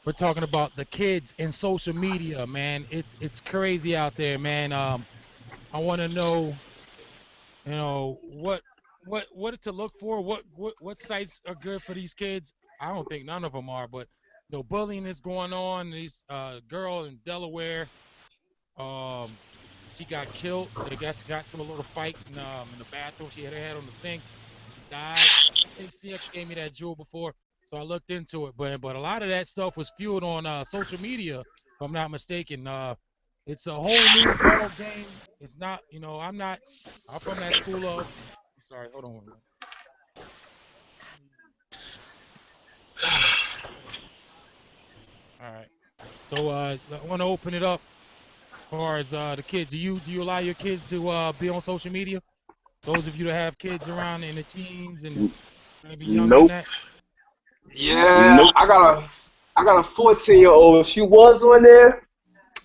we're talking about the kids and social media, man. It's crazy out there, man. I want to know, what to look for. What sites are good for these kids? I don't think none of them are, but bullying is going on. This girl in Delaware, um, she got killed. They guess got to a little fight in the bathroom. She had her head on the sink. She died. I think CX gave me that jewel before, so I looked into it. But a lot of that stuff was fueled on social media, if I'm not mistaken. It's a whole new ball game. It's not, I'm from that school of. I'm sorry, hold on one minute. All right. So I want to open it up as far as the kids. Do you allow your kids to be on social media? Those of you that have kids around in the teens and maybe younger than Nope. that. Yeah, Nope. I got a 14-year-old. She was on there,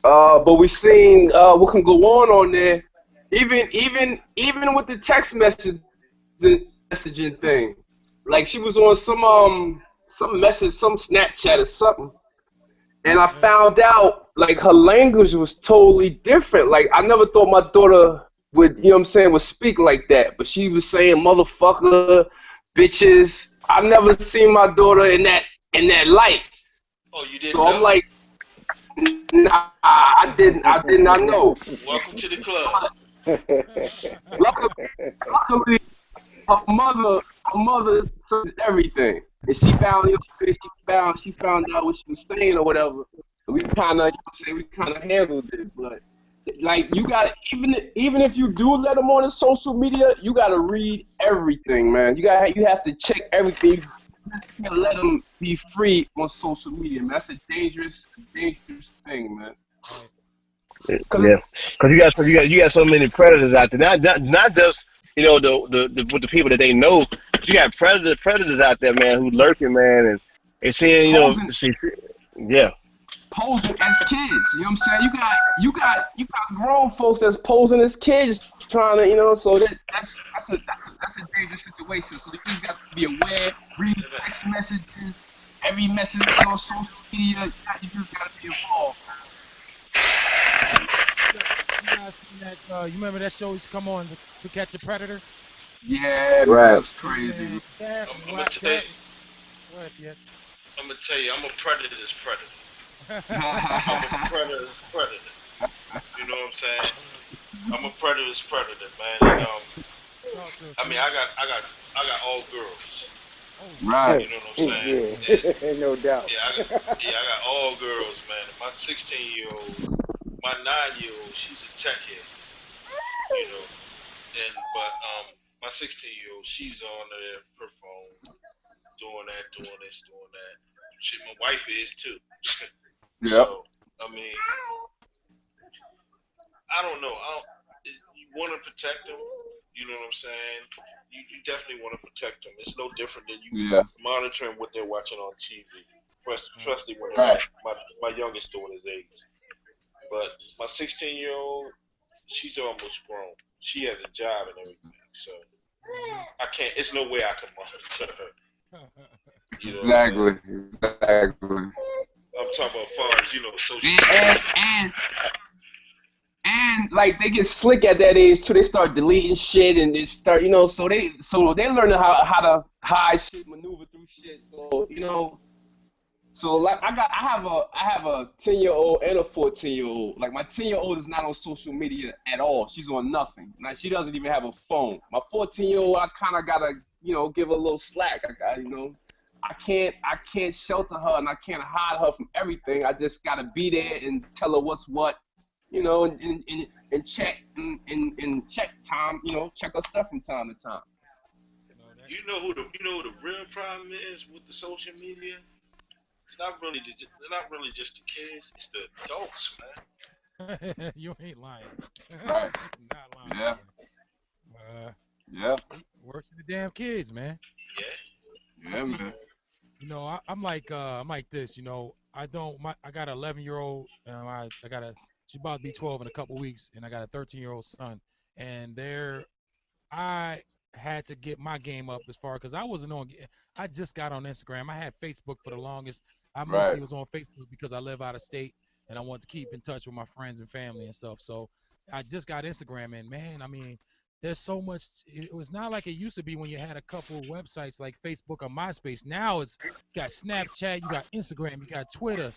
but we seen what can go on there. Even with the text the messaging thing. Like she was on some message, some Snapchat or something, and I Yeah. found out like her language was totally different. Like I never thought my daughter would, you know what I'm saying, would speak like that, but she was saying motherfucker, bitches. I never seen my daughter in that light. Oh, you didn't So I'm know? like, nah, I did not know. Welcome to the club. Luckily, luckily, her mother searched everything, and she found out what she was saying or whatever. And we kind of, say we kind of handled it, but like you got to even if you do let them on the social media, you got to read everything, man. You have to check everything. You can't let them be free on social media, man. That's a dangerous thing, man. Right. Cause Yeah, because you got so many predators out there. Not just the with the people that they know. You got predators out there, man, who lurking, man, and they saying posing yeah. posing as kids. You know what I'm saying? You got grown folks that's posing as kids trying to, so that's a dangerous situation. So you just got to be aware, read text messages, every message on social media. You just got to be involved. You guys seen that? You remember that show used to come on to Catch a Predator? Yeah, man, Right. that's crazy. Man, that I'm gonna what tell you. that. Go ahead, CX. I'm gonna tell you. I'm a predator's predator. I'm a predator's predator. You know what I'm saying? I'm a predator's predator, man. And Talk to us, I mean, CX. I got all girls. Oh shit. Right. You know what I'm saying? Yeah, And no doubt. yeah, I got all girls, man. And my 16-year-old, my 9-year-old, she's a tech head. You know, but my 16-year-old, she's on her phone, doing that, doing this, doing that. Shit, my wife is too. Yep. So I mean, I don't know. You want to protect them. You know what I'm saying? You definitely want to protect them. It's no different than you Yeah. monitoring what they're watching on TV, Right. especially when they're Right. my youngest daughter's age. But my 16-year-old, she's almost grown. She has a job and everything, so Mhm. I can't. It's no way I can monitor her. You know what I'm saying? Exactly. Exactly. I'm talking about as far as social And, media. and and and like they get slick at that age too. They start deleting shit and they start, so they learn how to hide shit, maneuver through shit. So so like I have a 10-year-old and a 14-year-old. Like my 10-year-old is not on social media at all. She's on nothing. Like she doesn't even have a phone. My 14-year-old, I kind of gotta give her a little slack. I can't shelter her and I can't hide her from everything. I just gotta be there and tell her what's what, and check time, check her stuff from time to time. That's You know who the real problem is with the social media? It's not really just the kids. It's the adults, man. you ain't lying. Right. You're not lying, Yeah. man. Uh, Yeah. worse than the damn kids, man. Yeah. I Yeah, see. man. I'm like this. I got an 11-year-old. I got a she's about to be 12 in a couple weeks, and I got a 13-year-old son. And I had to get my game up as far because I wasn't on. I just got on Instagram. I had Facebook for the longest. I Right. mostly was on Facebook because I live out of state and I want to keep in touch with my friends and family and stuff. So I just got Instagram, and man, I mean, there's so much. It was not like it used to be when you had a couple websites like Facebook or MySpace. Now it's you got Snapchat, you got Instagram, you got Twitter.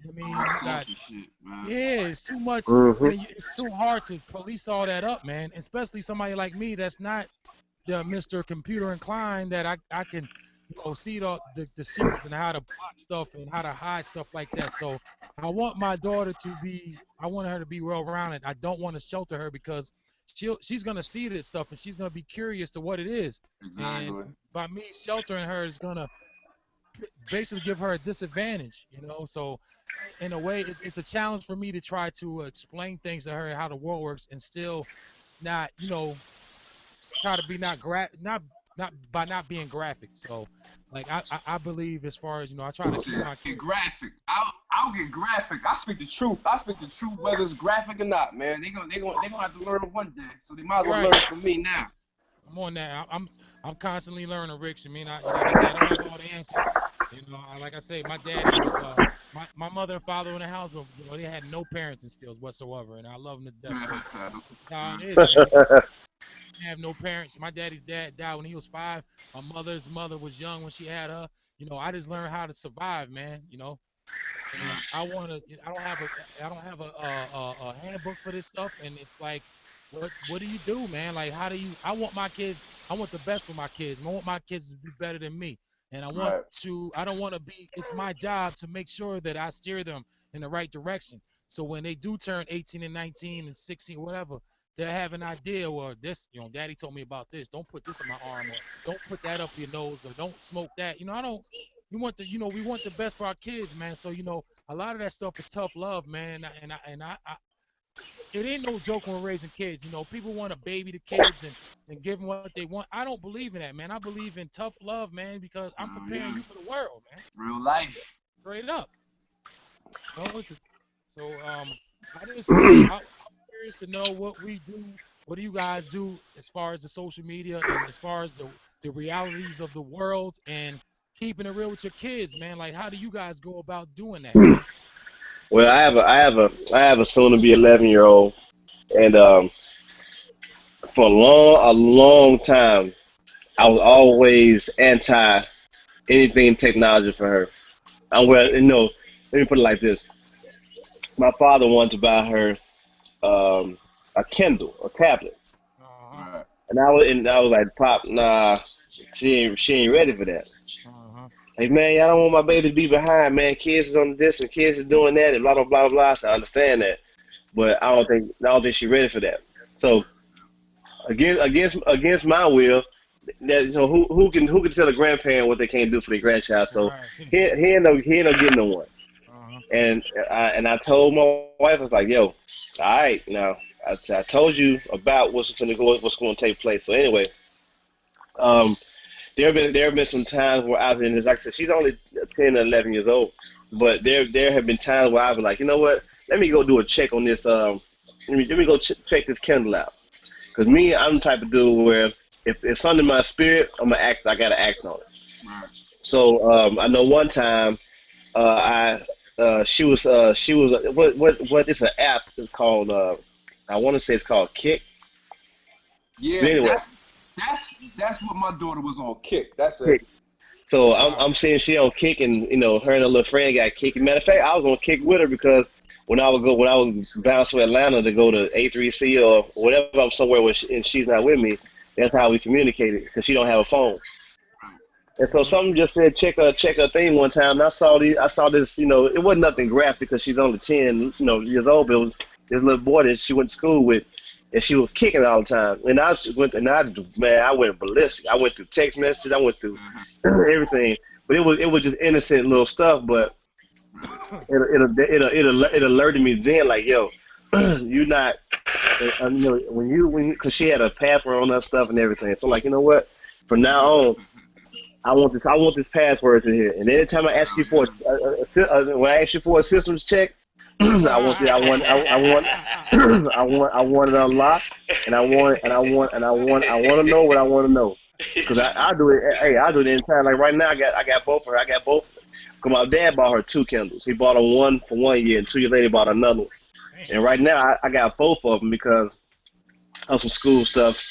I All mean, you got sorts of shit, man. yeah, it's too much, Hmm. and it's too hard to police all that up, man. Especially somebody like me that's not the Mr. Computer inclined that I can see the secrets and how to block stuff and how to hide stuff like that. So I want my daughter to be I want her to be well rounded. I don't want to shelter her because she's gonna see this stuff and she's gonna be curious to what it is. And Exactly. by me sheltering her is gonna basically give her a disadvantage, So in a way, it's a challenge for me to try to explain things to her how the world works and still not, try to be not by not being graphic. So like I believe as far as I try to keep Shit, my get kids. graphic. I'll get graphic. I speak the truth. I speak the truth whether it's graphic or not, man. They gonna have to learn one day. So they might as well Right. learn from me now. I'm on that. I'm constantly learning, Rich. I mean, like I said, I don't have all the answers. Like I say, my daddy was my mother and father in the house, but they had no parenting skills whatsoever, and I love them to death. But this is how it is, man. Have no parents. My daddy's dad died when he was 5. My mother's mother was young when she had her. I just learned how to survive, man. And I don't have a handbook for this stuff. And it's like, what do you do, man? Like, how do you? I want my kids. I want the best for my kids. I want my kids to be better than me. And Right. I don't want to be. It's my job to make sure that I steer them in the right direction. So when they do turn 18 and 19 and 16, whatever, they have an idea. Or this, Daddy told me about this. Don't put this in my arm, or don't put that up your nose, or don't smoke that. I don't. We want the best for our kids, man. So a lot of that stuff is tough love, man. And it ain't no joke when we're raising kids. People want to baby the kids and give them what they want. I don't believe in that, man. I believe in tough love, man, because I'm Oh preparing yeah. you for the world, man. Real life. Straight up. So I'm curious to know what we do. What do you guys do as far as the social media and as far as the realities of the world and keeping it real with your kids, man? Like, how do you guys go about doing that, man? Well, I have a soon to be 11-year-old, and for a long time, I was always anti anything technology for her. Well, let me put it like this: my father wanted to buy her um, a Kindle, a tablet, Uh-huh. Right. and I was like, Pop, nah, she ain't ready for that. Uh-huh. Like, man, y'all don't want my baby to be behind, man. Kids is on this and kids is doing that and blah blah blah blah. So I understand that, but I don't think she's ready for that. So against my will, who can tell a grandparent what they can't do for their grandchild? So Right. he ain't no getting no one. Uh-huh. And I told my wife, I was like, yo, all right, now I told you about what's going to take place. So anyway, um, there have been some times where I've been, like I said, she's only 10 or 11 years old, but there have been times where I've been like, you know what? Let me go do a check on this. Let me go check this Kindle out. Cause me, I'm the type of dude where if it's under my spirit, I'm gonna act. I gotta act on it. Right. So I know one time I she was what it's an app. It's called I want to say it's called Kick. But Yeah, anyway, that's what my daughter was on. Kick. That's it. Kick. So I'm Wow. seeing she on Kick, and her and her little friend got Kick. Matter of fact, I was on Kick with her because when I was bounce to Atlanta to go to A3C or whatever, I'm somewhere and she's not with me. That's how we communicated because she don't have a phone. Right. And so Mhm. something just said check her thing one time, and I saw this, it wasn't nothing graphic because she's only 10, years old, but it was this little boy that she went to school with, and she was kicking all the time. And I just went and I went ballistic. I went through text messages, I went through Uh-huh. everything, but it was just innocent little stuff, but Right. it alerted me then like, yo, you not, when you because she had a password on that stuff and everything. So like, you know what? From now on, I want this password in here. And anytime I ask Hell you for yeah. when I ask you for a systems check, I want it unlocked, and I want to know what I want to know. Cause I do it. Hey, I do it anytime. Like right now, I got both of her. I got both. Cause my dad bought her 2 Kindles. He bought her one for 1 year, and 2 years later he bought another one. Damn. And right now I got both of them because of some school stuff.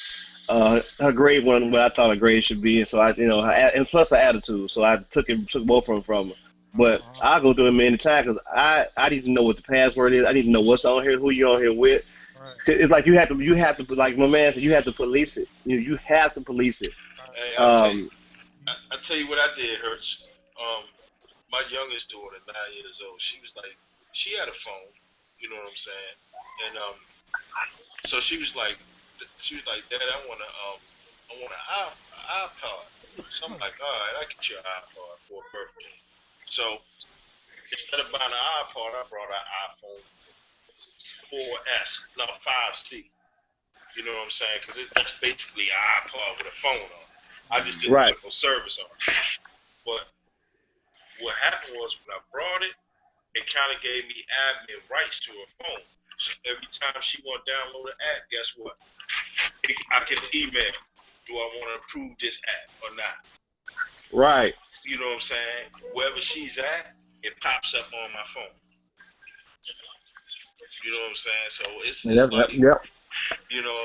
Her grade wasn't what I thought her grade should be, and so and plus her attitude. So I took both of them from her. But Uh-huh. I go through them any time because I need to know what the password is. I need to know what's on here, who you're on here with. Right. 'Cause it's like you have to, like my man said, you have to police it. You have to police it. Right. Hey, Um, I tell you what I did, Hurts. My youngest daughter, 9 years old, she was like, she had a phone, you know what I'm saying? And so she was like, Dad, I want an iPod. So I'm like, all right, I get you an iPod for a birthday. So instead of buying an iPod, I brought an iPhone 4S, no 5C. You know what I'm saying? Because that's basically an iPod with a phone on it. I just didn't right, put no service on it. But what happened was when I brought it, it kind of gave me admin rights to her phone. So every time she want to download an app, guess what? I get an email. Do I want to approve this app or not? right. You know what I'm saying? Wherever she's at, it pops up on my phone. You know what I'm saying? So it's Yep, yep, like, yep.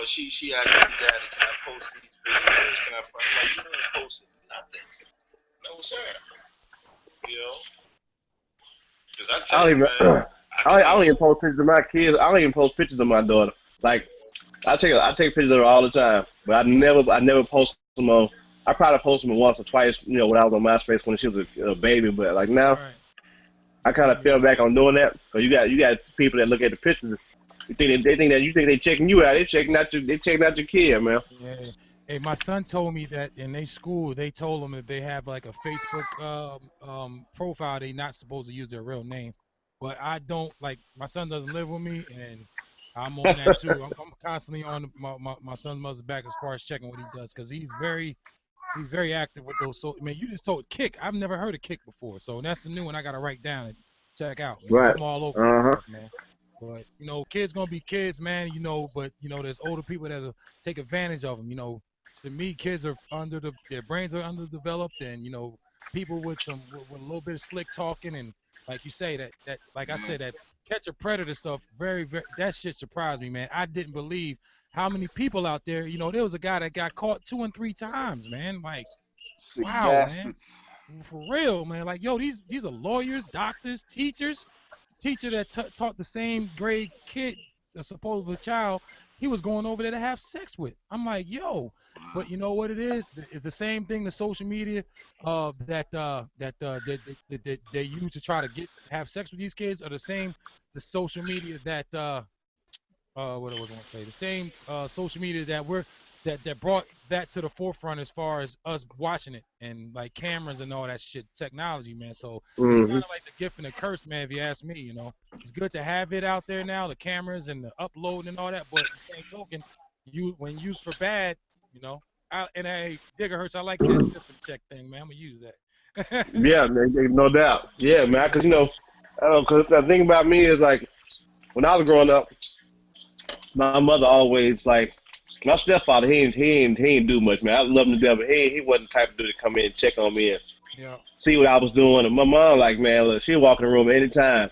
she asked me, Daddy, can I post these videos? Can I post? I'm like, you ain't posting nothing. No sir. You know? Because I I tell don't you, even. man, I I can don't do. even post pictures of my kids. I don't even post pictures of my daughter. Like I take pictures of her all the time, but I never post them on. I probably post them once or twice, when I was on MySpace when she was a baby. But like now, Right. I kind of fell Yeah. back on doing that because you got people that look at the pictures. They think that you think they checking you out. They checking out your kid, man. Yeah. Hey, my son told me that in their school they told them if they have like a Facebook profile, they not supposed to use their real name. But I don't like my son doesn't live with me, and I'm on that too. I'm constantly on my son's mother's back as far as checking what he does because he's very active with those. So, man, you just told Kick. I've never heard of Kick before, so that's the new one I gotta write down and check out, man. Right. I'm all over that Uh huh. stuff, man. But kids gonna be kids, man. But there's older people that take advantage of them. To me, kids are their brains are underdeveloped, and people with with a little bit of slick talking, and like you say that like I Yeah. said that catch a predator stuff. Very, very that shit surprised me, man. I didn't believe how many people out there. There was a guy that got caught 2 and 3 times, man. Like, Sick wow, man. bastards. For real, man. Like, yo, these are lawyers, doctors, teachers. Teacher that taught the same grade kid, a supposed child, he was going over there to have sex with. I'm like, yo, but you know what it is? It's the same thing. The social media, they use to try to have sex with these kids are the same. The social media what I was going to say, the same social media that brought that to the forefront as far as us watching it and like cameras and all that shit, technology, man. So it's kind Hmm. of like the gift and the curse, man. If you ask me, it's good to have it out there now, the cameras and the uploading and all that. But the same token, when used for bad, you know, and hey, Digger I like that system check thing, man. I'm gonna use that. Yeah, man, no doubt. Yeah, man. Because I don't know. Because the thing about me is like when I was growing up, my mother always like my stepfather. He ain't do much, man. I love him to death, but he wasn't the type of dude to come in and check on me and Yeah. see what I was doing. And my mom, like, man, look, she'd walk in the room anytime.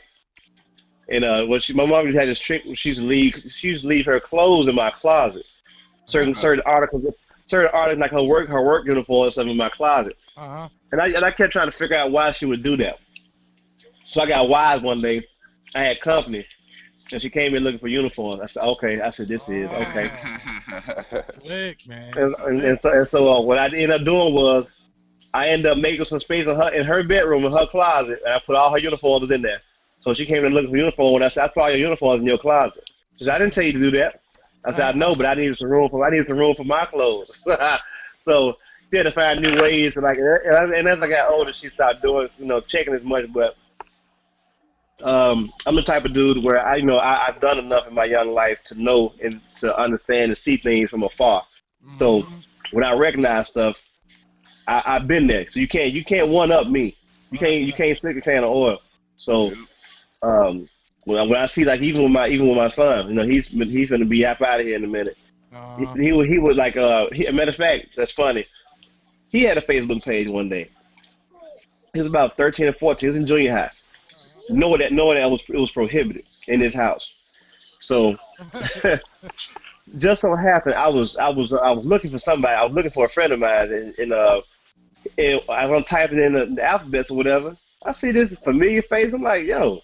And my mom just had this trick. She used to leave her clothes in my closet. Certain Uh-huh. certain articles, certain articles like her work uniform and stuff in my closet. Uh-huh. And I kept trying to figure out why she would do that. So I got wise one day. I had company, and she came in looking for uniforms. I said, okay. I said, this is okay. Oh, slick, man. And Slick. so, and so what I ended up doing was I ended up making some space in her bedroom in her closet, and I put all her uniforms in there. So she came in looking for uniform. When I said, I put all your uniforms in your closet. She said, I didn't tell you to do that. I said, I know, but I needed some room for my clothes. So she had to find new ways. And as I got older, she stopped doing, checking as much. But I'm the type of dude where I've done enough in my young life to know and to understand and see things from afar. So Mm-hmm. when I recognize stuff, I've been there. So you can't one up me. You Right, can't you right. can't stick a can of oil. So Yep. um, when I see like even with my son, he's gonna be up out of here in a minute. He, Uh, he would he would like a matter of fact, that's funny. He had a Facebook page one day. he was about 13 or 14. He was in junior high. Knowing that it was prohibited in his house. So just so happened I was looking for somebody. I was looking for a friend of mine, and I was typing in the alphabets or whatever. I see this familiar face. I'm like, yo,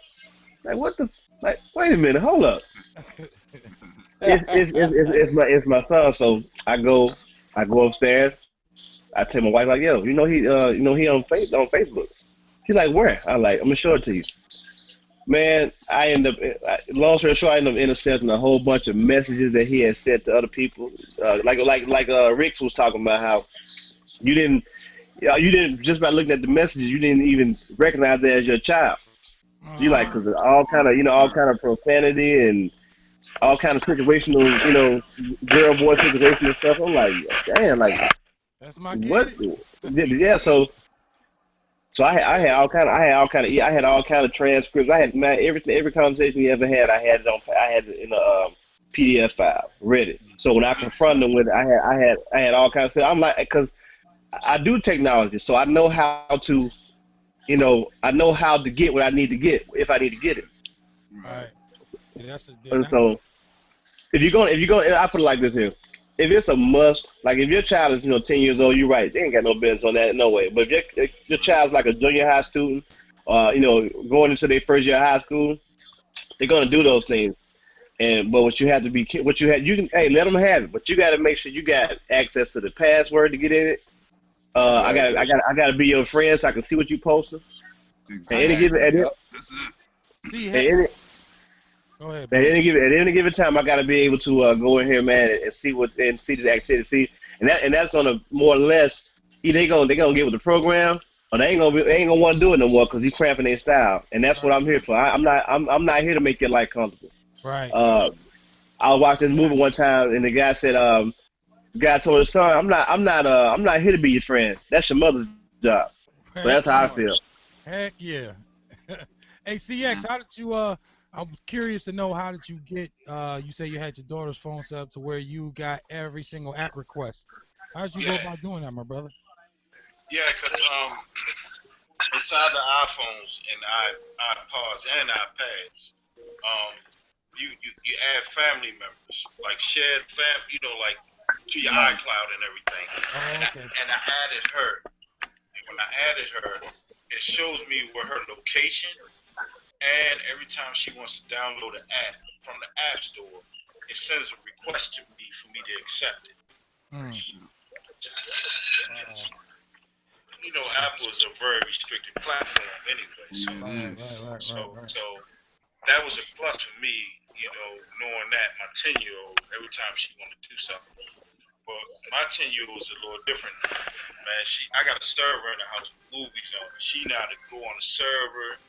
like what the like? Wait a minute, hold up. It's my son. So I go upstairs. I tell my wife like, yo, he on Facebook. She's like, where? I like, I'm gonna show it to you. Man, long story short, I end up intercepting a whole bunch of messages that he had sent to other people. Rix was talking about how you didn't, you didn't just by looking at the messages, you didn't even recognize that as your child. You like, Uh-huh. cause of all kind of, all kind of profanity and all kind of situational, girl boy situational stuff. I'm like, damn, like That's my what? kid. Yeah, so I had all kind of I had all kind of transcripts. I had man every conversation he ever had. I had it in a PDF file, read it. So when I confronted him with it, I had all kinds of stuff. I'm like, because I do technology, so I know how to, I know how to get what I need to get if I need to get it. Right. Right. Yeah, And that's so if you're going, I put it like this here. If it's a must, like if your child is 10 years old, you're right. They ain't got no business on that, no way. But if your child's like a junior high student, going into their first year of high school, they're gonna do those things. And but what you have to be, what you have, you can, hey, let them have it. But you got to make sure you got access to the password to get in it. Right. I got to be your friend so I can see what you posting. At any given, Exactly. Yep. That's it. see at heck. any, Go ahead, bro. at any given time, I got to be able to go in here, man, and see and see this activity, see, and that's gonna more or less, either they gonna get with the program, or they ain't gonna want to do it no more because you cramping their style, and that's what Right. I'm here for. I'm not here to make your life comfortable. Right. Uh, I was watching this movie one time, and the guy said, the guy told his son, I'm not here to be your friend. That's your mother's job. So that's how Heck I feel. yeah. Heck yeah. Hey, CX, Mhm. how did you I'm curious to know how did you get you say you had your daughter's phone set up to where you got every single app request. How did you go Yeah, about doing that, my brother? yeah, because inside the iPhones and iPods and iPads, um, you add family members, like shared like to your Right. iCloud and everything. Oh, And I okay. and I added her, and when I added her, it shows me where her location, and every time she wants to download an app from the App Store, it sends a request to me for me to accept it. Hmm. Wow. Apple is a very restricted platform anyway, so It Right, right, is. right, so right, right. so that was a plus for me, knowing that my 10-year-old every time she wanted to do something. But my 10-year-old is a little different now. Man, I got a server in the house with movies on it. She now to go on the server,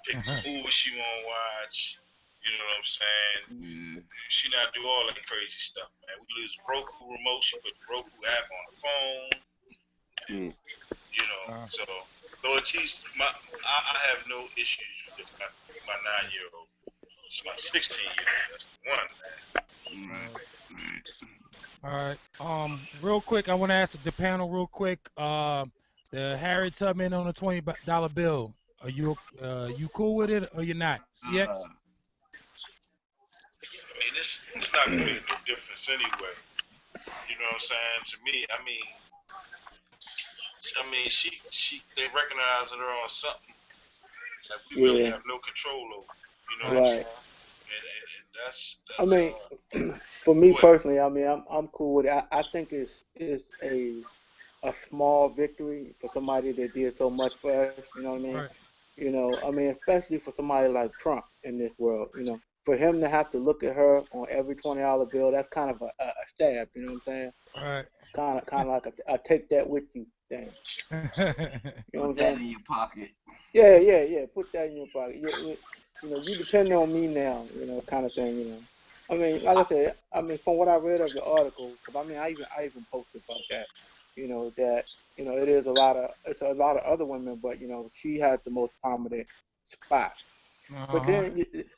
pick the movie she want to watch. You know what I'm saying? Yeah. She not do all that crazy stuff, man. We use Roku remote. She put the Roku app on the phone. Mm. Uh, So though I have no issues with my 9-year-old. It's my 16-year-old. That's the one, man. Right. right. Right. All right. Real quick, I want to ask the panel real quick. The Harry Tubman on a $20 bill. Are you cool with it or you're not? CX. Uh, I mean, it's not gonna make no difference anyway. You know what I'm saying? To me, she they recognizing her on something that we really Yeah, have no control over. You know what Right. I'm right. saying? And I that's mean, for me go ahead. personally, I mean, I'm cool with it. I think it's a small victory for somebody that did so much for us. You know what I mean? Right. I mean, especially for somebody like Trump in this world. For him to have to look at her on every $20 bill, that's kind of a stab. You know what I'm saying? Right. Kind of like a take that with you thing. You know what put I'm that saying? in your pocket. Yeah, yeah, yeah. Put that in your pocket. You depend on me now. Kind of thing. I mean, like I said, I mean, from what I read of the article, because I mean, I even posted about that. That it's a lot of other women, but she had the most prominent spot. Uh-huh.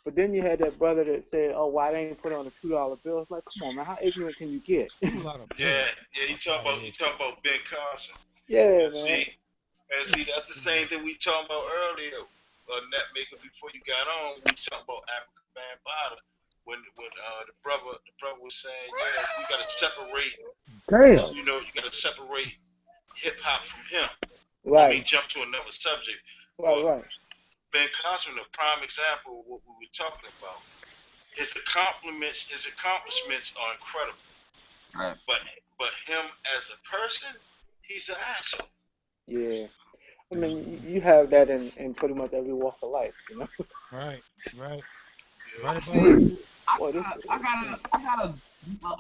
But then you had that brother that said, "Oh, why they ain't put it on a $2 bill?" It's like, come on, man, how ignorant can you get? $2 Yeah, bill. yeah. Fuck out of You here. talk about Ben Carson. Yeah, And man. see, And see, that's the same thing we talking about earlier, net maker. Before you got on, we talking about African Bambaataa when the brother was saying, yeah, we got to separate. Damn. You got to separate hip hop from him. I mean, Right, jump to another subject. right, Well, right. Ben Cosman, a prime example of what we were talking about. His accomplishments are incredible, Right. but him as a person, he's an asshole. Yeah. I mean, Mhm. you have that in pretty much every walk of life, you know. Right, right, You know, right about See, it. Well, this, I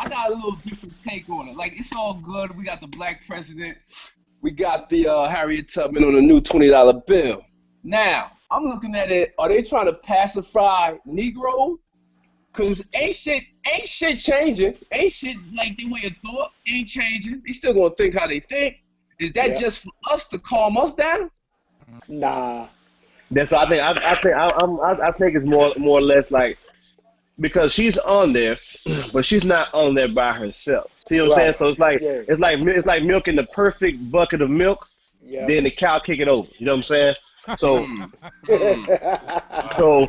got a little different take on it. Like it's all good. We got the black president. We got the Harriet Tubman on a new $20 bill. Now I'm looking at it. Are they trying to pacify Negro? Cause ain't shit changing. Ain't shit like their way of thought ain't changing. They still gonna think how they think. Is that yeah. just for us to calm us down? Nah. That's what I think. nah, I think it's more or less like because she's on there, but she's not on there by herself. See what I'm saying? Right. So Yeah. it's like milking the perfect bucket of milk, Yep. then the cow kick it over. You know what I'm saying? So Hmm. Hmm. wow. so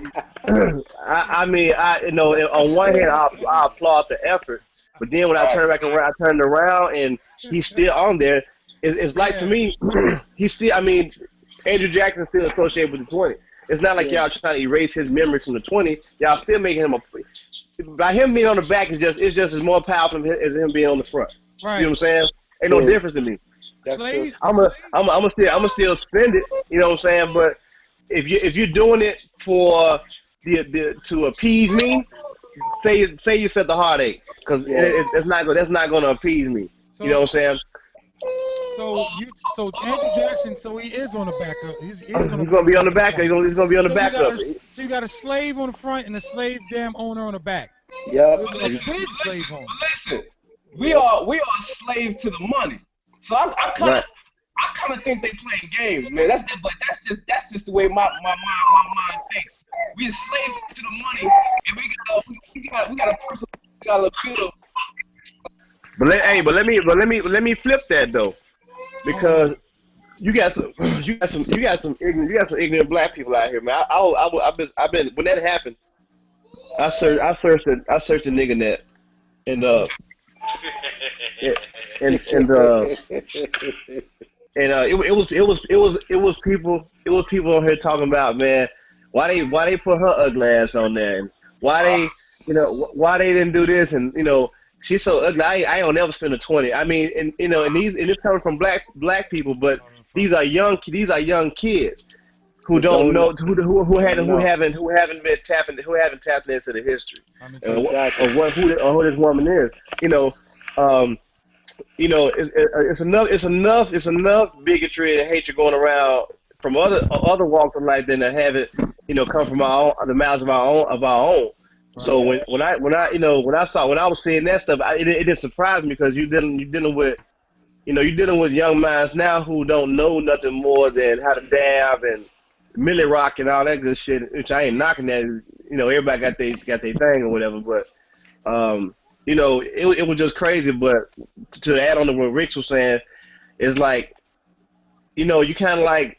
I mean I you know on one hand I applaud the effort, but then when I Right. turn back around, I turned around and he's still on there. It's like to Yeah. me, he's still. I mean, Andrew Jackson's still associated with the 20. It's not like yeah. y'all trying to erase his memory from the 20. Y'all still making him a. By him being on the back is just as more powerful as him being on the front. You know Right. what I'm saying? Ain't no True. difference to me. That's true. Slave. I'm still spend it. You know what I'm saying? But if you're doing it for the to appease me, say you set the heartache because Yeah. that's not gonna appease me. You know So what I'm saying? so Andrew Jackson. So he is on the backup. He's going to He's be on gonna the be on back the of the back. 20. He's gonna be on the backup. So you got a slave on the front and a slave damn owner on the back. Yep. But A listen, big slave owner. we Yep. are a slave to the money. So Right. I kind of think they playing games, man. But that's just the way my mind thinks. We a slave to the money, and we got a person $20 bill. Let me flip that though Oh, because you got some ignorant black people out here, man. I've been when that happened. I searched the nigga net and and it was people on here talking about man why they put her ugly ass on there and why Uh, they why they didn't do this and she's so ugly I don't never spend a 20 I mean and and it's coming from black people but on the front. these are young kids who that don't don't know don't know. who haven't been tapping who haven't tapped into the history Let me tell you. Exactly. who this woman is you know um it's enough bigotry and hatred going around from other walks of life than to have it, come from the mouths of our own. So Right. Yeah. when I was seeing that stuff, it didn't surprise me because you're dealing with young minds now who don't know nothing more than how to dab and millie rock and all that good shit. Which I ain't knocking that. Everybody got their thing or whatever, but um, it was just crazy. But to add on to what Rich was saying, it's like, you kind of like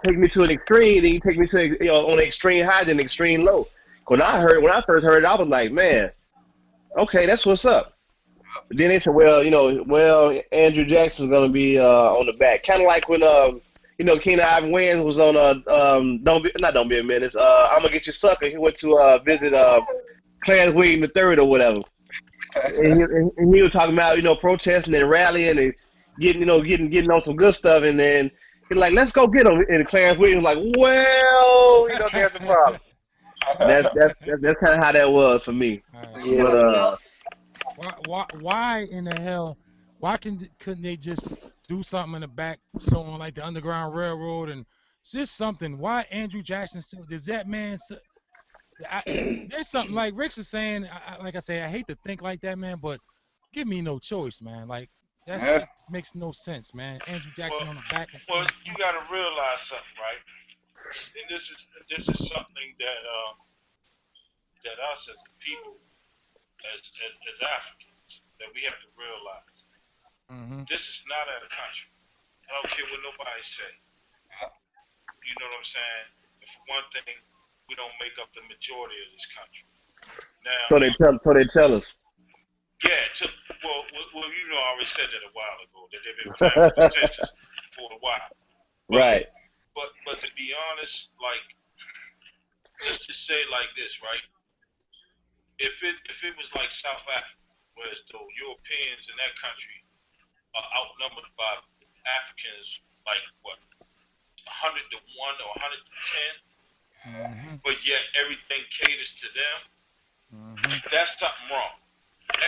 take me to an extreme, then you take me to on an extreme high, then extreme low. When I first heard it, I was like, man, okay, that's what's up. But then they said, well, Andrew Jackson's gonna be on the back, kind of like when Keenan Ivan Wayans was on Don't Be a Menace. I'm gonna get you sucker. He went to visit Clarence William the third or whatever. And he was talking about protesting and rallying and getting on some good stuff, and then he's like, let's go get him. And Clarence Williams was like, well, there's a problem. And that's kind of how that was for me. All right. But Yeah. Why in the hell? Couldn't they just do something in the back, showing like the Underground Railroad and just something? Why Andrew Jackson still? Does that man? There's something like Rick's is saying. Like I say, I hate to think like that, man, but give me no choice, man. Like yeah. it makes no sense, man. Andrew well, Jackson on the back and well, on the you front. got to realize something, right? And this is something that us as a people, as Africans, that we have to realize. Mm-hmm. This is not our country. I don't care what nobody say. You know what I'm saying? And for one thing, we don't make up the majority of this country. Now, So they tell us. yeah, I already said that a while ago that they've been playing with the census for a while. But Right. but to be honest, like let's just say it like this, right? If it was like South Africa, whereas the Europeans in that country are outnumbered by Africans like what 100 to 1 or 110, Mm-hmm. but yet everything caters to them, Mm-hmm. that's something wrong.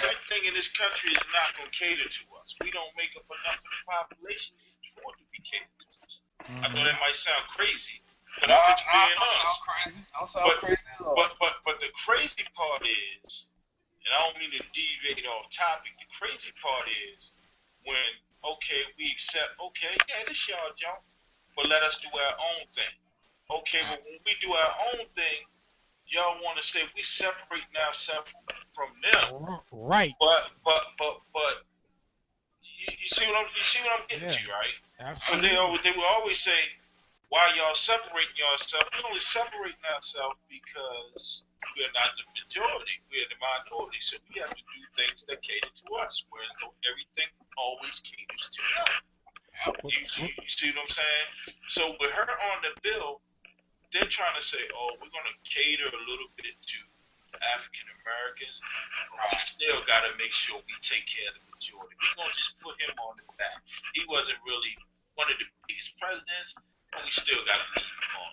Everything in this country is not going to cater to us. We don't make up enough of the population for it to be catered to us. I know Mm-hmm. that might sound crazy, but I'm Nah, just nah, being don't sound honest. crazy. Don't sound But crazy at all. but the crazy part is, and I don't mean to deviate off topic. The crazy part is when okay we accept okay yeah this y'all junk, but let us do our own thing. Okay, well when we do our own thing, y'all want to say we separating ourselves from them. Right. But you see what I'm getting Yeah. to, right? Because Absolutely. they will always say, why y'all separating yourself? We only separating ourselves because we're not the majority. We're the minority. So we have to do things that cater to us. Whereas though everything always caters to them. What, what, You see what I'm saying? So with her on the bill, they're trying to say, oh, we're going to cater a little bit to the African Americans, but we still got to make sure we take care of the majority. We're going to just put him on the back. He wasn't really one of the biggest presidents, but we still got to leave him on.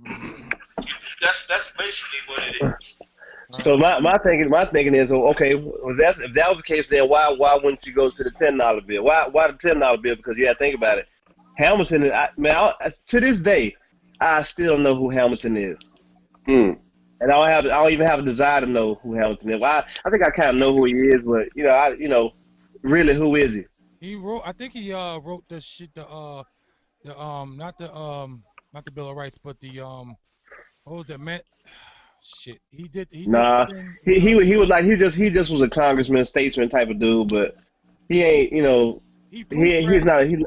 mm-hmm. That's basically what it is. So Right. my thinking is, well, okay, well, if that was the case, then why wouldn't you go to the $10 bill? Why the $10 bill? Because you got to think about it. Hamilton, to this day, I still know who Hamilton is, Hmm. and I don't even have a desire to know who Hamilton is. Well, I think I kind of know who he is, but really, who is he? He wrote. I think he wrote the shit. The not the Bill of Rights, but the what was that man? Shit. He did the Nah, thing he with he he was like he just was a congressman, statesman type of dude, but he ain't he he he's proofread. not he's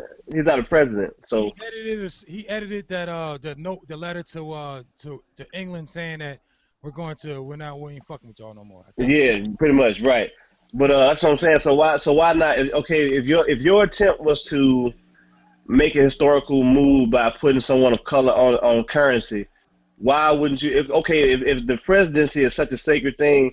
not a president. So He edited that the letter to England saying that we ain't fucking with y'all no more. I think. yeah, pretty much right. But that's what I'm saying. So why not? Okay, if your attempt was to make a historical move by putting someone of color on currency, why wouldn't you? If the presidency is such a sacred thing,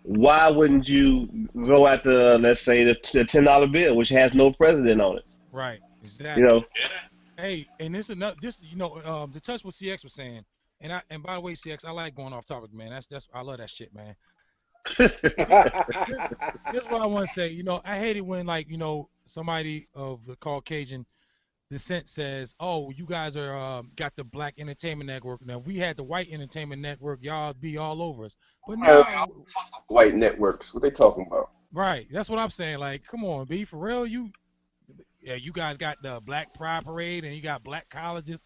why wouldn't you go after, let's say, the $10 bill, which has no president on it? Right. You Exactly. know, Yeah. Hey, and this another this to touch what CX was saying, and by the way, CX, I like going off topic, man. That's I love that shit, man. Here- Here's what I want to say. I hate it when like somebody of the Caucasian descent says, "Oh, you guys are got the Black Entertainment Network. Now, if we had the White Entertainment Network, y'all be all over us." But Man, now, white networks. What they talking about? right? That's what I'm saying. Like, come on, be for real. Yeah, you guys got the Black Pride Parade, and you got black colleges.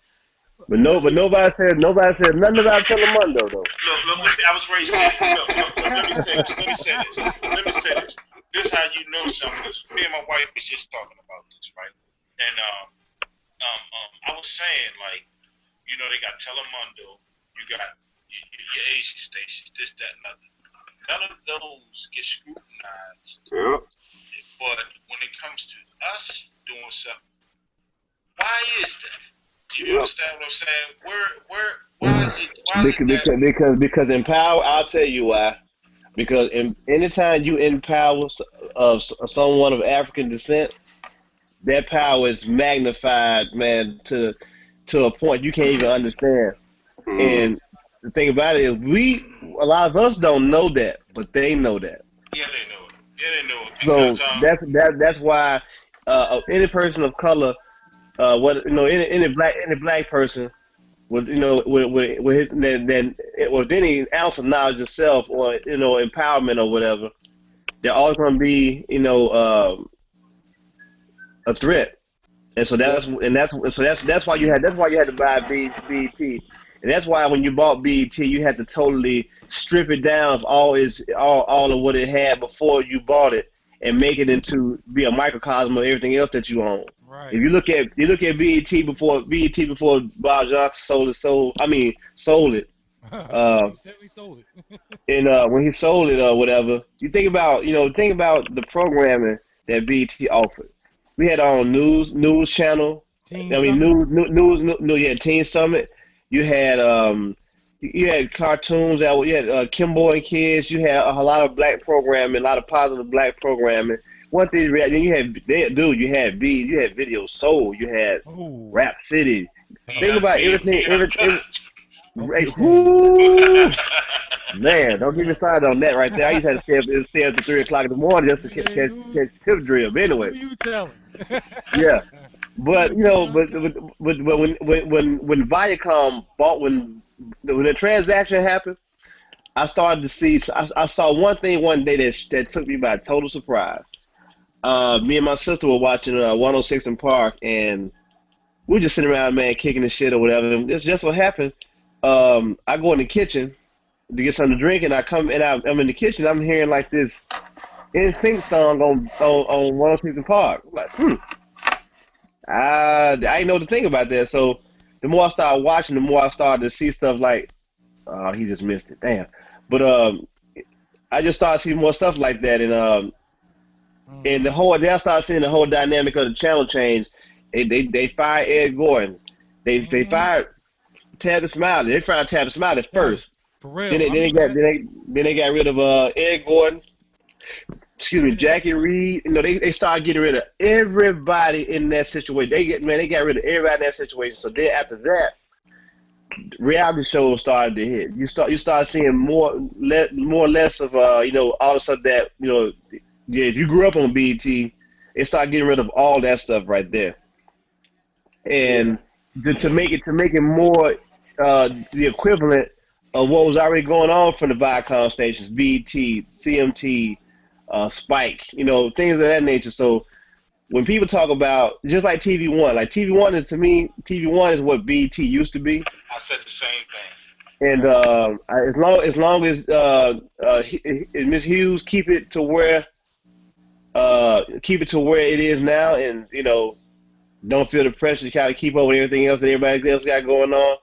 but no, but nobody said nothing about Telemundo though. Right, I was ready to say, look, let me say this. Let me say this. Let me say this. This is how you know something. Because me and my wife was just talking about this, right? And I was saying, like, they got Telemundo, you got your Asian stations, this, that, and other. None of those get scrutinized. Yeah. But when it comes to us doing something, why is that? Do you Yeah. understand what I'm saying? Why is it? Why is because it that? because in power, I'll tell you why. Because anytime you empower someone of African descent, that power is magnified, man, to a point you can't even understand. Hmm. And the thing about it is, a lot of us don't know that, but they know that. Yeah, they know it. Yeah, they know it because So that's why any person of color, what any black person with with any ounce of knowledge of self or empowerment or whatever, they're always going to be a threat. And so Yeah. that's why you had to buy BET, and that's why when you bought BET, you had to totally strip it down of all of what it had before you bought it, and make it into be a microcosm of everything else that you own. If Right. you look at BET before Bob Johnson sold it. Uh, He certainly sold it. and when he sold it or whatever, you think about the programming that BET offered. We had our own news channel. Teen I mean, Summit. you had Teen Summit. You had you had cartoons you had Kimbo and Kids. You had a lot of black programming, a lot of positive black programming. One thing, then you had you had Video Soul, you had Oh, Rap City. He Think had about BT every Uncut. hope right, you dead. whoo, man, don't get me started on that right there. I used to have to stay up to 3 o'clock in the morning just to Hey, catch tip drill. But who anyway, you telling? yeah. But BT Uncut. when Viacom bought when the transaction happened, I started to see. I saw one thing one day that took me by total surprise. Me and my sister were watching 106 in Park, and we were just sitting around, man, kicking the shit or whatever. And it's just what happened. I go in the kitchen to get something to drink, and I'm in the kitchen. I'm hearing like this NSYNC song on 106 in Park. I'm like, I didn't know the thing about that. So the more I started watching, the more I started to see stuff like, oh, he just missed it. Damn. But I just started seeing more stuff like that, and Mm-hmm. then I started seeing the whole dynamic of the channel change. They fired Ed Gordon. They Mm-hmm. fired Tabitha Smiley. They fired Tabitha Smiley Got it. first. For Then real. they I then they remember got that. then they got rid of Ed Gordon. Excuse me, Yeah. Jackie Reed. They started getting rid of everybody in that situation. They got rid of everybody in that situation. So then after that, reality shows started to hit. You start seeing more or less of all the stuff that yeah, if you grew up on BET, they start getting rid of all that stuff right there, Yeah. and to make it more the equivalent of what was already going on from the Viacom stations, BET, CMT, Spike, things of that nature. So when people talk about just like TV1, like TV1 is to me, TV1 is what BET used to be. I said the same thing. And as long as Miss Hughes keep it to where it is now, and don't feel the pressure to kind of keep up with everything else that everybody else got going on.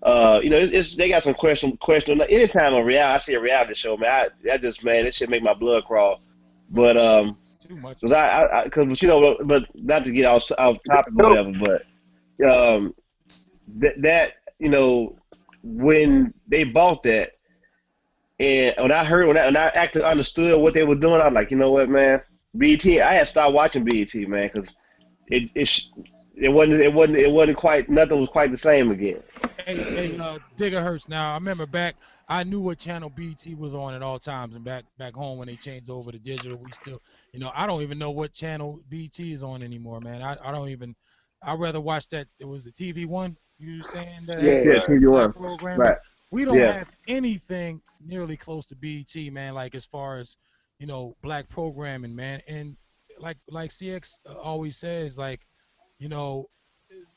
They got some question. Like, anytime I see a reality show, man, I just, man, that shit make my blood crawl. But Too much because of it. because but not to get off topic or Nope. whatever, but that when they bought that, and when I actually understood what they were doing, I was like, you know what, man, BT. I had stopped watching BT, man, because it it sh- it wasn't quite, nothing was quite the same again. Hey, Digger Hurts. Now I remember back. I knew what channel BT was on at all times, and back home when they changed over to digital, we still, I don't even know what channel BT is on anymore, man. I don't even. I'd rather watch that. It was the TV one you were saying that had Yeah. Yeah, the Right. black TV1, programming. right? We don't Yeah, have anything nearly close to BT, man. Like as far as black programming, man. And like CX always says, like, you know,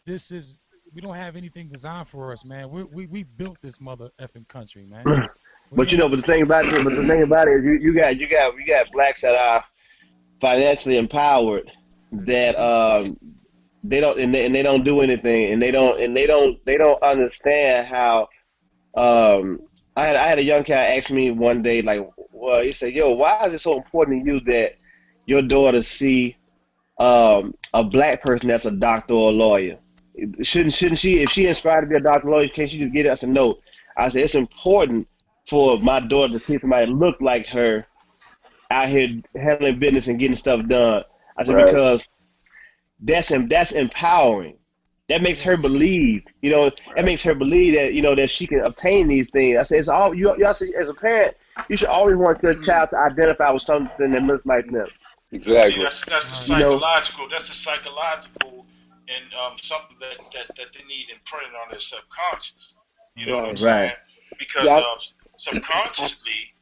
this is we don't have anything designed for us, man. We built this mother effing country, man. We but ain't. the thing about it is you got blacks that are financially empowered That that do shit. they don't, and they don't do anything, and they don't understand how. um I had a young cat ask me one day, like, well, he said, yo, why is it so important to you that your daughter see a black person that's a doctor or a lawyer? Shouldn't she, if she inspired to be a doctor or lawyer, can't she just get it? I said, no. I said, it's important for my daughter to see somebody look like her out here handling business and getting stuff done. I said, Right. because that's empowering. That makes her Yes. believe, that makes her believe that, that she can obtain these things. I said, it's all you also, as a parent, you should always want your child to identify with something that looks like them. See, Exactly. that's the Right. You know, psychological. That's the psychological, and something that they need imprinted on their subconscious. You know what I'm Right. right, saying? Because Yeah. I, subconsciously,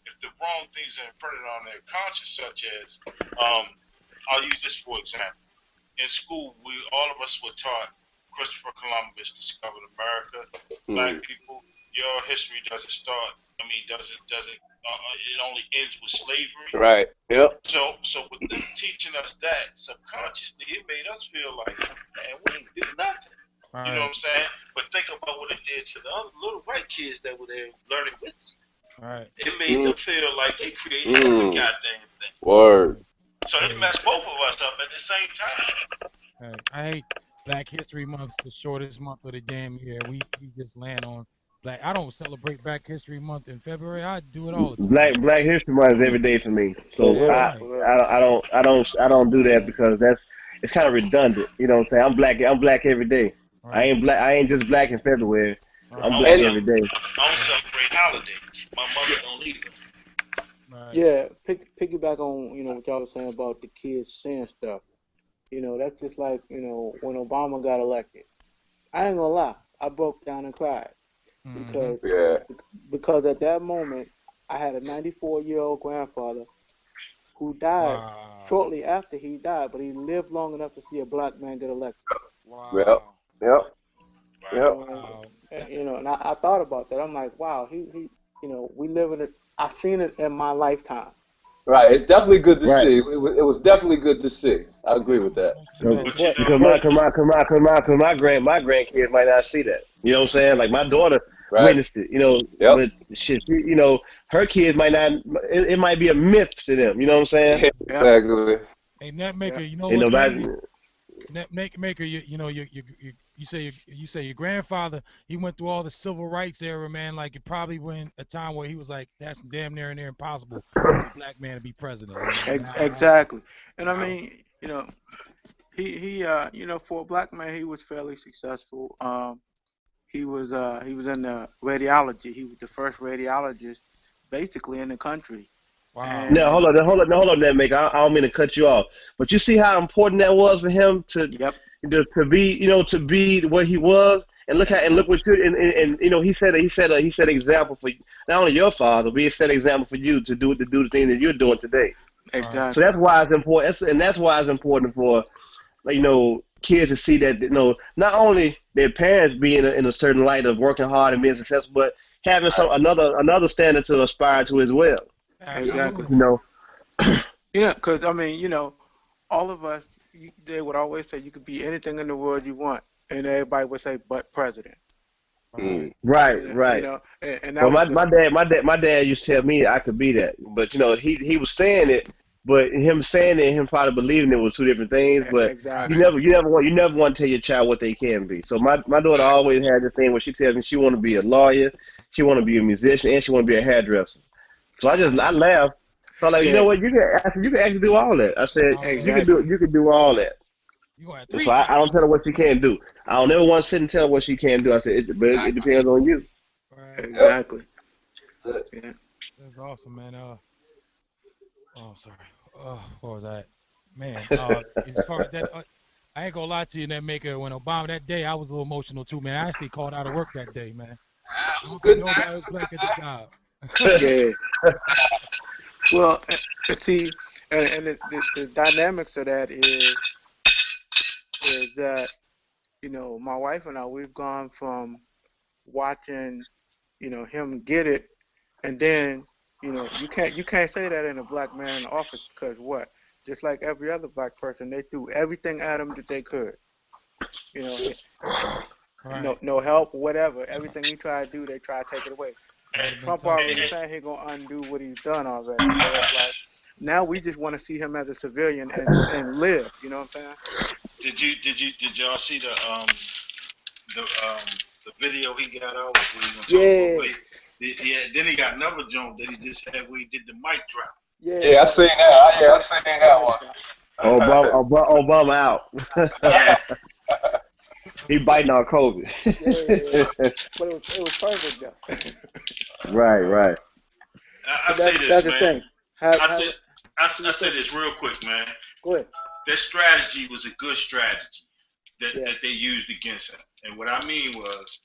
if the wrong things are imprinted on their conscious, such as, um, I'll use this for example. In school, all of us were taught Christopher Columbus discovered America, black Mm. people, your history doesn't start. I mean, doesn't. It only ends with slavery. Right. Yep. So with them teaching us that subconsciously, it made us feel like, man, we ain't do nothing. All You know right, what I'm saying? But think about what it did to the other little white kids that were there learning with you. all right. It made Mm, them feel like they created every mm, goddamn thing. word. So it Hey, messed both of us up at the same time. hey, I hate Black History Month's the shortest month of the damn year. We just land on Black. I don't celebrate Black History Month in February. I do it all the time. Black History Month is every day for me. For So real, Right, for real. I don't do that because it's kind of redundant. You know what I'm saying? I'm black every day. right, I ain't just black in February. right, I'm I don't, black And every ce- day. I don't right, celebrate holidays. My mother yeah, don't either. right. Yeah, piggyback on what y'all was saying about the kids saying stuff. That's just like when Obama got elected. I ain't gonna lie, I broke down and cried Mm-hmm. because yeah, because at that moment I had a 94-year-old grandfather who died Wow, shortly after he died, but he lived long enough to see a black man get elected. yep, wow, yep, You Right. yep. know, wow. and I thought about that. I'm like, wow, we live in it. I've seen it in my lifetime. Right. It's definitely good to Right. see. It was definitely good to see. I agree Yeah, with that. most So, demented. But you But know, but my grandkids might not see that. You know what I'm saying? Like my daughter Right. witnessed it. You know, Yep. but shit, her kids might not. It might be a myth to them. You know what I'm saying? Yeah, yep, exactly. Hey, net yep, maker, you know And what's nobody. crazy? Maker, you say your grandfather he went through all the civil rights era, man. Like it probably went a time where he was like, that's damn near impossible for a black man to be president. And now it happened. exactly. And I Wow. mean, he for a black man, he was fairly successful. He was in the radiology. He was the first radiologist, basically in the country. Wow. Now And hold on, that maker. I don't mean to cut you off, but you see how important that was for him yep, to be to be what he was, and look exactly, what you and he set an example for not only your father, but he set an example for you to do the thing that you're doing today. Right. So exactly. that's why it's important, and that's why it's important for like, kids to see that not only their parents being in a certain light of working hard and being successful, but having Right. some another standard to aspire to as well. Exactly. Absolutely. You know, Yeah, because I mean, all of us, they would always say you could be anything in the world you want, and everybody would say, but president. Mm. Right. right, right. And that Well, was the my dad used to tell me I could be that, but he was saying it, but him saying it and him probably believing it was two different things. But Right. exactly. you never want to tell your child what they can be. So my daughter Exactly. always had this thing where she tells me she want to be a lawyer, she want to be a musician, and she want to be a hairdresser. So I laugh. So I'm like, you know Yeah, what, you can actually do all that. I said All of that. exactly, you can do all that. You gonna have And so three I don't tell her jobs. what she can't do. I don't ever want to sit and tell her what she can't do. I said, but it Exactly. depends on you. Right. Yep. exactly. Good. Yeah, That's awesome, man. Oh, I'm sorry. What was that? Man, as far as that, I ain't gonna lie to you, that maker. When Obama that day, I was a little emotional too, man. I actually called out of work that day, man. Yeah, it I was a don't think good day. nobody It was was a black good at the day. job. yeah. Well, see, and the dynamics of that is that my wife and I we've gone from watching him get it, and then you can't say that in a black man in the office because what? Just like every other black person, they threw everything at him that they could. You know, no Right. no help, whatever. Everything he tried to do, they try to take it away. That would And have been Trump tough, already man. saying he's gonna undo what he's done already. So it's like now we just want to see him as a civilian and live. You know what I'm saying? did y'all see the um the video he got out where he gonna talk about Yeah, what yeah, then he got another joint that he just had where he did the mic drop. yeah. Yeah, I seen that. Yeah, I seen The that mic one. drop. Obama out. Yeah. He biting on COVID. Yeah, yeah, yeah. But it was perfect though. Right, right. I But say that's this, the man. thing. Have I have said it to I your say thing. this real quick, man. Go ahead. That strategy was a good strategy Yeah, that they used against him. And what I mean was,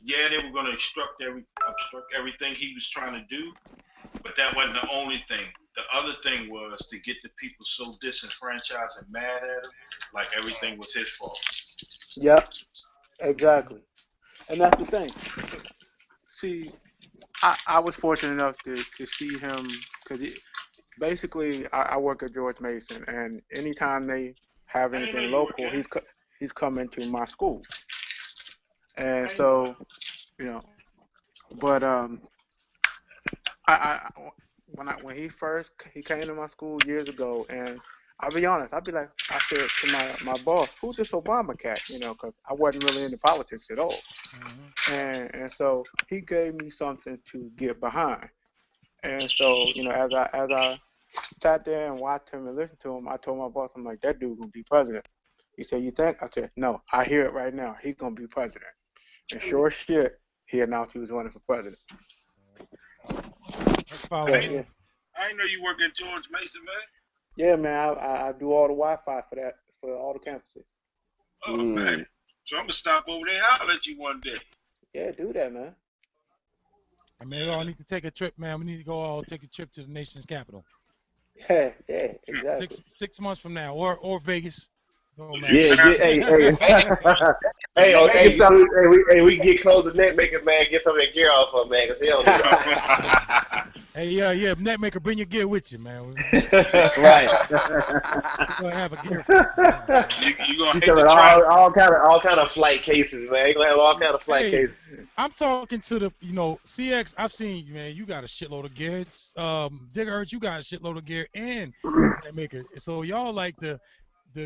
yeah, they were going to obstruct everything he was trying to do, but that wasn't the only thing. The other thing was to get the people so disenfranchised and mad at him, like everything was his fault. yep, exactly. And that's the thing. see, I was fortunate enough to see him because basically I work at George Mason, and anytime they have I didn't know anything you were local, gay. he's coming to my school, and I didn't know that. so you know, but I when he came to my school years ago, and I'll be honest, I said to my boss, who's this Obama cat? You know, because I wasn't really into politics at all, Hmm. and so he gave me something to get behind, and so as I sat there and watched him and listened to him, I told my boss, I'm like, that dude gonna be president. He said, you think? I said, no, I hear it right now. He's gonna be president. And sure as shit, he announced he was running for president. That's I So following ain't, yeah, you. I ain't know you work at George Mason, man. yeah, man, I do all the Wi-Fi for all the campuses. Oh man. Mm. So I'm gonna stop over there and holler at you one day. Yeah, do that, man. And man, we all need to take a trip, man. We need to go all take a trip to the nation's capital. Yeah, yeah, Hmm. exactly. 6 months from now, or Vegas. Don't matter. Yeah, Exactly. hey, hey, Vegas, hey, oh, hey, Vegas, we get close to net maker, man. Get some of that gear off of man, cause he don't need all Hey, yeah, net maker, bring your gear with you, man. that. Right. We're gonna have a gear fest or something, man. You gonna He's hate talking the about travel. all kind of flight cases, man. He gonna have all kind of flight Hey, cases. I'm talking to the, CX. I've seen you, man. You got a shitload of gear. Gigahertz, you got a shitload of gear, and net maker. So y'all like the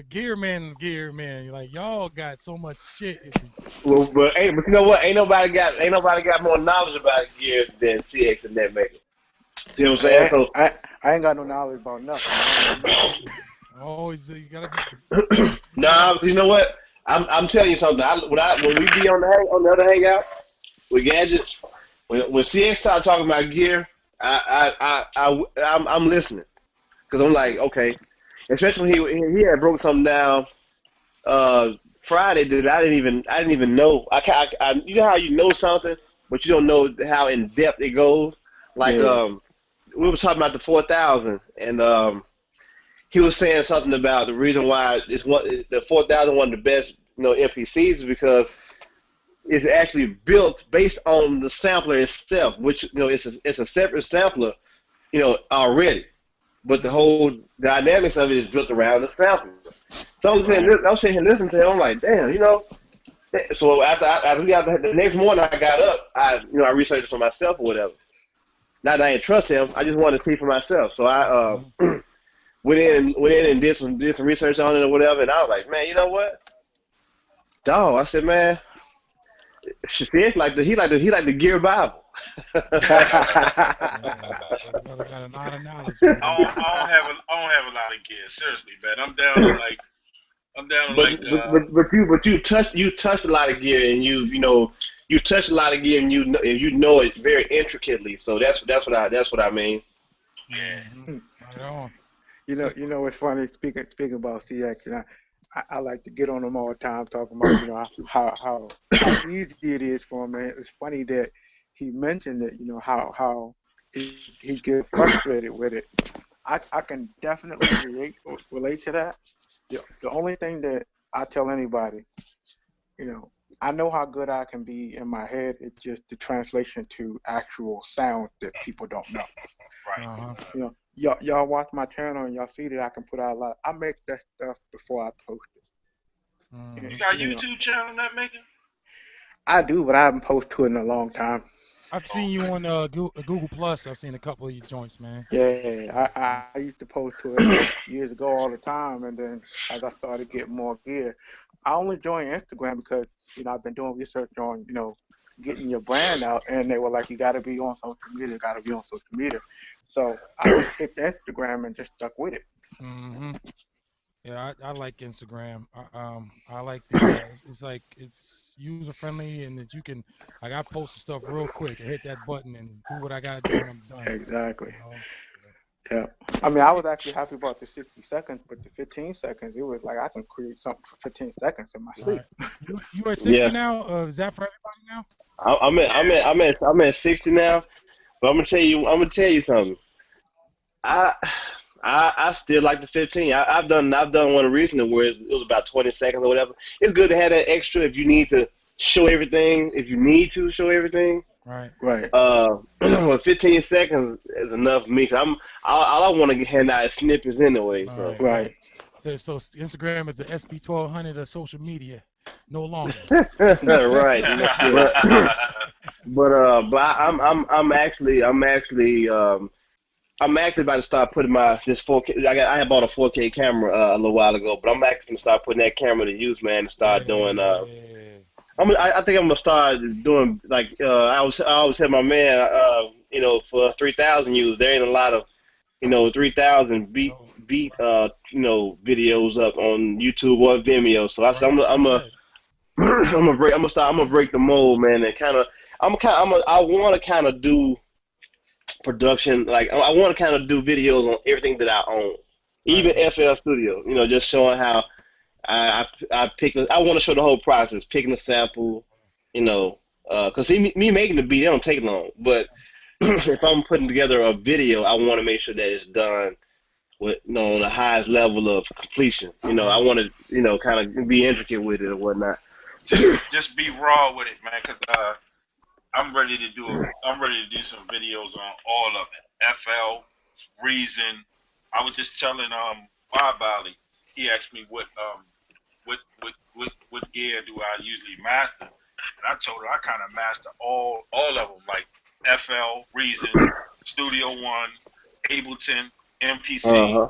gear man's gear man. Like y'all got so much shit. Well, but you know what? Ain't nobody got more knowledge about gear than CX and NetMaker. See what I'm saying? Hey, I ain't got no knowledge about nothing. I don't know nothing. Always, you gotta be. So, nah, you know what? I'm telling you something. When we be on the other hangout with gadgets, when CX start talking about gear, I'm listening because I'm like, okay. Especially when he had broke something down uh Friday that I didn't even know. You know how you know something, but you don't know how in depth it goes. Like Yeah, we were talking about the 4000, and he was saying something about the reason why the 4000 one of the best MPCs is because it's actually built based on the sampler itself, which it's a separate sampler already, but the whole dynamics of it is built around the sampler. So right. I'm sitting here listening to him. I'm like, damn. So after we got the next morning, I got up. I researched it for myself or whatever. Not that I didn't trust him. I just wanted to see for myself. So I Mhm. went in and did some research on it or whatever. And I was like, man, you know what, dog? I said, man, it's like the Gear Bible. Yeah, brother got a lot of knowledge, man. I don't have a lot of gear. Seriously, man. I'm down to But like you touched a lot of gear, and you touched a lot of gear, and you know it very intricately. So that's what I mean. yeah. Right on. So, It's funny speaking about CX. I like to get on them all the time, talking about how easy it is for him. And it's funny that he mentioned it. How he gets frustrated with it. I can definitely relate to that. The only thing that I tell anybody, you know, I know how good I can be in my head. It's just the translation to actual sound that people don't know. Right. uh-huh. Y'all watch my channel and y'all see that I can put out a lot. I make that stuff before I post it. Hmm. You got a You know, YouTube channel not making? I do, but I haven't posted to it in a long time. I've Oh seen you man. on Google Plus. I've seen a couple of your joints, man. Yeah, I used to post to it years ago all the time, and then as I started getting more gear, I only joined Instagram because I've been doing research on getting your brand out, and they were like, you got to be on social media, got to be on social media. So I just picked Instagram and just stuck with it. Hmm. Yeah, I like Instagram. I like it's like it's user friendly and that you can, like, I post the stuff real quick and hit that button and do what I gotta do and I'm done. Exactly. You know. Yeah. I mean, I was actually happy about the 60 seconds, but the 15 seconds, it was like I can create something for 15 seconds in my All sleep. right. You at 60 Yeah, now? Is that for everybody now? Yeah. I'm at 60 now. But I'm gonna tell you something. I I still like the 15. I've done one recently where it was about 20 seconds or whatever. It's good to have that extra if you need to show everything. If you need to show everything, Right. Right. Well, 15 seconds is enough for me. Cause all I want to hand out is snippets anyway. All So right. Right. Right. So Instagram is the SB 1200 of social media, no longer. right, Yeah. but I'm actually about to start putting my this 4K. I had bought a 4K camera a little while ago, but I'm actually gonna start putting that camera to use, man, and start doing. Yeah. I think I'm gonna start doing like I always tell my man, for 3,000 views, there ain't a lot of 3,000 No. videos up on YouTube or Vimeo. So I said Right. Right. I'm gonna break the mold, man, and I want to kind of do production. Like I want to kind of do videos on everything that I own, Right. even FL Studio. Just showing how I pick. I want to show the whole process, picking a sample. You know, because me making the beat, it don't take long. But if I'm putting together a video, I want to make sure that it's done with on the highest level of completion. I Right. want to kind of be intricate with it or whatnot. just be raw with it, man. Cause I'm ready to do some videos on all of it. FL, Reason. I was just telling Bob Bali. He asked me what gear do I usually master, and I told her I kind of master all of them, like FL, Reason, Studio One, Ableton, Uh MPC, huh.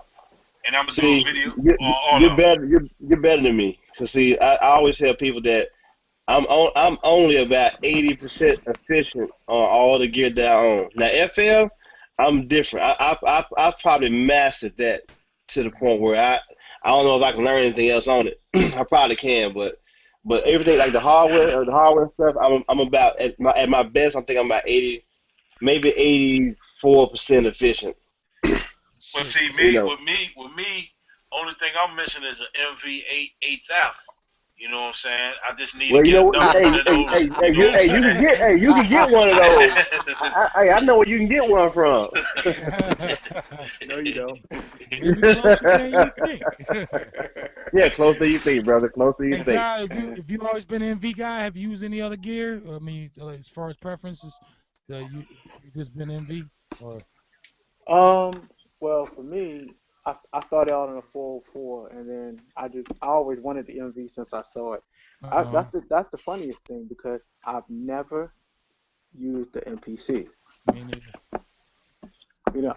and I'm gonna do a See, video you, on all you're of them. better. You're better than me. Cause see, I always tell people that I'm only about 80% efficient on all the gear that I own. Now FL, I'm different. I've probably mastered that to the point where I don't know if I can learn anything else on it. I probably can, but everything like the hardware stuff, I'm about at my best. I think I'm about 80, maybe 84% efficient. But Shit. see, You me know. with me, only thing I'm missing is an MV8 8000. You know what I'm saying? I just need to Well, get another hey, one of hey, those. hey, hey, You know what I'm you can get one of those. saying? I know where you can get one from. No, you don't. Maybe closer than you think. Yeah, closer you think, brother. Closer you Hey think. Ty, if you always been an MV guy, have you used any other gear? I mean, as far as preferences, you just been MV or Well, for me, I started out on a 404, and then I always wanted the MV since I saw it. uh That's the funniest thing because I've never used the MPC. me neither.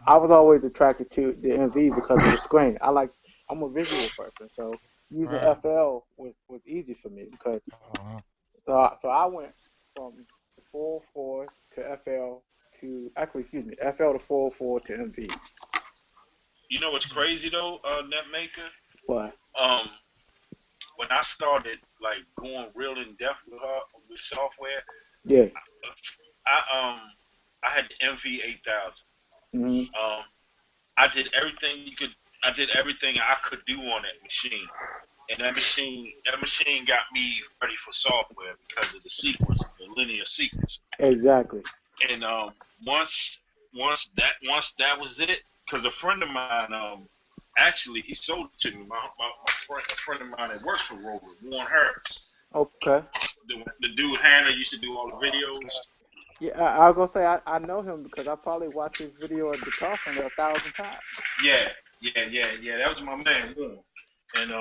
I was always attracted to the MV because of the screen. I'm a visual person, so using Right. FL was easy for me because Uh-huh. I went from the 404 to FL to actually excuse me FL to 404 to MV. You know what's crazy though, Netmaker? But Um, when I started like going real in depth with software, yeah, I I had the MV8000. hmm Um, I did everything you could. I did everything I could do on that machine, and that machine got me ready for software because of the sequence, the linear sequence. exactly. And once that was it, because a friend of mine actually he sold it to me. My friend, a friend of mine that works for Rover, Warren Harris, Okay. the dude Hannah used to do all the videos. Yeah, I was gonna say I know him because I probably watched his video of Guitar Center 1,000 times. Yeah, yeah. That was my man Warren, and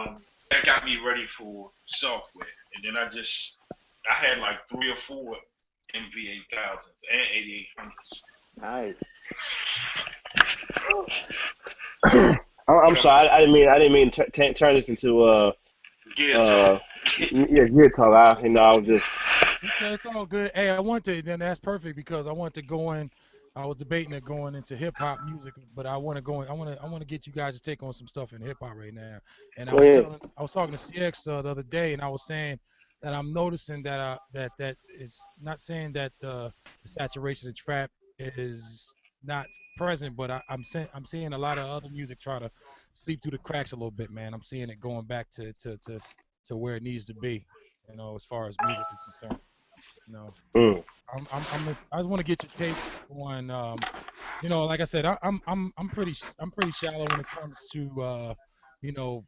that got me ready for software. And then I had like 3 or 4 MV8000s and 8800s. Nice. I'm But sorry. I didn't mean to turn this into gear talk. uh yeah, good talk. I was just It's all good. Hey, I want to. Then that's perfect because I want to go in. I was debating it going into hip hop music, but I want to go in. I want to get you guys to take on some stuff in hip hop right now. And Go ahead. I was talking to CX the other day, and I was saying that I'm noticing that that it's not saying that the saturation of trap is not present, but I'm seeing a lot of other music try to sleep through the cracks a little bit, man. I'm seeing it going back to where it needs to be, as far as music is concerned. You know, mm, I just want to get your take on, like I said, I'm pretty shallow when it comes to, you know,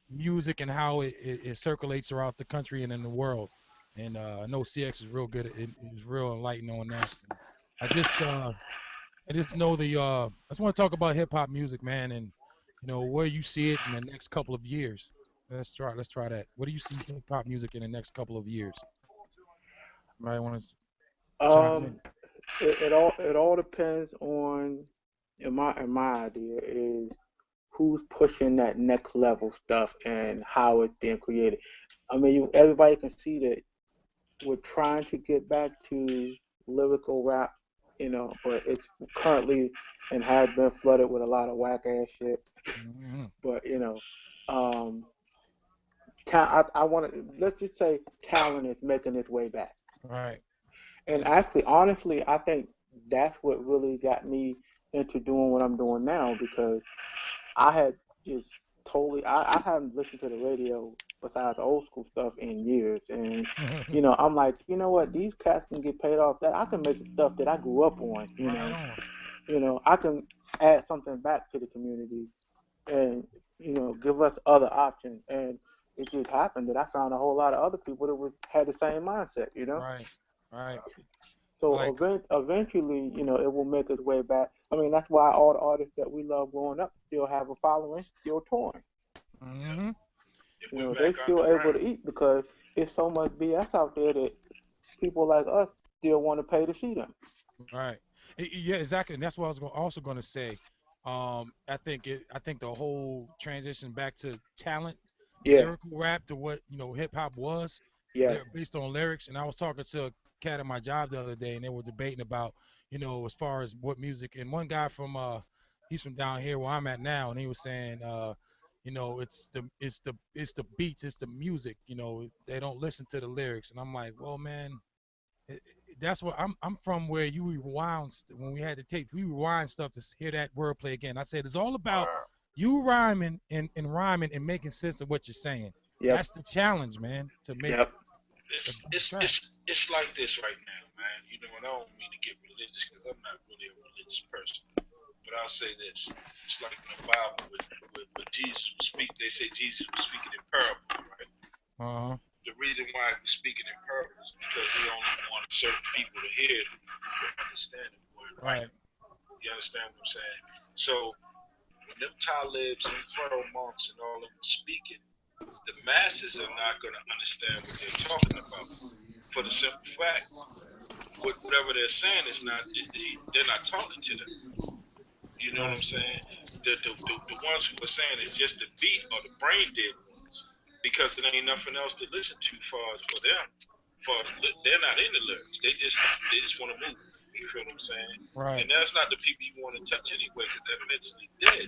music and how it circulates throughout the country and in the world. and I know CX is real good. Is real enlightened on that. And I just uh, I just know I just want to talk about hip hop music, man, and where you see it in the next couple of years. Let's try that. What do you see hip hop music in the next couple of years? Right, want to chime Um, in? it all depends on, in my idea, is who's pushing that next level stuff and how it's being created. I mean, everybody can see that we're trying to get back to lyrical rap, but it's currently and has been flooded with a lot of whack ass shit. Hmm. But um, I want to, let's just say talent is making its way back. Right. And actually, honestly, I think that's what really got me into doing what I'm doing now, because I had just totally, I haven't listened to the radio besides old school stuff in years. And, I'm like, you know what? These cats can get paid off that. I can make the stuff that I grew up on, Right on. I can add something back to the community and, give us other options. And it just happened that I found a whole lot of other people that had the same mindset. Right. Right. I So like. eventually, it will make its way back. I mean, that's why all the artists that we love growing up still have a following, still touring. Hmm. It went They're back still able underground. to eat because it's so much BS out there that people like us still want to pay to see them. Right. Yeah, exactly. And that's what I was also going to say. I think the whole transition back to talent, Yeah, lyrical rap to what hip hop was, yes, they're based on lyrics. And I was talking to a cat at my job the other day, and they were debating about as far as what music. And one guy from he's from down here where I'm at now, and he was saying it's the beats, it's the music. They don't listen to the lyrics, and I'm like, well, man, that's what I'm from, where you rewind when we had the tape, we rewind stuff to hear that wordplay again. I said it's all about you rhyming and rhyming and making sense of what you're saying. yep, That's the challenge, man, to make yep. a It's good it's track. it's it's like this right now, man. And I don't mean to get religious because I'm not really a religious person. But I'll say this: it's like in the Bible with Jesus was speak. They say Jesus was speaking in parables, right? Uh-huh. The reason why he was speaking in parables is because he only wanted certain people to hear it who could understand it more in Right. light. You understand what I'm saying? So when them Talibs and Pharaoh monks and all of them speaking, the masses are not going to understand what they're talking about for the simple fact whatever they're saying is not they're not talking to them. You know what Right. I'm saying? The ones who are saying it's just the beat or the brain dead ones because there ain't nothing else to listen to far as for them. For they're not in the lyrics. They just want to move. You feel what I'm saying? And Right. that's not the people you want to touch anyway because they're mentally dead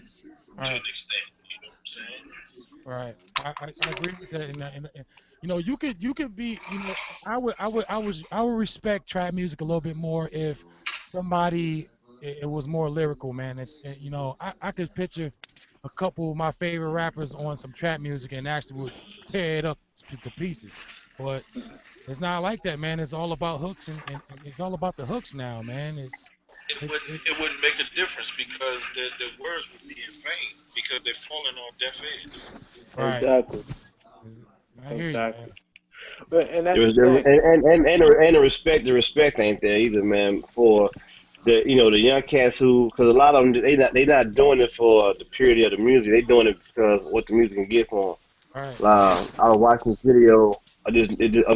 to Right. an extent. You know what I'm saying? Right. I agree with that. And you could be I would respect trap music a little bit more if somebody it was more lyrical, man. I could picture a couple of my favorite rappers on some trap music and actually would tear it up to pieces. But it's not like that, man. It's all about hooks and it's all about the hooks now, man. It It's wouldn't it it wouldn't make a difference because the words would be in vain because they're falling on deaf ears. right. Exactly, I hear you, man. exactly. And that's the There, thing. and the respect ain't there either, man. For the young cats who, because a lot of them they not doing it for the purity of the music. They doing it because what the music can get for Right. them. I was watching this video of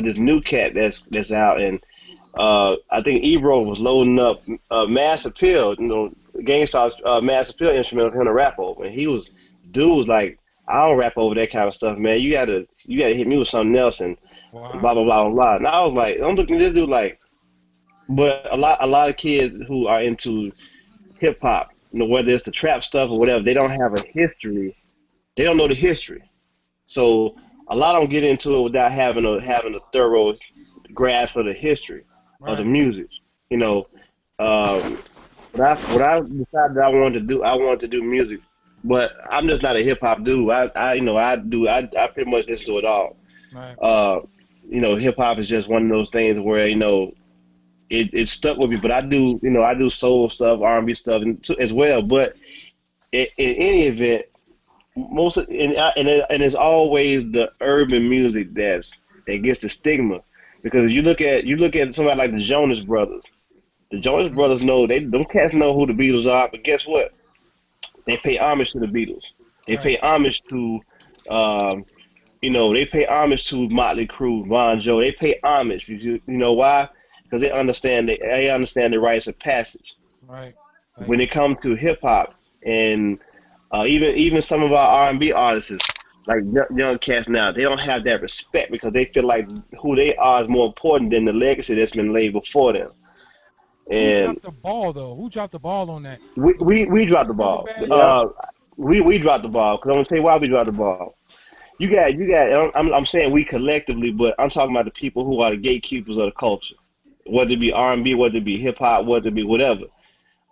this new cat that's out, and I think Ebro was loading up Mass Appeal, Gangstar's Mass Appeal instrumental for him to rap over, and dude was like, I don't rap over that kind of stuff, man. You gotta hit me with something else, and blah Wow. blah blah blah blah. And I was like, I'm looking at this dude like, but a lot of kids who are into hip hop, whether it's the trap stuff or whatever, they don't have a history. They don't know the history, so a lot of them get into it without having a thorough grasp of the history of the Right. music. You know, um, when I decided I wanted to do music, but I'm just not a hip hop dude. I pretty much listen to it all. Right. Uh, hip hop is just one of those things where it stuck with me. But I do soul stuff, R&B stuff, as well. But in any event, most of, and it's always the urban music that gets the stigma. Because you look at somebody like the Jonas Brothers. The Jonas Brothers know they them cats know who the Beatles are, but guess what? They pay homage to the Beatles. They Right. pay homage to um, they pay homage to Motley Crue, Bon Jovi. They pay homage because you know why? Because they understand the rites of passage. Right. Like When it comes to hip hop and even some of our R&B artists, like young cats now, they don't have that respect because they feel like who they are is more important than the legacy that's been laid before them. who And dropped the ball though? Who dropped the ball on that? we Was we, we dropped the it really ball. bad? Yeah. We dropped the ball because I'm gonna tell you why we dropped the ball. You got. I'm saying we collectively, but I'm talking about the people who are the gatekeepers of the culture, whether it be R&B, whether it be hip hop, whether it be whatever.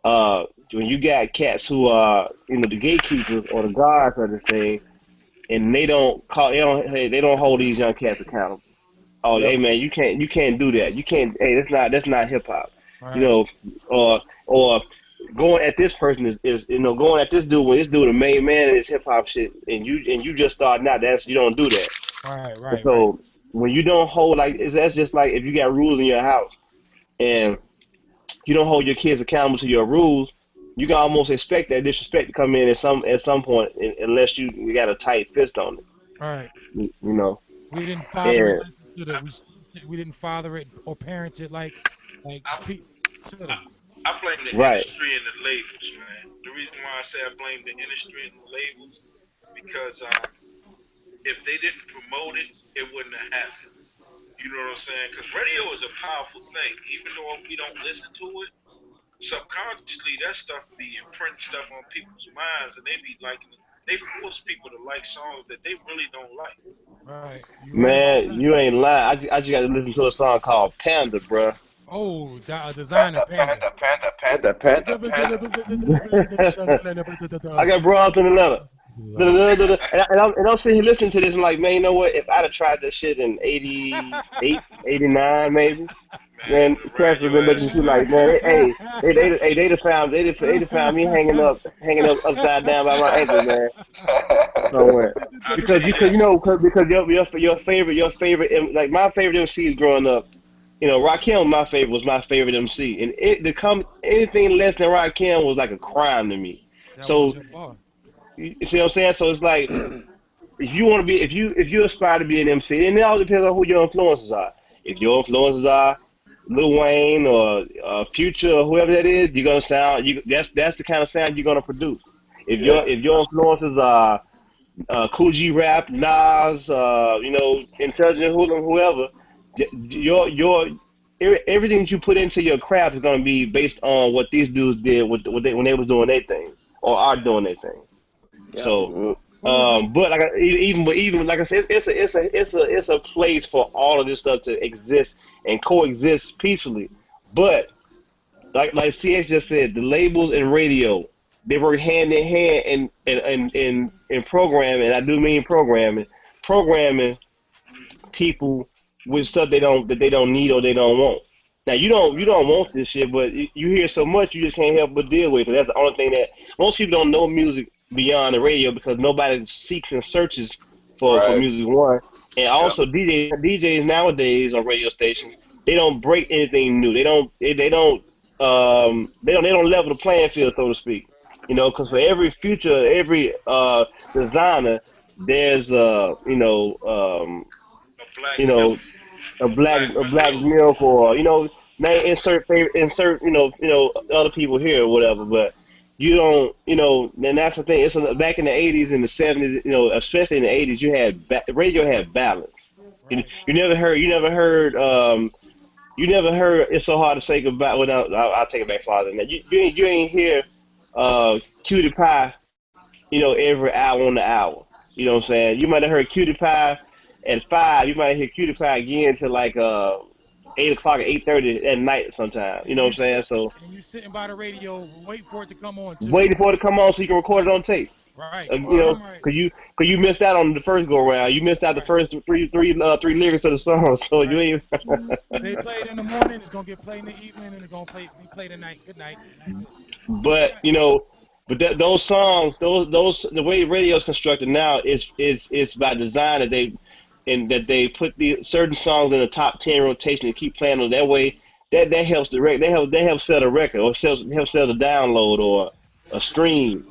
Uh, when you got cats who are the gatekeepers or the guards of the thing, and they don't hold these young cats accountable. Oh, Yep. hey man, you can't do that. You can't. Hey, that's not hip hop. You Right. know, or going at this person is going at this dude when this dude the main man in this hip hop shit, and you just starting out. You don't do that. Right. And Right. Right. so when you don't hold that's just like if you got rules in your house and you don't hold your kids accountable to your rules, you can almost expect that disrespect to come in at some point, unless you got a tight fist on it. Right. You know, We didn't father it and like we should have. We didn't father it or parent it like I, should I have. I blame the right, industry and the labels, man. The reason why I say I blame the industry and the labels because if they didn't promote it, it wouldn't have happened. You know what I'm saying? Because radio is a powerful thing. Even though we don't listen to it, subconsciously that stuff be imprinting stuff on people's minds, and they be liking. They force people to like songs that they really don't like. Right. You right about man, that. you ain't lying. I just got to listen to a song called Panda, bruh. Oh, designer Panther, panda. panther, panther, panther, panther, panther. I got brought in Atlanta. And I'm sitting here listening to this and like, man, you know what? If I'd have tried this shit in 88, 89, maybe, Man, man, the cats would have radio been ass looking at you shit. like, man, they'd have found me hanging up upside down by my ankle, man, somewhere. I Because tell you, you cause this. you know, because your favorite, like my favorite MCs growing up. Rakim, was my favorite MC, and it to come anything less than Rakim was like a crime to me. That was So your boy. you see what I'm saying? So it's like if you want to be, if you aspire to be an MC, and it all depends on who your influences are. If your influences are Lil Wayne or Future or whoever that is, you're gonna sound. That's the kind of sound you're gonna produce. If Yeah. your influences are Cool G Rap, Nas, Intelligent Hoodlum, whoever, your everything that you put into your craft is gonna be based on what these dudes did when they was doing their thing or are doing their thing. Yep. So, Who is the but even like I said, it's a place for all of this stuff to exist and coexist peacefully. But like CX just said, the labels and radio they work hand in hand in programming. I do mean programming people with stuff they don't need or they don't want. Now you don't want this shit, but you hear so much you just can't help but deal with it. That's the only thing that most people don't know music beyond the radio because nobody seeks and searches for Right. music one. And Yep. also DJs nowadays on radio stations they don't break anything new. They don't level the playing field so to speak. Because for every future, every designer, there's A black you milk, know a a black black a black Magoo. milk or name insert other people here or whatever, but you don't and that's the thing. Back in the 80s and the 70s, especially in the 80s, the radio had balance. You, right? you never heard it's so hard to say goodbye. Well, no, I'll take it back farther than that. You ain't hear Cutie Pie every hour on the hour. You know what I'm saying? You might have heard Cutie Pie at 5. You might hear Cutie Pie again till like 8 o'clock or 8:30 at night sometime. You know And what I'm saying? So you sitting by the radio waiting for it to come on too. waiting for it to come on so you can record it on tape. Right. Word. Damn right. Cause you missed out on the first go around. You missed out the Right. first three lyrics of the song. So you Right. ain't. They played in the morning. It's gonna get played in the evening, and it's gonna be played at night. Good night, and that's it. But Right. those songs, those the way radio is constructed now is by design that they and that they put the certain songs in the top 10 rotation and keep playing them that way. That helps the record. They help sell the record or help sell the download or a stream.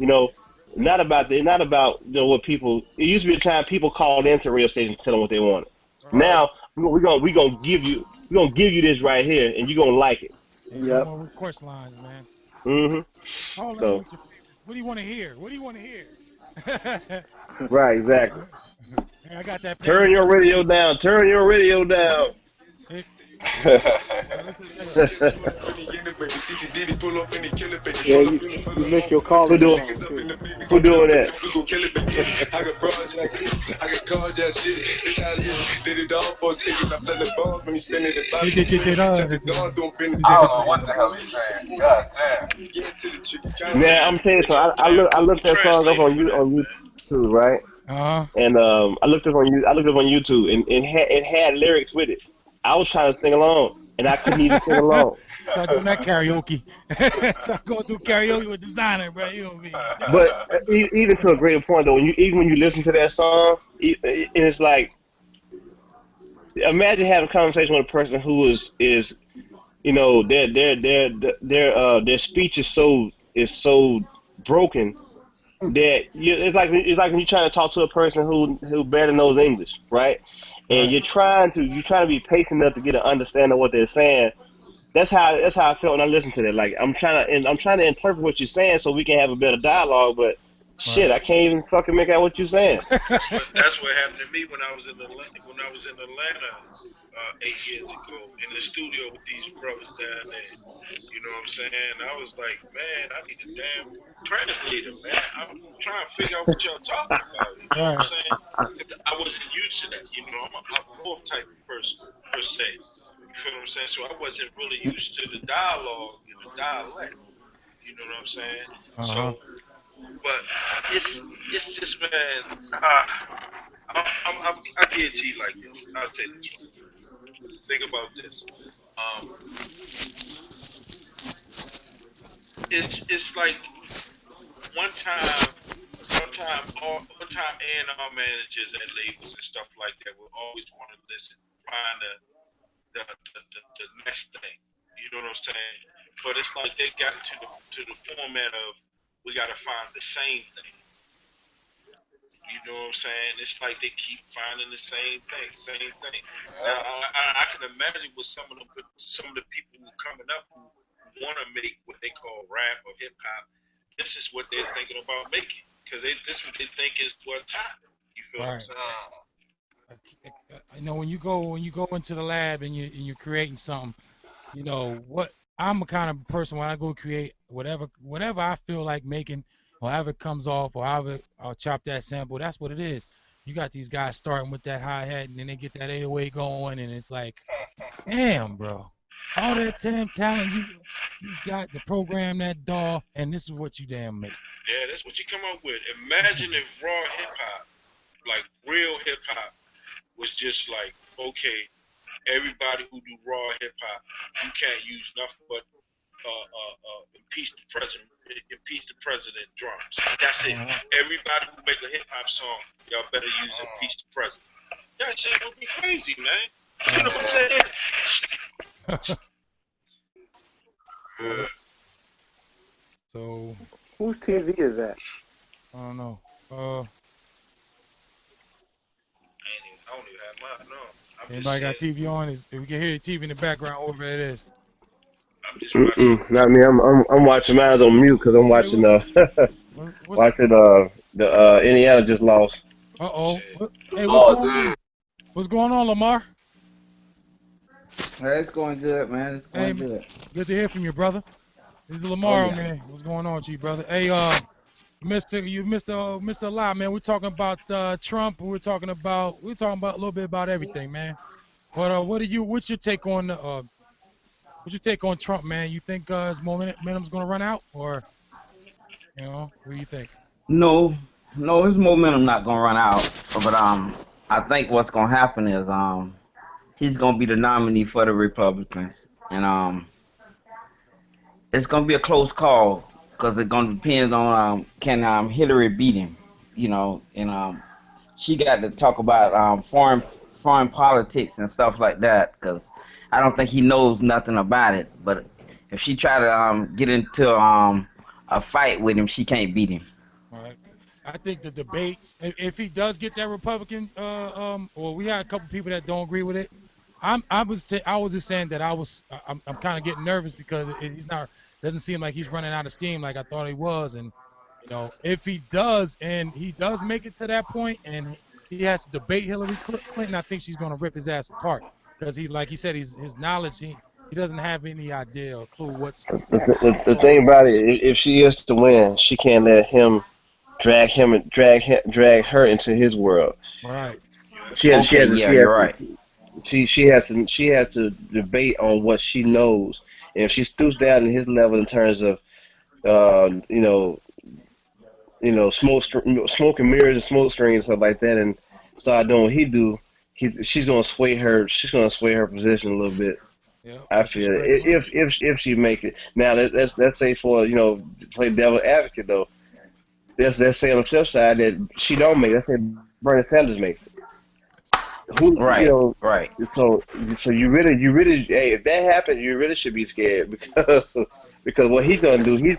Not about what people. It used to be a time people called into radio stations to tell them what they wanted. Right. Now we're gonna give you this right here, and you're gonna like it. Hey, no Yep. more request lines, man. hmm Call in So with your favorite. What do you want to hear? What do you want to hear? right, exactly. Hey, I got that Turn your playlist. radio down. Turn your radio down. Hey, listen, check it. Yeah, you missed your Who calling do song too. who doing that? I don't know what the hell he's saying. God damn. Man, I'm telling you something. I looked that song up Translated on for you that, on man. YouTube, right? Uh-huh. And I looked up on YouTube, and it had lyrics with it. I was trying to sing along, and I couldn't even sing along. Start doing that karaoke. Start going through karaoke with designer, bro. You know me. But even to a greater point, though, even when you listen to that song, and it's like, imagine having a conversation with a person who is their speech is so broken that it's like when you're trying to talk to a person who barely knows English, right? And Right. you're trying to be patient enough to get an understanding of what they're saying. That's how I felt when I listened to that. Like I'm trying to interpret what you're saying so we can have a better dialogue, but Right. shit, I can't even fucking make out what you're saying. That's what happened to me when I was in Atlanta 8 years ago in the studio with these brothers down there. You know what I'm saying? I was like, man, I need a damn translator, man. I'm trying to figure out what y'all talking about. You know what I'm Right. saying? 'Cause I wasn't used to that. I'm a up north type of person per se. You feel what I'm saying? So I wasn't really used to the dialogue and the dialect. You know what I'm saying? Uh-huh. So, but it's just man. Uh, I get to you like this. I'll say this. Think about this. Um, it's like one time, one time, A&R managers at labels and stuff like that will always want to listen, find the next thing. You know what I'm saying? But it's like they got to the format of we got to find the same thing. You know what I'm saying? It's like they keep finding the same thing, same thing. Now I can imagine with some of the people who are coming up who want to make what they call rap or hip hop. This is what they're thinking about making because this is what they think is what's hot. You feel what I'm Right. saying? When you go into the lab and you're creating something, what I'm a kind of person when I go create whatever I feel like making, or however it comes off, or however I'll chop that sample. That's what it is. You got these guys starting with that hi hat, and then they get that 808 going, and it's like, damn, bro, all that damn talent you got to program that DAW, and this is what you damn make. Yeah, that's what you come up with. Imagine if raw hip hop, like real hip hop, was just like okay, everybody who do raw hip hop, you can't use nothing but impeach the president drums. That's it. Uh-huh. Everybody who make a hip hop song, y'all better use impeach the president. That shit would be crazy, man. You know Right. what I'm saying? So Whose TV is that? I don't know. I don't even have mine. No, I'm just Anybody got saying. TV on? Is we can hear the TV in the background, whatever it is. I'm just watching. Not me. I'm watching mine on mute because I'm Hey, watching what's watching the Indiana just lost. uh-oh. Shit. Hey, what's Oh, going dude. on? What's going on, Lamar? Well, it's going good, man. It's Hey, going good. good to hear from you, brother. This is Oh Lamar, yeah. man. What's going on with you, brother? Hey, you missed a lot, man. We're talking about Trump. We're talking about a little bit about everything, man. But what's your take on Trump, man? You think his momentum's gonna run out, or what do you think? No, no, his momentum not gonna run out. But I think what's gonna happen is he's gonna be the nominee for the Republicans, and it's gonna be a close call because it's gonna depend on can Hillary beat him, and she got to talk about foreign politics and stuff like that, because I don't think he knows nothing about it. But if she try to get into a fight with him, she can't beat him. All right. I think the debates, if he does get that Republican, well, we had a couple people that don't agree with it. I was just saying that I'm kind of getting nervous because he's not, doesn't seem like he's running out of steam like I thought he was, and if he does and he does make it to that point and he has to debate Hillary Clinton, I think she's gonna rip his ass apart because like he said, his knowledge, he doesn't have any idea or clue what's The going thing on. about it, if she is to win, she can't let drag her into his world. Right. Yeah. She has she Okay, has yeah, she has you're right. she has to debate on what she knows, and if she stoops down to his level in terms of uh you know smoke and mirrors and smoke screens and stuff like that, and start doing what he do, she's gonna sway her. She's gonna sway her position a little bit. Yeah, I because feel he's ready. if she make it now. Let's say for play devil advocate though. Let's say on the flip side that she don't make it. Let's say Bernie Sanders makes it. Who Right, right. so you really hey, if that happens, you really should be scared because what he's gonna do, he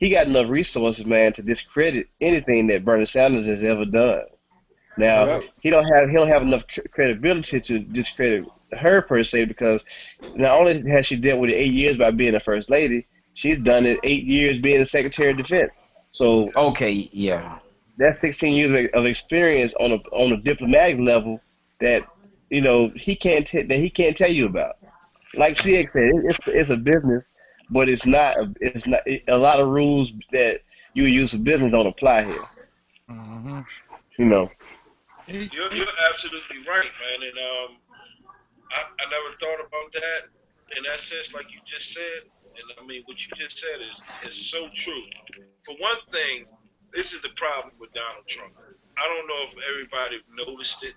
got enough resources, man, to discredit anything that Bernie Sanders has ever done. Now Yep. Right. he don't have enough credibility to discredit her per se because not only has she dealt with it 8 years by being a first lady, she's done it 8 years being a Secretary of Defense. So Okay, yeah. that's 16 years of experience on a diplomatic level that he can't tell you about. Like Right. CX said, it's a business, but a lot of rules that you use for business don't apply here. Mm-hmm. You know. It, it, You're absolutely right, man. And I never thought about that in that sense, like you just said. And I mean, what you just said is so true. For one thing, this is the problem with Donald Trump. I don't know if everybody noticed it,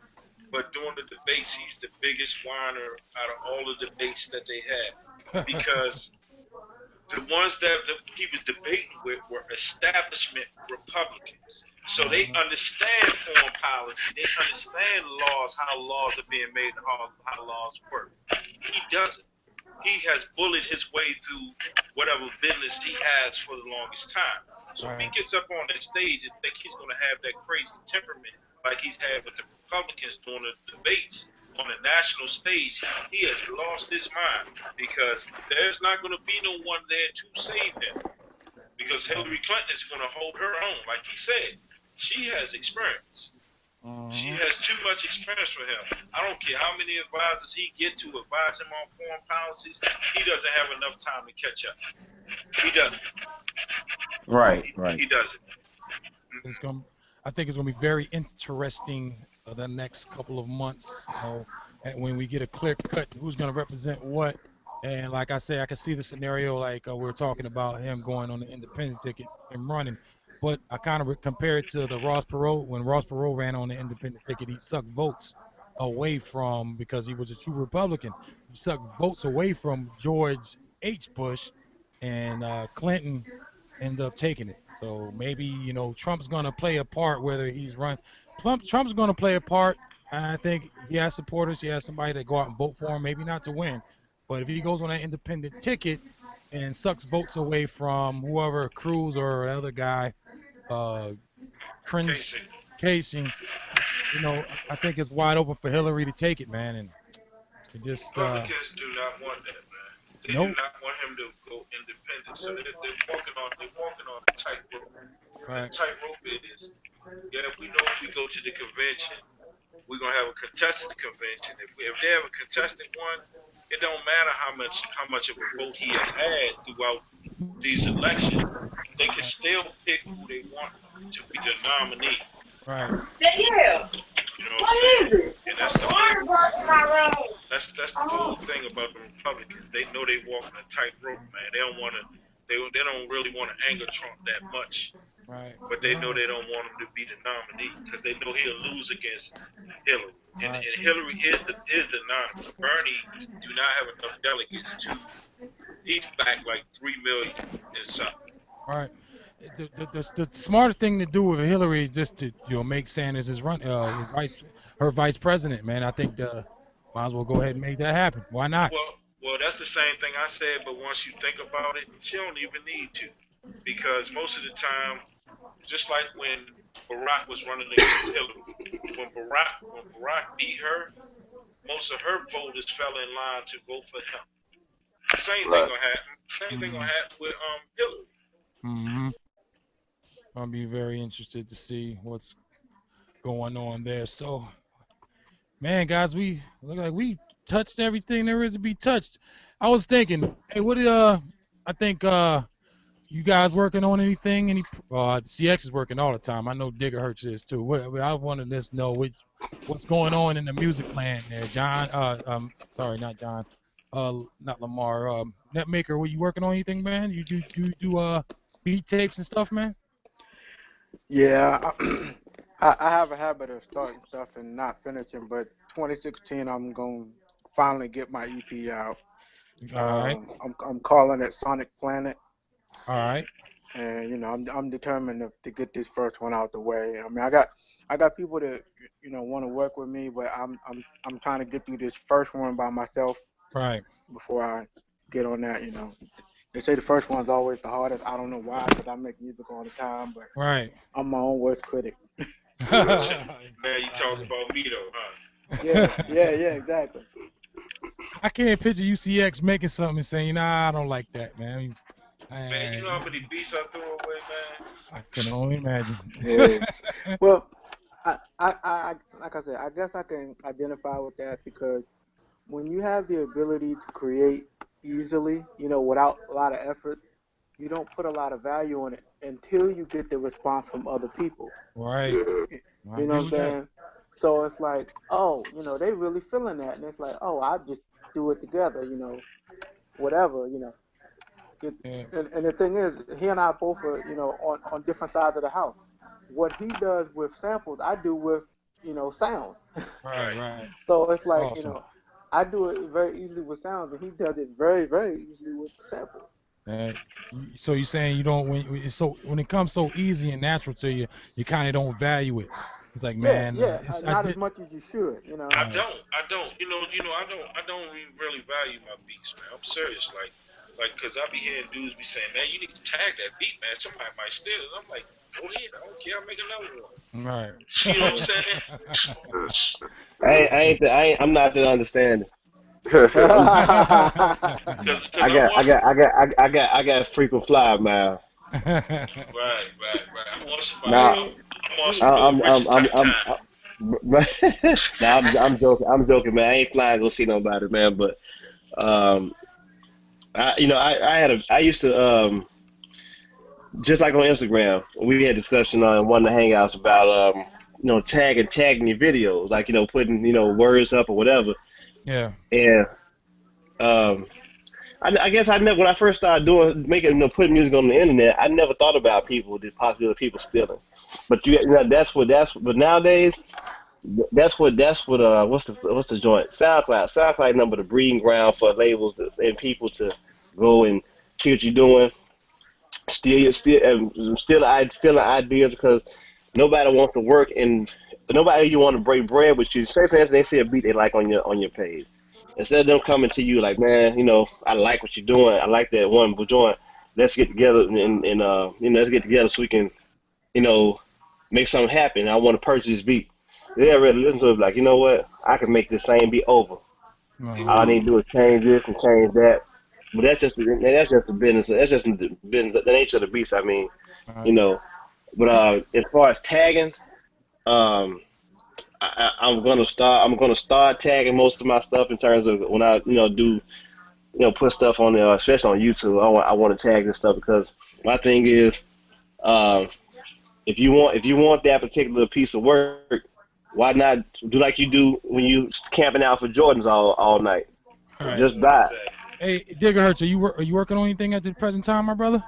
but during the debates, he's the biggest whiner out of all the debates that they had because the ones that he was debating with were establishment Republicans. So they uh-huh. understand foreign policy. They understand laws, how laws are being made, and how laws work. He doesn't. He has bullied his way through whatever business he has for the longest time. So if he Right. gets up on that stage and think he's going to have that crazy temperament like he's had with the Republicans during the debates on the national stage, he has lost his mind because there's not going to be no one there to save him because Right. Hillary Clinton is going to hold her own. Like he said, she has experience. She Uh-huh. has too much experience for him. I don't care how many advisors he get to advise him on foreign policies. He doesn't have enough time to catch up. He doesn't. Right, right. He doesn't. It's going I think it's going to be very interesting the next couple of months, and when we get a clear cut who's going to represent what. And like I say, I can see the scenario like we are talking about him going on the independent ticket and running. But I kind of compare it to the Ross Perot. When Ross Perot ran on the independent ticket, he sucked votes away from, because he was a true Republican. He sucked votes away from George H. Bush, and Clinton end up taking it. So maybe Trump's going to play a part whether he's run. Trump's going to play a part. I think he has supporters. He has somebody to go out and vote for him. Maybe not to win, but if he goes on an independent ticket and sucks votes away from whoever Cruz or the other guy, uh, cringe Casey, casing, I think it's wide open for Hillary to take it, man. And it just Republicans do not want that, man. They do nope. not want him to go independent. So they're walking on a tightrope. And the Right. tightrope is, yeah, we know if we go to the convention, we're gonna have a contested convention. If they have a contested one, it don't matter how much of a vote he has had throughout these elections. They can Right. still pick who they want to be the nominee. Right. You know what I'm saying? And that's the whole that's the whole thing about the Republicans. They know they walking a tightrope, man. They don't really want to anger Trump that much, Right. but they know they don't want him to be the nominee because they know he'll lose against Hillary. Right. And Hillary is the nominee. Bernie do not have enough delegates to. He's back like 3 million and something. Right. The smartest thing to do with Hillary is just to make Sanders his vice. her vice president, man. I think might as well go ahead and make that happen. Why not? Well, that's the same thing I said, but once you think about it, she don't even need to, because most of the time, just like when Barack was running against Hillary, when Barack beat her, most of her voters fell in line to vote for him. Same thing Right. gonna happen. Same thing gonna Mm-hmm. happen with Hillary. Mm-hmm. I'll be very interested to see what's going on there. So, man, guys, we look like we touched everything there is to be touched. I was thinking, hey, what I think you guys working on anything? CX is working all the time. I know Digger Hertz is too. I wanted to just know what's going on in the music plant there, John. Sorry, not John. Not Lamar. Netmaker, were you working on anything, man? You do beat tapes and stuff, man? Yeah, I have a habit of starting stuff and not finishing, but 2016 I'm going to finally get my EP out. All right, I'm calling it Sonic Planet, all right, and I'm determined to get this first one out the way. I mean, I got people that want to work with me, but I'm trying to get through this first one by myself right, before I get on that. They say the first one's always the hardest. I don't know why, because I make music all the time, but right. I'm my own worst critic. Now you talking about me though, huh? Yeah, yeah, yeah, exactly. I can't picture UCX making something and saying, "Nah, I don't like that, man." Man, you know how I, many beats I threw away, man? I can only imagine. Yeah. Well, like I said, I guess I can identify with that because when you have the ability to create easily, without a lot of effort, you don't put a lot of value on it until you get the response from other people. Right. I You know agree what I'm with that. saying? So it's like, oh, they really feeling that, and it's like, oh, I just do it together, whatever. It, Yeah. and the thing is, he and I both are, on different sides of the house. What he does with samples, I do with, sounds. Right. Right. Right. So it's It's like, awesome. I do it very easily with sounds, and he does it very, very easily with samples. So you're saying you don't when it comes so easy and natural to you, you kind of don't value it. It's like, Yeah, man, yeah, it's I not as did. much as you should. I Right. don't. I don't. I don't really value my beats, man. I'm serious. Cause I be hearing dudes be saying, man, you need to tag that beat, man. Somebody might steal it. I'm like, go ahead. I don't care. I'll make another one. Right. You know what I'm Yeah. saying? I'm not to understand. I'm, Cause I'm on some. I got frequent flyer miles. Right. I'm on I somebody. Now, mean, I'm on he, some Little Richard type I'm time. no, I'm joking. I'm joking, man. I ain't flying to go see nobody, man. But um, I used to just like on Instagram, we had discussion on one of the hangouts about tagging your videos, like putting words up or whatever. Yeah. And um, I guess I never when I first started doing making putting music on the internet, I never thought about the possibility of people stealing. But but nowadays that's what what's the joint SoundCloud number the breeding ground for labels and people to go and see what you're doing, steal the ideas because nobody wants to work and nobody you want to break bread with you. Say for instance they see a beat they like on your page. Instead of them coming to you like, man, I like what you're doing. I like that one we're doing. Let's get together and let's get together so we can, you know, make something happen. I want to purchase this beat. They already listen to it like, you know what? I can make this same beat over. All I Uh-huh. need to do is change this and change that. But that's just the business. That's just the business, the nature of the beast. I mean, Right. you know. But as far as tagging, um, I'm gonna start tagging most of my stuff in terms of when I do put stuff on there, especially on YouTube. I want to tag this stuff because my thing is, um, if you want that particular piece of work, why not do like you do when you camping out for Jordans all night? Right. Just buy it. Exactly. Hey, Digger Hertz, are you working on anything at the present time, my brother?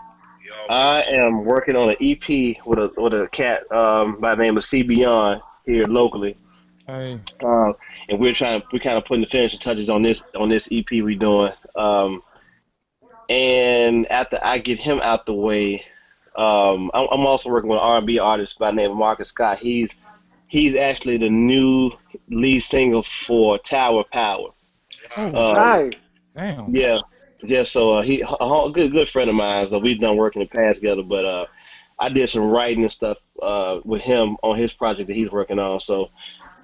I Always. am working on an EP with a cat by the name of C Beyond here locally, Hey. um, and we're kind of putting the finishing touches on this EP we're doing. And after I get him out the way, I'm also working with an R&B artist by the name of Marcus Scott. He's actually the new lead singer for Tower Power. Oh Wow. Um, Nice. damn. yeah, just so a good friend of mine. So we've done work in the past together, but I did some writing and stuff with him on his project that he's working on. So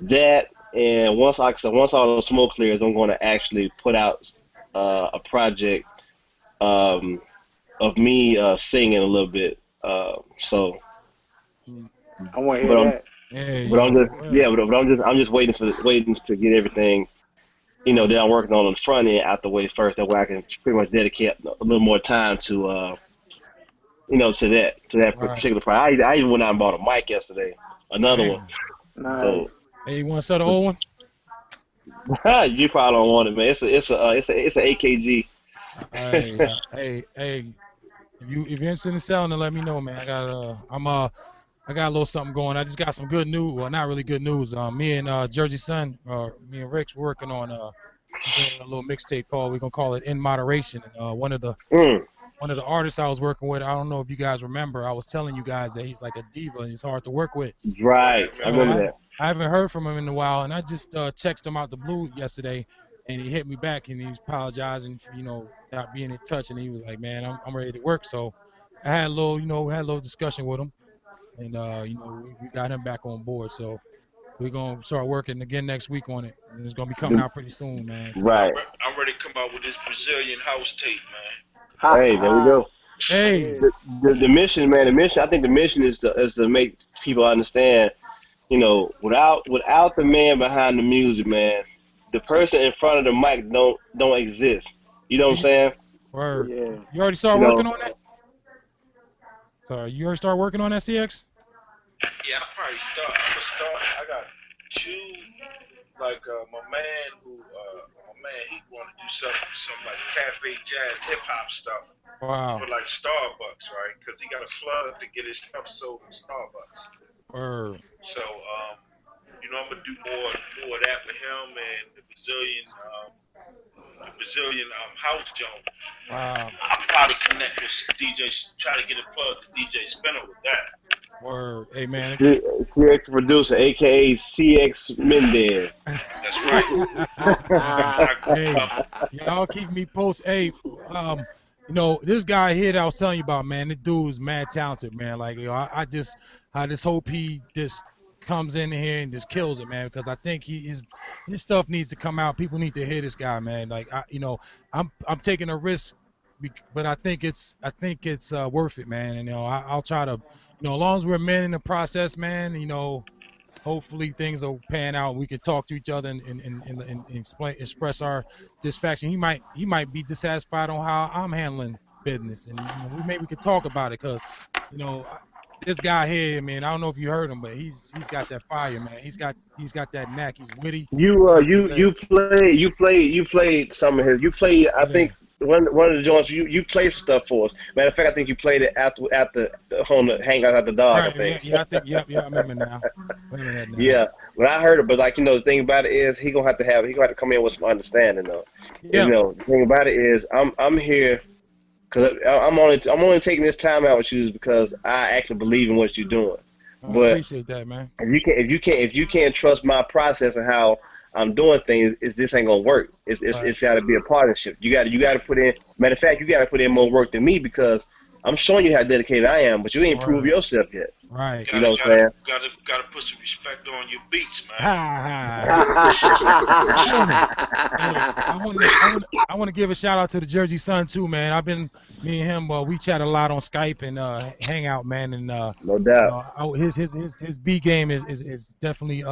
that, and once like I said, once all the smoke clears, I'm going to actually put out a project um, of me singing a little bit. So, Mm. I want to hear but I'm that. Yeah, but yeah, I'm for just real. yeah, but I'm just waiting to get everything that I'm working on the front end out the way first. That way I can pretty much dedicate a little more time to to that Right. particular project. I even went out and bought a mic yesterday, another one. Damn. So Nice. Hey, you want to sell the old one? you probably don't want it, man. It's a AKG. Hey. If you're interested in selling it, let me know, man. I got a little something going. I just got some good news. Well, not really good news. Me and Jersey Sun, me and Rick's working on we're doing a little mixtape called we're gonna call it In Moderation. And Mm, one of the artists I was working with, I don't know if you guys remember, I was telling you guys that he's like a diva and he's hard to work with. Oh yeah, right, I I remember So remember that. I that. I haven't heard from him in a while, and I just texted him out the blue yesterday, and he hit me back and he was apologizing for not being in touch, and he was like, man, I'm ready to work. So I had a little had a little discussion with him, and we got him back on board. So we're gonna start working again next week on it, and it's gonna be coming The- out pretty soon, man. So right. I'm ready to come out with this Brazilian house tape, man. Ha Hey, there we ha. go. hey, Yeah. The mission, man. The mission. I think the mission is to make people understand. Without the man behind the music, man, the person in front of the mic don't exist. You know what I'm hey, saying? word. Yeah. You already You started working know, on that? Sorry, you already started working on that, CX? Yeah, I probably start. I'm gonna start. I got two. Like my man, he want to do some like cafe jazz hip hop stuff Wow, for like Starbucks, right? Because he got a plug to get his stuff sold in Starbucks. word. So I'm gonna do more of that with him and the Brazilian house joint. Wow. I'll probably connect with DJ, try to get a plug to DJ Spinner with that. Word. Hey man. CX producer, aka CX Mendez. That's right. I Hey, y'all keep me posted. Hey, um, this guy here that I was telling you about, man, this dude is mad talented, man. Like, I just hope he just comes in here and just kills it, man, because I think his stuff needs to come out. People need to hear this guy, man. Like, I'm taking a risk, but I think it's worth it, man. And I'll try to, as long as we're men in the process, man. Hopefully things will pan out. We can talk to each other and express our dissatisfaction. He might be dissatisfied on how I'm handling business, and we maybe could talk about it because you know I- this guy here, man. I don't know if you heard him, but he's got that fire, man. He's got that knack. He's witty. You played some of his. You played, I think, Yeah. one of the joints. You played stuff for us. Matter of fact, I think you played it after on the hangout at the dog. I Right. Yeah. think. Yeah. I think. Yep. Yeah. I remember now. I remember that now. Yeah, but I heard it. But like the thing about it is he gonna have to come in with some understanding though. And, Yep. the thing about it is I'm here because I'm only taking this time out with you because I actually believe in what you're doing. I But appreciate that, man. if you can't trust my process and how I'm doing things, this ain't gonna work. Right. It's got to be a partnership. You got to put in. Matter of fact, you got to put in more work than me because I'm showing you how dedicated I am, but you ain't proved Word. yourself yet. Right. You Gotta know what I'm gotta saying? gotta gotta put some respect on your beats, Ha man. ha. Hey, hey, I want to give a shout out to the Jersey Sun too, man. Me and him, we chat a lot on Skype and hang out, man. And No doubt. his B game is definitely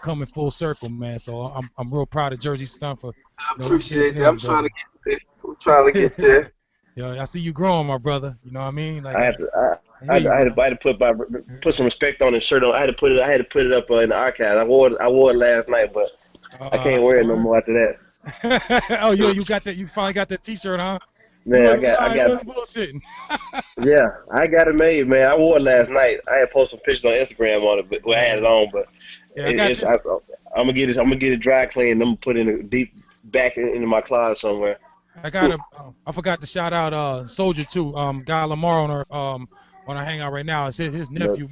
coming full circle, man. So I'm real proud of Jersey Sun for I he stepping appreciate that. I'm in, trying brother. to get there. I'm trying to get there. I see you growing, my brother. You know what I mean? Like I had to I hear you, man. I had to put some respect on the shirt on. I had to put it up in the archive. I wore it last night, but I can't wear it no Word. more after that. Oh, you got that? You finally got that T-shirt, huh? You Man, wasn't I lying. You got wasn't bullshitting. yeah, I got it made, man. I wore it last night. I had posted some pictures on Instagram on it, but well, I had it Word. on, but Yeah, I got this. I'm gonna get it dry cleaned. I'm gonna put it in a deep back into my closet somewhere. I got a. I forgot to shout out Soldier too. Guy Lamar on when I hang out right now. It's his No, nephew.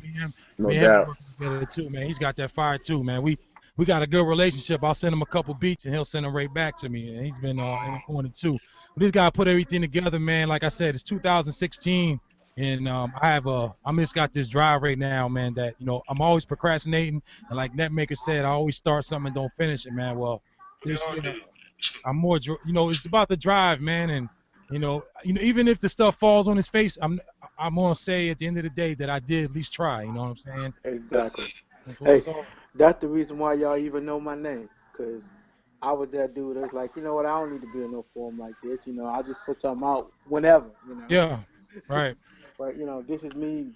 no Me and him be doubt. working together too, man. He's got that fire too, man. We got a good relationship. I'll send him a couple beats and he'll send them right back to me. And he's been on it too. But this guy put everything together, man. Like I said, it's 2016, and I just got this drive right now, man. That I'm always procrastinating, and like Netmaker said, I always start something and don't finish it, man. Well, We this all year do. I'm more, it's about the drive, man, and even if the stuff falls on his face, I'm gonna say at the end of the day that I did at least try. You know what I'm saying? That's Exactly. it. That's all. Hey, It's all. that's the reason why y'all even know my name, cause I was that dude that's like, you know what, I don't need to be in no form like this. I'll just put something out whenever. Yeah. Right. But this is me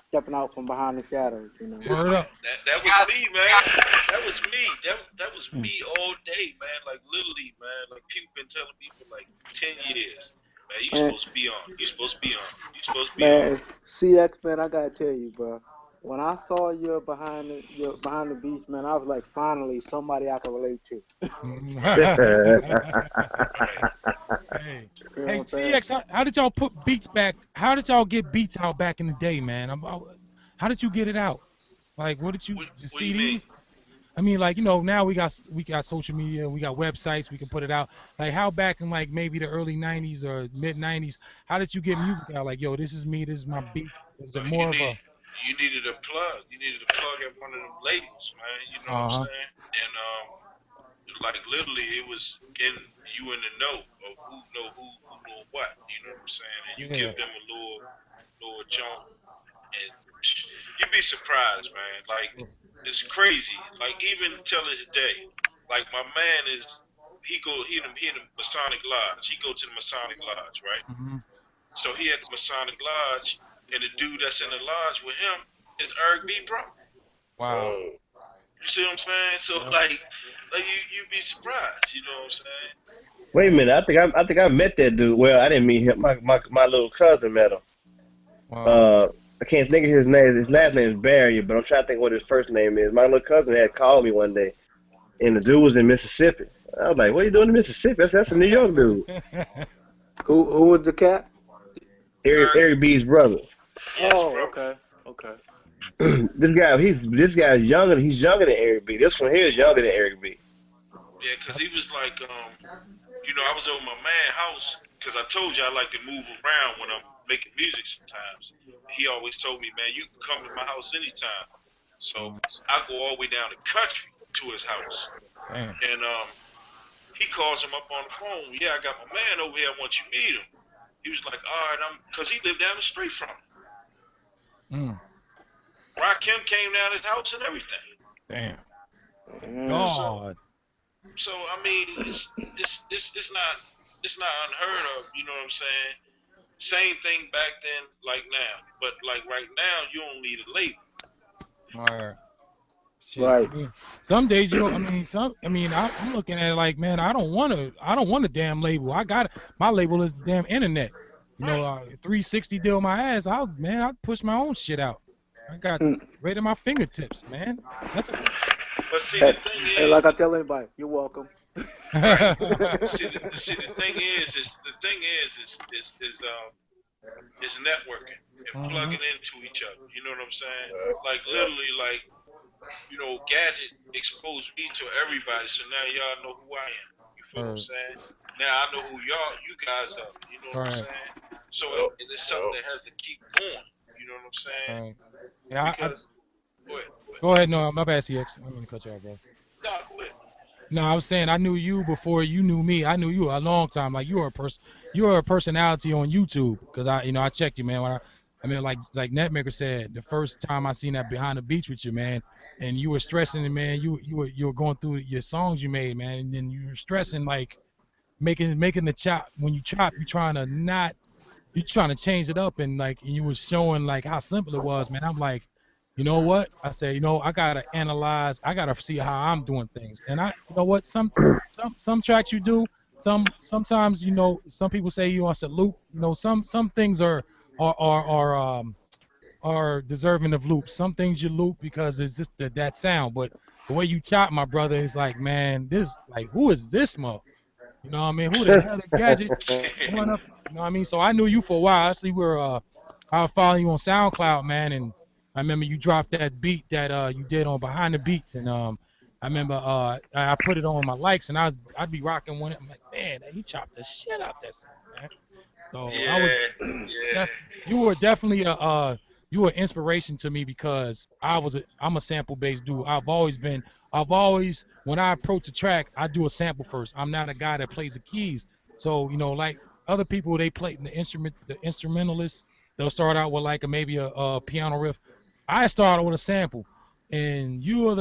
stepping out from behind the shadows. Yeah, Word man. up. That You was got, me, you man. got, That was me. That was Mm. me all day, man. Like literally, man. Like people been telling me for like 10 years. Man, you Man, supposed to be on. You supposed to be on. You supposed to be on. man, it's CX, man. I gotta tell you, bro. When I saw you're behind the beach, man, I was like, finally somebody I can relate to. Right. Hey, You know hey, what I'm saying? CX, how did y'all put beats back? How did y'all get beats out back in the day, man? How did you get it out? Like, what did you the What do you mean? CDs? I mean, like now we got social media, we got websites, we can put it out. Like how back in like maybe the early '90s or mid '90s, how did you get music out? Like, yo, this is me, this is my beat. Was it You more of need a you needed a plug. You needed a plug at one of them labels, man. You know what I'm uh-huh? saying? And like literally, it was in you in the know of who know what. You know what I'm saying? And you Yeah. give them a little jump, and you'd be surprised, man. Like it's crazy. Like even till this day, like my man is he in the Masonic Lodge. He go to the Masonic Lodge, right? Hmm. So he at the Masonic Lodge, and the dude that's in the lodge with him is Eric B. Bro. Wow. Mm. You see what I'm saying? So Yep. like you'd be surprised. You know what I'm saying? Wait a minute. I think I met that dude. Well, I didn't meet him. My little cousin met him. Wow. Uh, I can't think of his name. His last name is Barry, but I'm trying to think what his first name is. My little cousin had called me one day, and the dude was in Mississippi. I was like, "What are you doing in Mississippi?" That's a New York dude. Who was the cat? Eric, Eric B's brother. yes, Oh, bro. okay, okay. This guy's younger. He's younger than Eric B. This one here is younger than Eric B. Yeah, 'cause he was like, I was over my man house because I told you I like to move around when I'm making music sometimes. He always told me, man, you can come to my house anytime. So I go all the way down the country to his house, Damn. and he calls him up on the phone. Yeah, I got my man over here. I want you to meet him. He was like, all right, because he lived down the street from him. Mm. Rakim came down his house and everything. Damn. Yeah. So, God. so I mean, it's not unheard of. You know what I'm saying? Same thing back then, like now. But like right now, you don't need a label. All right. Shit. I Right. mean, some days you don't. I mean, I'm looking at it like, man, I don't want a damn label. I got it. My label is the damn internet. Right. 360 deal my ass. I push my own shit out. I got Hmm. right at my fingertips, man. That's a But see, the Hey, thing hey, is, like I tell anybody, you're welcome. right. See, the thing is networking and hmm. plugging into each other. You know what I'm saying? Like literally, like Gadget exposed me to everybody, so now y'all know who I am. You feel what I'm Or, saying? Now I know who you guys are. You know what I'm right. saying? So Yep. it's something Yep. that has to keep going. You know what I'm saying? Right. Yeah. Because go ahead, go ahead. Go ahead. No, my bad, CX. I'm gonna cut you off, bro. No, go ahead. No, I was saying I knew you before you knew me. I knew you a long time. Like you were a personality on YouTube because I checked you, man. I mean, like Netmaker said, the first time I seen that behind the beach with you, man, and you were stressing it, man. You were going through your songs you made, man, and then you were stressing like making the chop when you chop, you trying to change it up and like you was showing like how simple it was, man. I'm like, you know what? I said, I gotta analyze. I gotta see how I'm doing things. And you know what? Some tracks you do. Sometimes some people say you on a loop. Some things are deserving of loops. Some things you loop because it's just that sound. But the way you chop, my brother, is like, man, this like who is this mo? You know what I mean? Who the hell the gadget going up? You know what I mean? So I knew you for a while. Actually, I follow you on SoundCloud, man, and I remember you dropped that beat that you did on Behind the Beats, and I remember I put it on my likes, and I'd be rocking one. I'm like, man, he chopped the shit out that song, man. So I Yeah, was yeah. you were definitely a you were inspiration to me because I'm a sample based dude. I've always when I approach a track, I do a sample first. I'm not a guy that plays the keys. So, like other people they play the instrumentalists, they'll start out with like maybe a piano riff. I started with a sample. And you are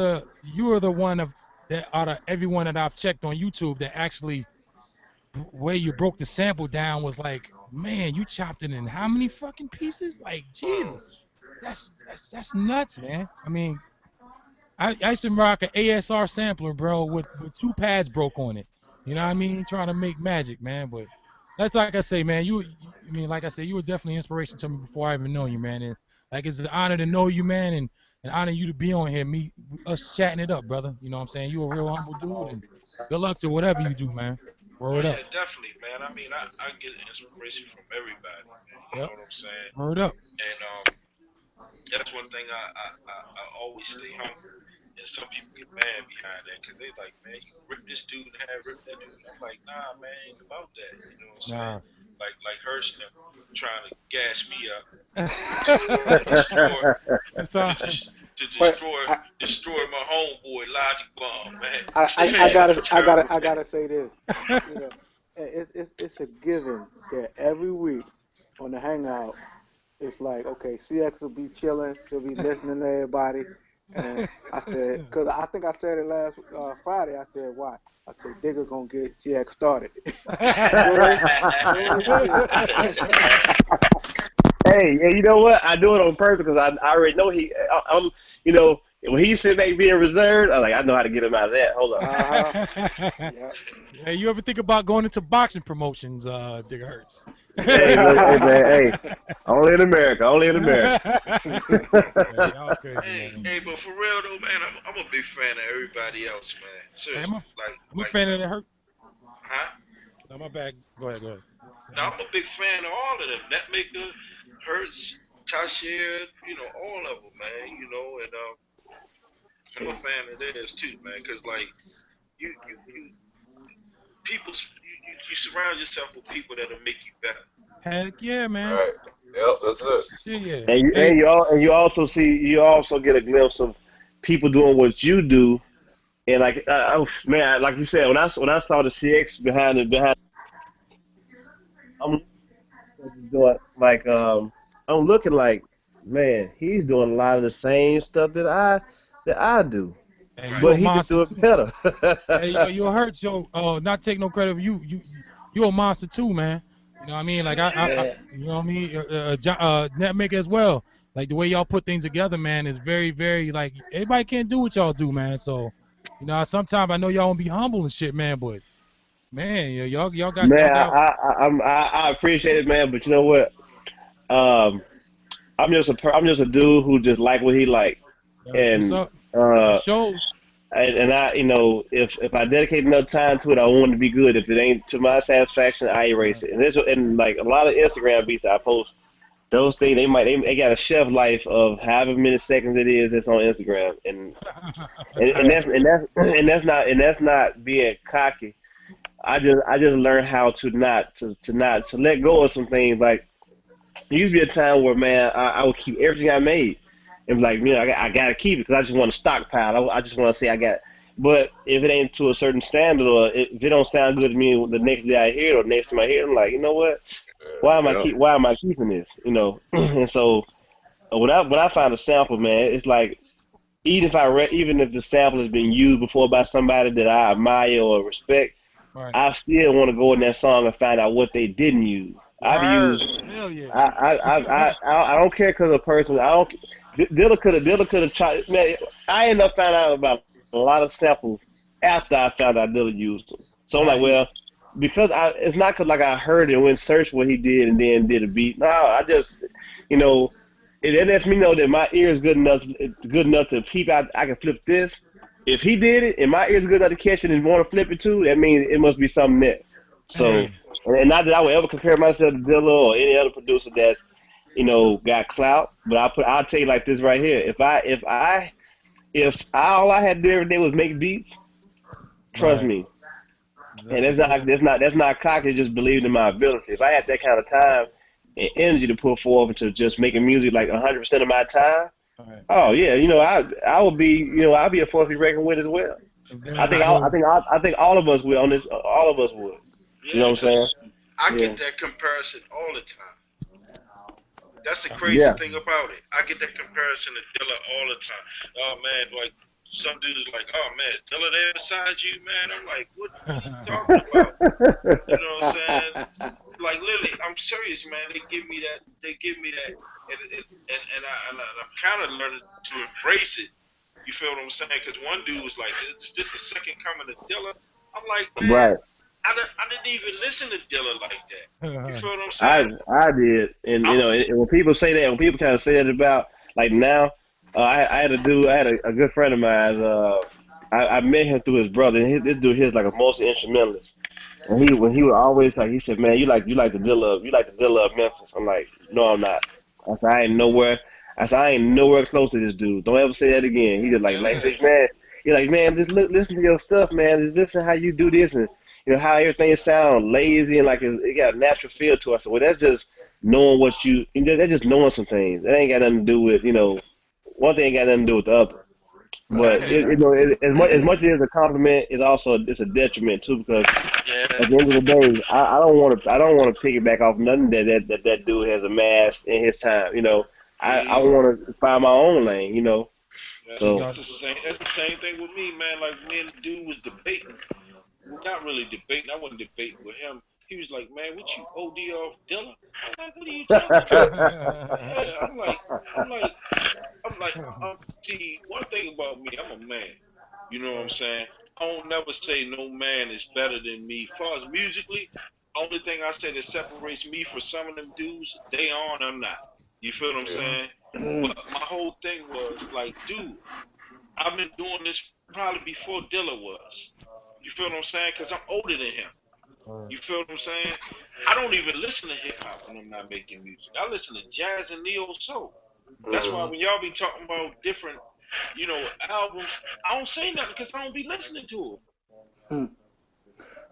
the one of that out of everyone that I've checked on YouTube that actually way you broke the sample down was like, man, you chopped it in how many fucking pieces? Like Mm. Jesus, that's nuts, man. I mean, I used to rock an ASR sampler, bro, with two pads broke on it. You know what I mean? Trying to make magic, man. But that's like I say, man. I mean, like I say, you were definitely an inspiration to me before I even know you, man. And like it's an honor to know you, man, and an honor you to be on here, me us chatting it up, brother. You know what I'm saying? You a real humble dude, and good luck to whatever you do, man. Oh Word up. yeah, definitely, man. I mean, I get inspiration from everybody, man. You know Yep. what I'm saying? Word up. And that's one thing I always stay humble. And some people get mad behind that because they like, man, you rip this dude in half, rip that dude. I'm like, nah, man, it ain't about that. You know what I'm saying? Nah. Like Hurst them trying to gas me up to to That's destroy to But just to destroy I, destroy my homeboy Logic Bomb, man. I, I, Stay I out gotta of I trouble, gotta I man. gotta say this. You know, it's a given that every week on the hangout, it's like, okay, CX will be chilling, he'll be listening to everybody, and I said, cause I think I said it last Friday. I said, why? I said, Digger gonna get GX started. So it is. Hey, yeah, you know what? I do it on purpose because I already know I'm, when he sit back being reserved, I'm like, I know how to get him out of that. Hold up. Uh huh. Yeah. Hey, you ever think about going into boxing promotions, Digger Hurts? Hey, look, hey, man, hey, only in America, only in America. Hey, y'all crazy, Hey, man. hey, but for real though, man, I'm a big fan of everybody else, man. Hey, Seriously, I'm a fan of the Hurt. huh? No, my bad. Go ahead, go ahead. Now I'm a big fan of all of them. Netmaker, Hertz, Tashier, all of them, man. And I'm a fan of theirs too, man. Cause like you you surround yourself with people that'll make you better. Heck yeah, man. Right. Yep, that's it. Shit, yeah. And Hey, you also get a glimpse of people doing what you do, and like, oh, man, like you said, when I saw the CX behind, I'm doing like, I'm looking like, man, he's doing a lot of the same stuff that I do, hey, you but a he just monster do it too. better. Hey, you hurt, so not take no credit for you. You a monster too, man. You know what I mean? Like Hell I yeah. Man, you know what I mean? Netmaker as well. Like the way y'all put things together, man, is very, very like everybody can't do what y'all do, man. So, sometimes I know y'all want to be humble and shit, man, but man, y'all man, got I appreciate it, man. But you know what? Um, I'm just a dude who just like what he like, that's what's and up. It uh, shows. and I, if I dedicate enough time to it, I want it to be good. If it ain't to my satisfaction, I erase Right. it. And like a lot of Instagram beats I post, those things they got a shelf life of however many seconds it is that's on Instagram, and that's not being cocky. I just learned how to let go of some things. Like there used to be a time where, man, I would keep everything I made, and be like, I gotta keep it because I just want to stockpile. I just want to say I got. But if it ain't to a certain standard, or if it don't sound good to me the next day I hear it, or next time I hear it, I'm like, you know what? Yep. Why am I keeping this? And so when I find a sample, man, it's like even if the sample has been used before by somebody that I admire or respect, Right. I still want to go in that song and find out what they didn't use. I've used Word. Hell yeah. I don't care because of the person. I don't. Dilla could have tried. Man, I ended up finding out about a lot of samples after I found out Dilla used them. So I'm like, Right. well, because it's not because like I heard it and went search what he did and then did a beat. No, I just, you know, it lets me know that my ear is good enough to peep out. I can flip this. If he did it and my ear is good enough to catch it and want to flip it too, that means it must be something there. So, Hey. and not that I would ever compare myself to Dilla or any other producer got clout. But I'll tell you like this right here. If all I had to do every day was make beats, trust Right. me, and That's a good. that's not cocky. Just believing in my ability. If I had that kind of time and energy to put forth into just making music like 100% of my time, Right. oh yeah, I would be I'll be a force to be reckoned with as well. I Very think all, I true. think all, I think all of us will on this. All of us would. You know Yeah, what I'm because saying? I Yeah. get that comparison all the time. That's the crazy Yeah. thing about it. I get that comparison to Dilla all the time. Oh man, like some dudes like, oh man, is Dilla there beside you, man? I'm like, what are you talking about? You know what I'm saying? Like literally, I'm serious, man. They give me that. They give me that, and I'm kind of learning to embrace it. You feel what I'm saying? Because one dude was like, "Is this the second coming of Dilla?" I'm like, man, Right. I didn't even listen to Dilla like that. You feel what I'm I saying? I did, and I'm and when people say that, when people kind of say that about like now, I had a good friend of mine. I met him through his brother. And this dude here is like a multi instrumentalist, and he would always like he said, man, you like the Dilla of Memphis. I'm like, no, I'm not. I said I ain't nowhere close to this dude. Don't ever say that again. He just like yeah, this man. You're like, man, just listen to your stuff, man. Just listen to how you do this and how everything sounds lazy and like it got a natural feel to it. So well, that's just knowing that's just knowing some things. That ain't got nothing to do with one thing ain't got nothing to do with the other. But Hey, as much as a compliment, it's a detriment too because yeah, at the end of the day, I don't want to piggyback off nothing that dude has amassed in his time. I mm, want to find my own lane. that's so So y'all. that's the same. That's the same thing with me, man. Like me and the dude was debating. Well, not really debating. I wasn't debating with him. He was like, "Man, what you OD off Dilla?" I'm like, "What are you talking about?" Yeah, I'm like, I'm like, see, one thing about me, I'm a man. You know what I'm saying? I don't never say no man is better than me. As far as musically, only thing I say that separates me from some of them dudes, they on, I'm not. You feel what I'm saying? But my whole thing was like, dude, I've been doing this probably before Dilla was. You feel what I'm saying? Because I'm older than him. You feel what I'm saying? I don't even listen to hip hop when I'm not making music. I listen to jazz and neo soul. That's why when y'all be talking about different, albums, I don't say nothing because I don't be listening to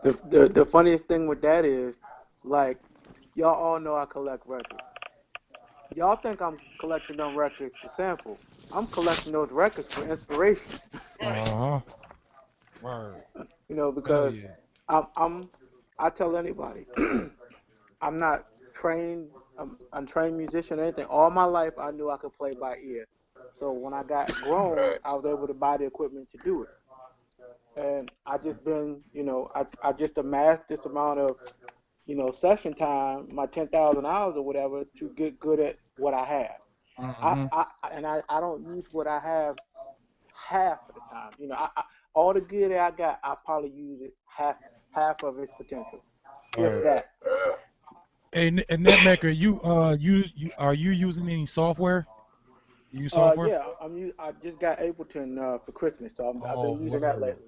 The funniest thing with that is, like, y'all all know I collect records. Y'all think I'm collecting them records to sample. I'm collecting those records for inspiration. them. Right. Uh huh. Word. Hell Because yeah. I'm I tell anybody, I'm not trained. I'm untrained musician or anything. All my life, I knew I could play by ear. So when I got grown, Right. I was able to buy the equipment to do it. And I just been, I just amassed this amount of, session time, my 10,000 hours or whatever, to get good at what I have. Mm-hmm. I don't use what I have half of the time. All the gear that I got, I probably use it half of its potential, if Word. that. Hey, and Netmaker, you are you using any software? You use software? Yeah, I just got Ableton for Christmas, so I've Oh, been using that word. lately.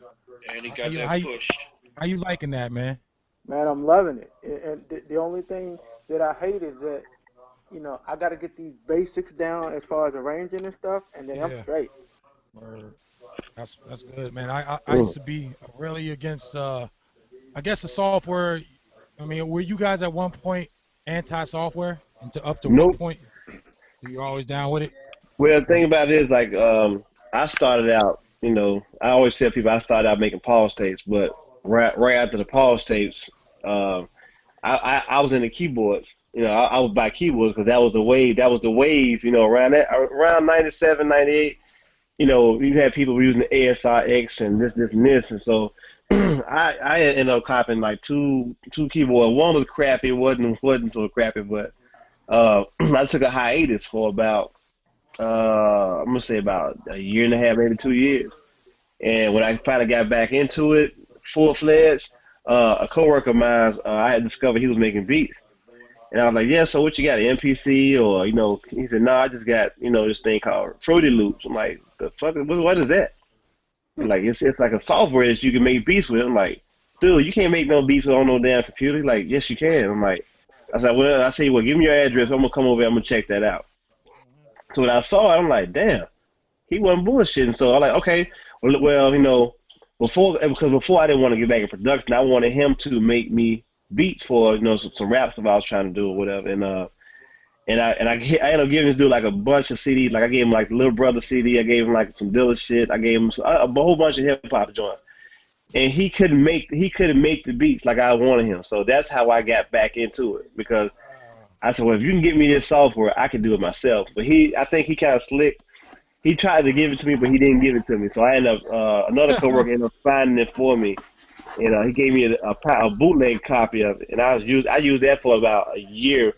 And he How got you that how you push. how you liking that, man? Man, I'm loving it. And the only thing that I hate is that I got to get these basics down as far as arranging and stuff, and then I'm Yeah. straight. Word. That's good, man. I used mm. to be really against I guess the software. I mean, were you guys at one point anti-software? And to up to what Nope. point? So you're always down with it? Well, the Or thing about it is like I started out. I always tell people I started out making pause tapes, but right after the pause tapes, um, I was in the keyboards. I was by keyboards because that was the wave. That was the wave. Around 97, 98. You had people using the ASRX and this, and this, and so I ended up copying like two keyboards. One was crappy, wasn't so crappy, but I took a hiatus for about I'm gonna say about a year and a half, maybe 2 years. And when I finally got back into it, full fledged, a coworker of mine, I had discovered he was making beats. And I was like, yeah, so what you got, an MPC or, he said, no, I just got, this thing called Fruity Loops. I'm like, the fuck, what is that? He's like, it's like a software that you can make beats with. I'm like, dude, you can't make no beats on no damn computer. He's like, yes, you can. I'm like, I said, well, I say, well, give me your address. I'm gonna come over. I'm gonna check that out. So when I saw it, I'm like, damn, he wasn't bullshitting. So I'm like, okay, well, because before I didn't want to get back in production, I wanted him to make me beats for some rap stuff I was trying to do or whatever. I ended up giving this dude like a bunch of CDs. Like I gave him like the Little Brother CD. I gave him like some Dilla shit. I gave him a whole bunch of hip hop joints. And he couldn't make the beats like I wanted him. So that's how I got back into it because Wow. I said, well, if you can get me this software, I can do it myself. But I think he kind of slick. He tried to give it to me, but he didn't give it to me. So I ended up another coworker ended up finding it for me. And he gave me a bootleg copy of it, and I used that for about a year.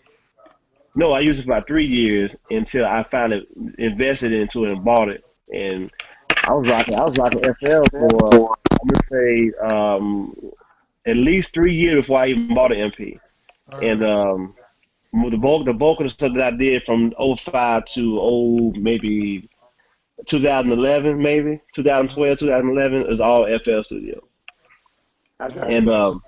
No, I used it for about 3 years until I finally invested into it and bought it. And I was rocking FL for I'm gonna say at least 3 years before I even bought an MP. And the bulk of the stuff that I did from '05 to maybe 2011, maybe 2012, 2011 is all FL Studio. I Nice, got And you.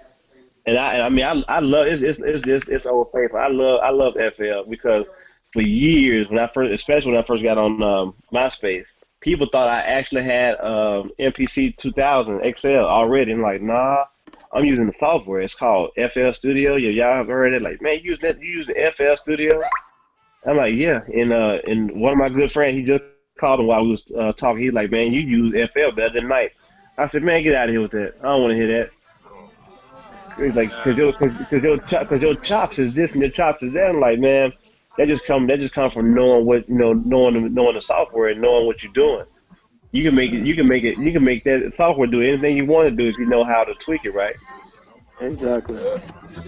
nice. I mean I love it's old faithful. I love FL because for years especially when I first got on MySpace, people thought I actually had MPC 2000 XL already. And like, nah, I'm using the software. It's called FL Studio. Y'all have heard it? Like, man, you using FL Studio? I'm like, yeah. And one of my good friends, he just called him while we was talking. He's like, man, you use FL better than Night. I said, man, get out of here with that. I don't want to hear that. Oh. He's like, Now, cause your chops is this and your chops is that. I'm like, man, that just come from knowing knowing the software and knowing what you're doing. You can make that software do anything you want to do if you know how to tweak it right. Exactly.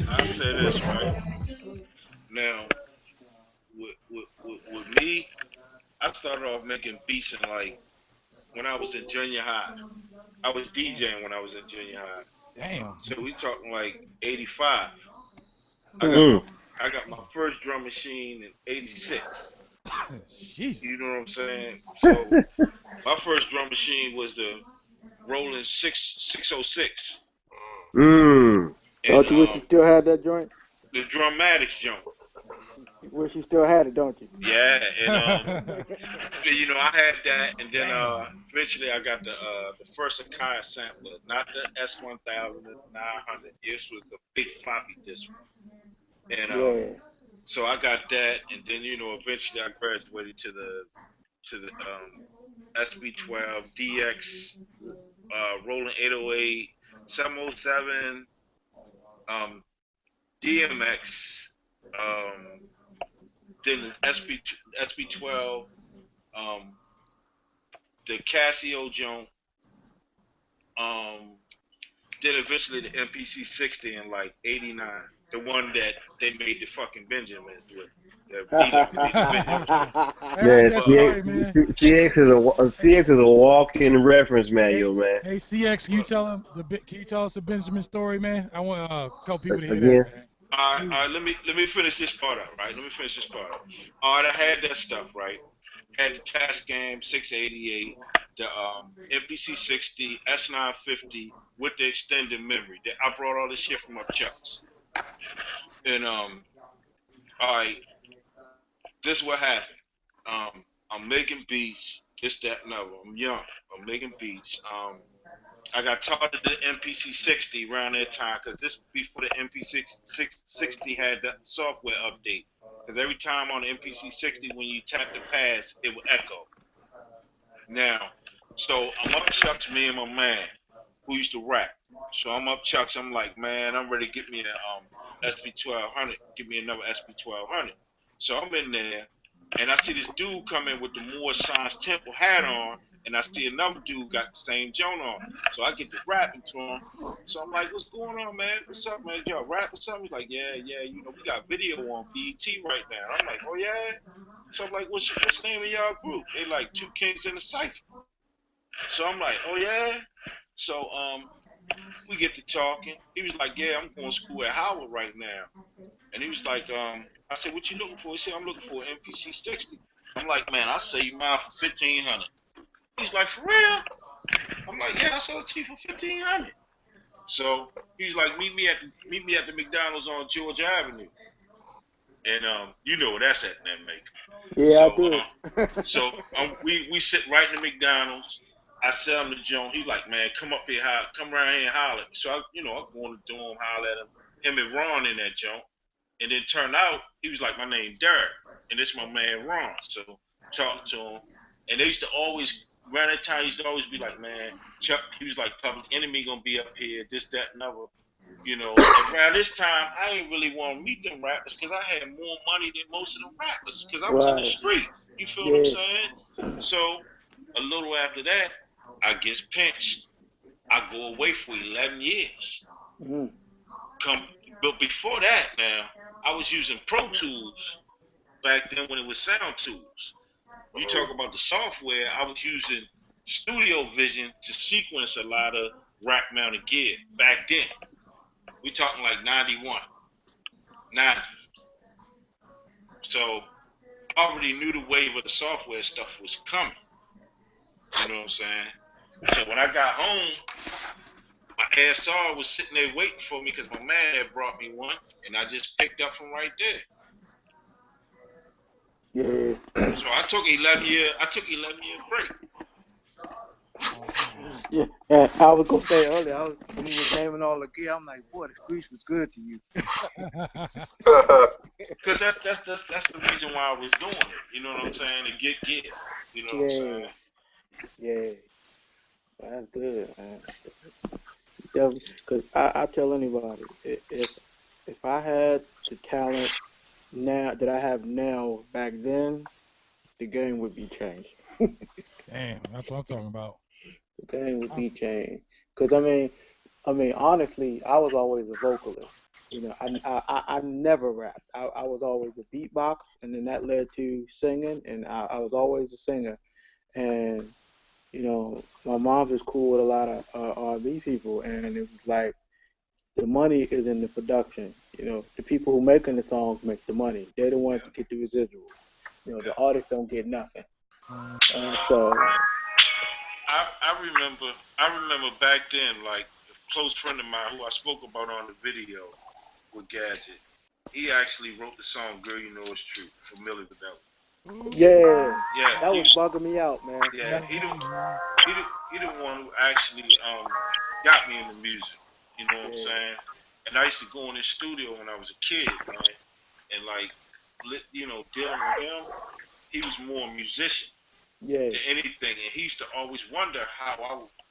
I say this right now with me. I started off making beats in like when I was in junior high. I was DJing when I was in junior high. Damn. So we talking like '85. I got Hmm. my Mm. I got my first drum machine in '86. You Jesus. know what I'm saying? So my first drum machine was the Roland 606, Mm. and Don't you wish you still had that joint? the Drummatics jump. You wish you still had it, don't you? Yeah, and Damn. I had that, and then eventually I got the first Akai sampler, not the S1000 and 900. This was the big floppy disk one, and Yeah. so I got that, and then eventually I graduated to the SB12 DX, Roland 808, 707, um, DMX, um, then the SB12, um, the Casio joint, um, then eventually the MPC 60 in like '89, the one that they made the fucking Benjamins with, the beat the Benjamins with. I heard Man, that But story, man. CX is a walk-in reference Hey, manual, man. hey, CX, can you but tell him can you tell us the Benjamin story, man? I want a couple people to hear that, Again, man. all right, let me finish this part up, right? Let me finish this part up. All right, I had that stuff, right? Had the Tascam 688, the MPC 60, S950 with the extended memory. I brought all this shit from up Chucks. And all right, this is what happened. I'm making beats, this, that, and other. I'm young. I'm making beats. I got taught to the MPC 60 around that time because this before the MPC 60 had the software update. Because every time on the MPC 60, when you tap the pass, it would echo. Now, so I'm up Chuck's, me and my man who used to rap. So I'm up Chuck's. I'm like, man, I'm ready to get me a SB 1200. Give me another SB 1200. So I'm in there, and I see this dude come in with the Moore Science Temple hat on, and I see another dude got the same joint on. So I get to rapping to him. So I'm like, what's going on, man? What's up, man? Y'all rapping something? He's like, yeah, yeah, we got video on BET right now. I'm like, oh yeah. So I'm like, what's the name of y'all group? They like Two Kings in the Cipher. So I'm like, oh yeah. So we get to talking. He was like, yeah, I'm going to school at Howard right now. And he was like, I said, what you looking for? He said, I'm looking for an MPC 60. I'm like, man, I'll sell you mine for 1500. He's like, for real? I'm like, yeah, I'll sell it to you for 1500. So he's like, meet me at the McDonald's on Georgia Avenue. and you know where that's at, that maker. Yeah, I So do. we sit right in the McDonald's. I sell him the joint. He like, man, come up here, come around here and holler at me. So I go in the dorm, holler at him. Him and Ron in that joint. And then turned out he was like, my name Derek, and this my man Ron. So talk to him, and they used to always around that time. He used to always be like, man, Chuck. He was like, Public Enemy gonna be up here, this, that, and other. And around this time, I ain't really want to meet them rappers because I had more money than most of them rappers because I was in the Right. street. You feel what I'm Yeah. saying? So a little after that, I get pinched. I go away for 11 years. Mm. Come, but before that, now I was using Pro Tools back then when it was Sound Tools. You talk about the software, I was using Studio Vision to sequence a lot of rack mounted gear back then. We talking like 91, 90. So I already knew the wave of the software stuff was coming. You know what I'm saying? So when I got home, my ASR was sitting there waiting for me because my man had brought me one, and I just picked up from right there. Yeah. So I took 11 year. I took 11 year break. Yeah. And I was gonna say earlier, when you was naming all the gear, I'm like, boy, the streets was good to you. Cause that's the reason why I was doing it. You know what I'm saying? To get gear. You know what I'm Yeah. saying? Yeah. That's good, man. Because I tell anybody, if I had the talent now that I have now back then, the game would be changed. Damn, that's what I'm talking about. The game would I, be changed. Because I mean, honestly, I was always a vocalist. I never rapped. I was always a beatbox, and then that led to singing, and I was always a singer. And my mom was cool with a lot of R&B people, and it was like the money is in the production. The people who making the songs make the money. They're the ones Yeah, that get the residuals. The yeah. artists don't get nothing. mm, So I remember back then, like a close friend of mine who I spoke about on the video with Gadget. He actually wrote the song "Girl You Know It's True" for Millie Vanilli. ooh, yeah, Yeah, that he was was. bugging me out, man. Yeah, yeah, yeah. he the one who actually got me into music. You know what I'm Yeah, saying? And I used to go in his studio when I was a kid, man, and like, dealing with him, he was more a musician yeah, than anything, and he used to always wonder how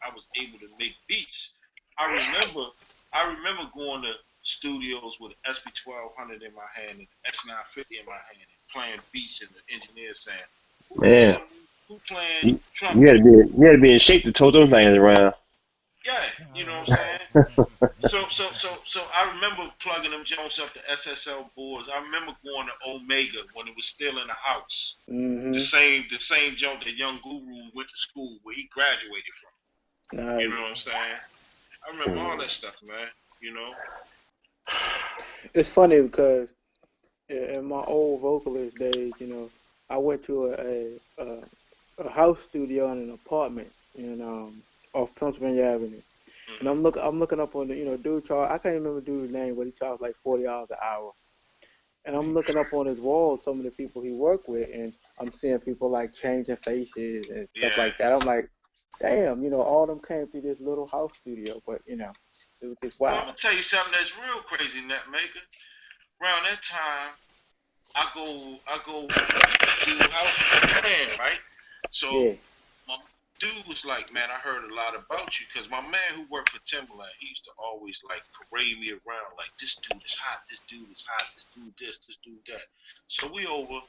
I was able to make beats. I remember I remember going to studios with an SB 1200 in my hand and S950 in my hand and playing beats, and the engineer saying, "Who Man, playing? Who playing you, trumpet?" you had to be in shape to tow them things around. Yeah, you know what I'm saying? So I remember plugging them Jones up to SSL boards. I remember going to Omega when it was still in the house. The mhm, same joint that Young Guru went to school where he graduated from. You know nice. what I'm saying? I remember all that stuff, man. You know? It's funny because in my old vocalist days, I went to a house studio in an apartment in off Pennsylvania Avenue, and Hmm. I'm looking up on the dude charge. I can't remember dude's name, but he charged like $40 an hour. And I'm Damn. looking up on his wall some of the people he worked with, and I'm seeing people like changing faces and stuff Yeah. like that. I'm like, damn, all of them came through this little house studio, but it was just Well, I'm wild. gonna tell you something that's real crazy, net maker. Around that time, I go do house with my man, right? So Yeah, my dude was like, man, I heard a lot about you because my man who worked for Timberland, he used to always like parade me around like this dude is hot, this dude is hot, this dude this dude that. So we over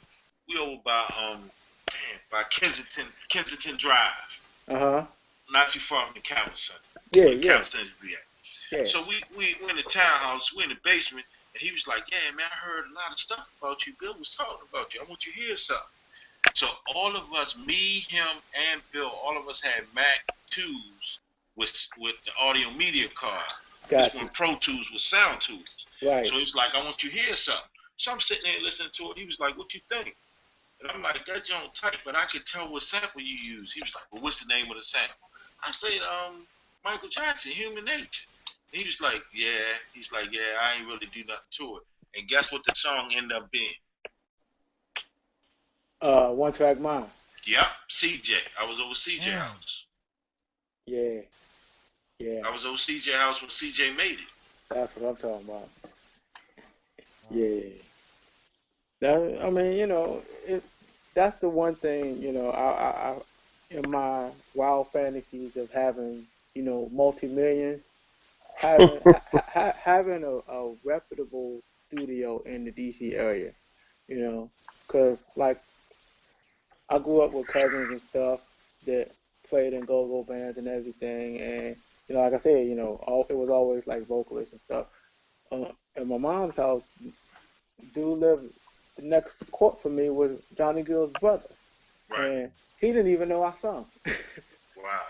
by Kensington Drive, uh huh, not too far from the Calvin Center, yeah, where the yeah, Calvin Center be at. yeah. So we in the townhouse, we in the basement, and he was like, yeah, man, I heard a lot of stuff about you. Bill was talking about you. I want you to hear something. So all of us, me, him, and Bill, all of us had Mac twos with the audio media card. This Got when you. Pro Tools was Sound Tools. Right. So he's like, I want you to hear something. So I'm sitting there listening to it. He was like, what you think? And I'm like, that joint tight, but I could tell what sample you use. He was like, well, what's the name of the sample? I said, Michael Jackson, Human Nature. And he was like, yeah. He's like, yeah, I ain't really do nothing to it. And guess what the song ended up being? One Track Mind. Yep, CJ. I was over CJ Mm. house. Yeah, yeah. I was over CJ house when CJ made it. That's what I'm talking about. Wow. Yeah. That, I mean, that's the one thing, in my wild fantasies of having, multi millions, having a reputable studio in the DC area, because like I grew up with cousins and stuff that played in go-go bands and everything, and like I said, it was always like vocalists and stuff. In my mom's house, dude lived the next court from me was Johnny Gill's brother, Right. and he didn't even know I sung. Wow.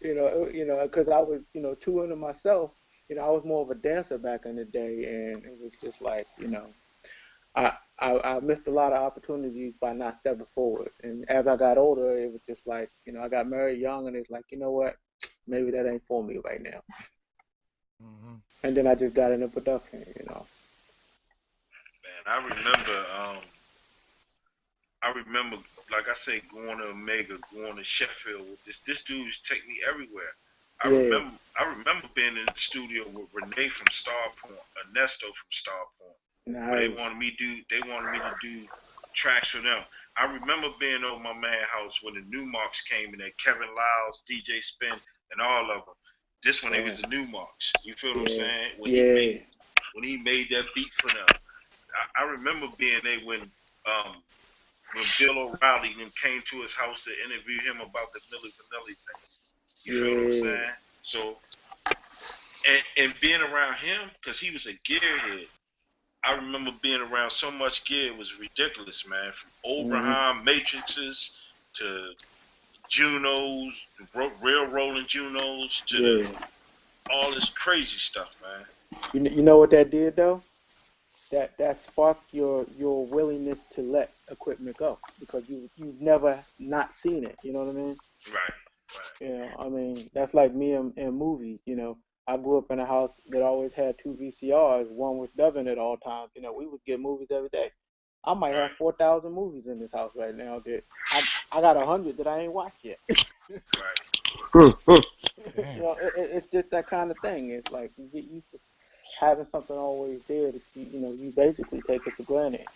Because I was, too into myself. I was more of a dancer back in the day, and it was just like, I missed a lot of opportunities by not stepping forward. And as I got older, it was just like, I got married young, and it's like, you know what, maybe that ain't for me right now. Mm-hmm. And then I just got into production. Man, I remember, like I say, going to Omega, going to Sheffield. This dude used to take me everywhere. I Yeah, remember, I remember being in the studio with Renee from Starpoint, Ernesto from Starpoint, where nice. they wanted me to do tracks for them. I remember being over my man house when the New Marks came in there, Kevin Lyles, DJ Spin, and all of them. This when they was Wow. the New Marks. You feel what I'm Yeah, saying? yeah, When he made that beat for them. I remember being there um when Bill O'Reilly came to his house to interview him about the Milli Vanilli thing. You feel what I'm yeah, saying? So and being around him because he was a gearhead. I remember being around so much gear it was ridiculous, man. From hmm, Oberheim Matrixes to Junos, real rolling Junos to the yeah. all this crazy stuff, man. You know what that did though? That sparked your willingness to let equipment go because you've never not seen it. You know what I mean? Right, right, I mean that's like me in movies. I grew up in a house that always had two VCRs. One was dubbing at all times. We would get movies every day. I might have right, 4,000 movies in this house right now that I got 100 that I ain't watched yet. right. Damn. It's just that kind of thing. It's like you get used to having something always there that you basically take it for granted.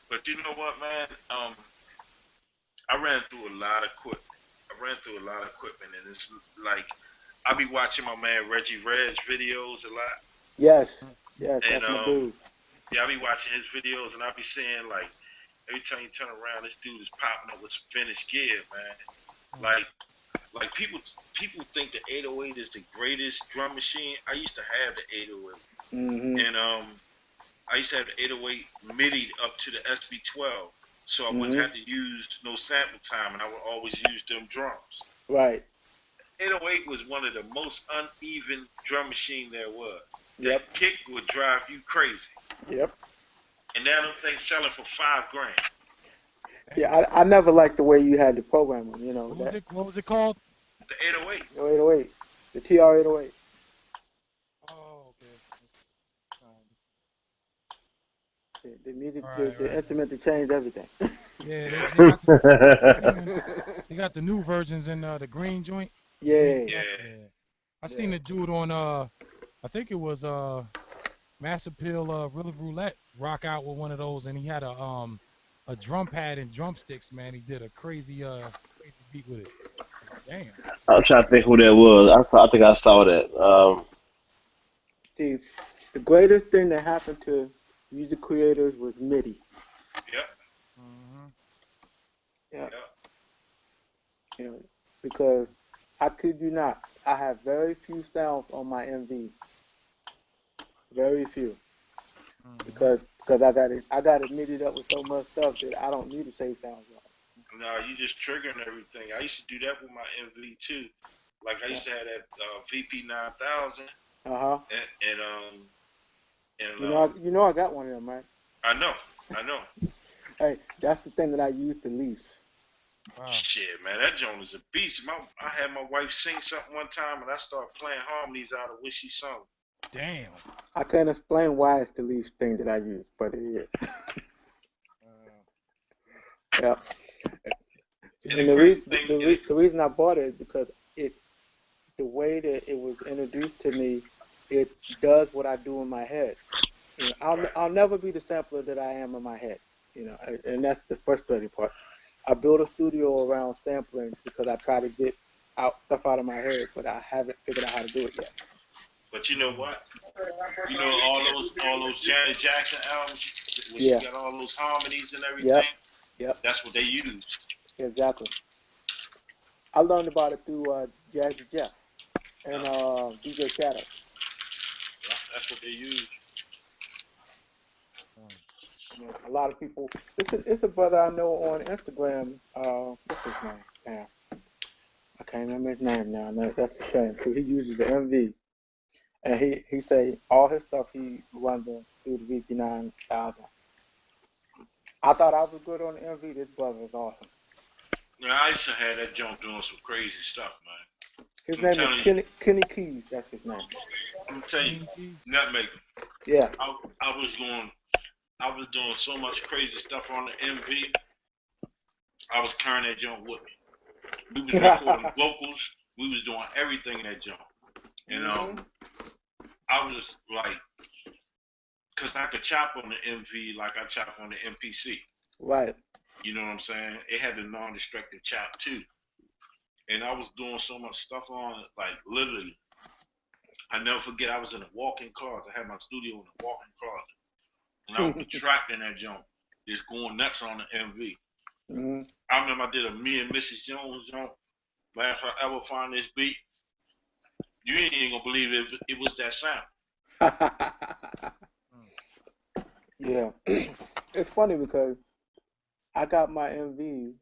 But you know what, man? I ran through a lot of equipment. I ran through a lot of equipment, and it's like I be watching my man Reggie Reg videos a lot, Yes, Mm. yes, and that's my dude. yeah, I be watching his videos, and I be seeing like every time you turn around, this dude is popping up with some finished gear, man. Mm. Like people think the 808 is the greatest drum machine. I used to have the 808, Mhm, and I used to have the 808 MIDI up to the SB12, so I wouldn't mhm. have to use no sample time, and I would always use them drums. Right. 808 was one of the most uneven drum machine there was. That Yep. kick would drive you crazy. Yep. And now them things selling for 5 grand. Damn. Yeah, I never liked the way you had to program them. What was That it? What was it called? The 808. 808, the TR 808. Oh, okay. The music, the, Right, the right, right. instrument that changed everything. Yeah, they Yeah. got the new one. They got the new versions in the green joint, the green Yeah, stuff. Yeah. Yeah, I seen yeah. the dude on I think it was Mass Appeal River Roulette rock out with one of those, and he had a drum pad and drumsticks. Man, he did a crazy beat with it. Like, damn. I'm trying to think who that was. I think I saw that. See, the greatest thing that happened to music creators was MIDI. Yep. Hmm. Yeah, Yep. you know, because I kid you not, I have very few sounds on my MV, very few, Hmm. because I got it MIDI'd up with so much stuff that I don't need to save sounds No, you just triggering everything. I used to do that with my MV too. Like I on. used to have that VP 9000, Yeah. Uh huh. and and um and I got one of them, right? I know, I know. Hey, that's the thing that I use the least. Wow. Shit, man, that joint is a beast. I had my wife sing something one time, and I started playing harmonies out of what she sung. Damn. I can't explain why it's the least thing that I use, but it is. Uh, Yeah. And the And crazy thing, the reason I bought it is because it the way that it was introduced to me, it does what I do in my head. You know, right? I'll never be the sampler that I am in my head. You know, and that's the frustrating part. I built a studio around sampling because I try to get out stuff out of my head, but I haven't figured out how to do it yet. But you know what? You know all those Janet Jackson albums where she Yeah. got all those harmonies and Yep. everything. Yep. That's what they used. Exactly. I learned about it through Jazzy Jeff and Yeah, DJ Shadow. yeah, that's what they used. uh, You know, a lot of people. It's a brother I know on Instagram. What's his name? Damn, I can't remember his name now. That's a shame. Too. He uses the MV, and he say all his stuff he runs through the VP9000. I thought I was good on the MV. This brother is awesome. Yeah, I used to have that jump doing some crazy stuff, man. His I'm name is telling you, Kenny Keys. That's his name. I'm telling you, Kenny Keys. Nutmeg. Yeah. I was doing so much crazy stuff on the MV. I was carrying that jump with me. We was recording vocals. We was doing everything in that jump. And hmm I was like, cause I could chop on the MV like I chop on the MPC. Right. You know what I'm saying? It had the non-destructive chop too. And I was doing so much stuff on it, like literally. I never forget. I was in a walk-in closet. I had my studio in a walk-in closet, and I would be trapped in that jump, just going nuts on the MV. hmm I remember I did a me and Mrs. Jones jump. Man, if I ever find this beat, you ain't even gonna believe it. It was that sound. Uh, Yeah. It's funny because I got my MV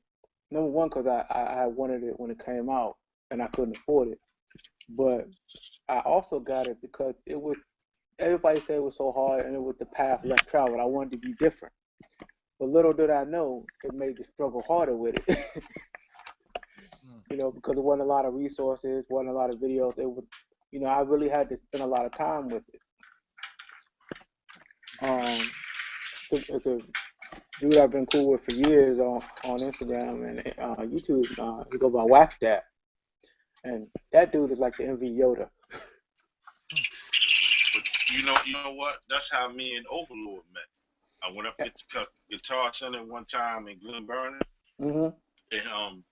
number one because I wanted it when it came out and I couldn't afford it. But I also got it because it was everybody said it was so hard and it was the path less traveled. I wanted to be different. But little did I know it made the struggle harder with it. uh, You know, because there wasn't a lot of resources, wasn't a lot of videos. It was, you know, I really had to spend a lot of time with it. Um, it's a dude I've been cool with for years on Instagram and YouTube. He go by Whack That, and that dude is like the MV Yoda. uh, But you know what? That's how me and Overlord met. I went up to Guitar Center one time in Glen Burnie, Mm-hmm. and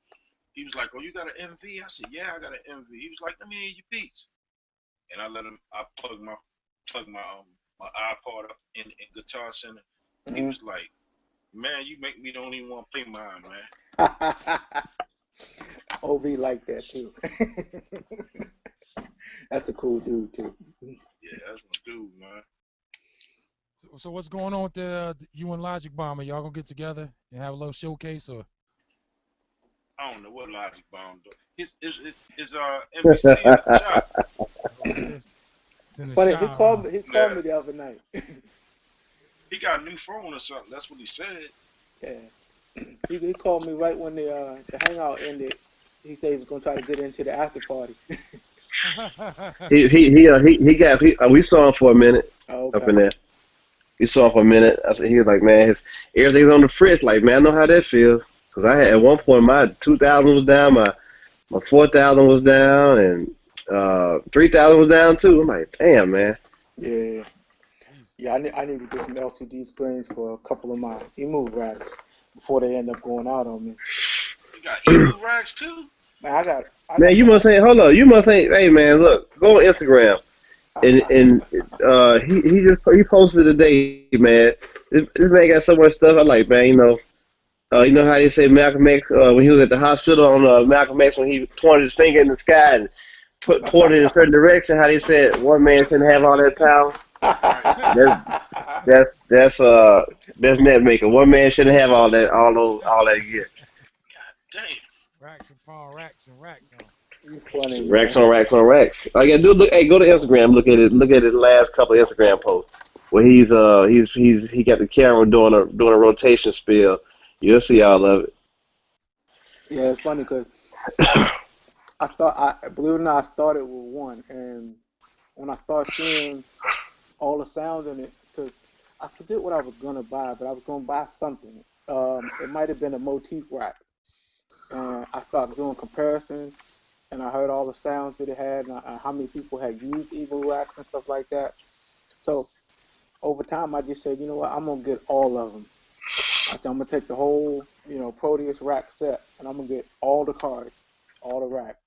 he was like, "Oh, you got an MV?" I said, "Yeah, I got an MV." He was like, "Let me hear your beats," and I let him. I plugged my iPod up in Guitar Center. He Mm-hmm. was like, "Man, you make me don't even want to play mine, man." OV like that too. That's a cool dude too. Yeah, that's my dude, man. so what's going on with you and Logic Bomber? Y'all gonna get together and have a little showcase or? I don't know what Logic Bomb do. His MPC in the shop. Oh, it is. It's in It's the funny. shop, huh? He called Yeah, me the other night. he got a new phone or something. That's what he said. Yeah, he called me right when the hangout ended. He said he was gonna try to get into the after party. We saw him for a minute Oh, up okay. in there. We saw him for a minute. I said he was like, man, his everything's on the fritz. Like, man, I know how that feels. Cause I had at one point my 2,000 was down, my 4,000 was down, and 3,000 was down too. I'm like, damn, man. Yeah, Jesus. yeah. I need to get some LCD screens for a couple of my emu racks before they end up going out on me. He got emu racks too. Man, I Man, got you some. must say, hold up, you must say, hey, man, look, go on Instagram, and he posted today, man. This man got so much stuff. I like, man, you know how they say Malcolm X when he was at the hospital on Malcolm X when he pointed his finger in the sky and pointed in a certain direction. How they said one man shouldn't have all that power. Right. That's that's net maker. One man shouldn't have all that gear. Damn. Racks upon racks and racks, huh? You funny, Racks man. on racks on racks. All you gotta do, look, hey, go to Instagram, look at it, look at his last couple of Instagram posts where he got the camera doing a rotation spill. You'll see all of it. Yeah, it's funny because I believe it or not, I started with one, and when I start seeing all the sounds in it, because I forget what I was gonna buy, but I was gonna buy something. It might have been a motif rack, and I started doing comparisons, and I heard all the sounds that it had, and how many people had used Evil racks and stuff like that. So over time, I just said, you know what, I'm gonna get all of them. I said, I'm gonna take the whole, Proteus rack set, and I'm gonna get all the cards, all the racks.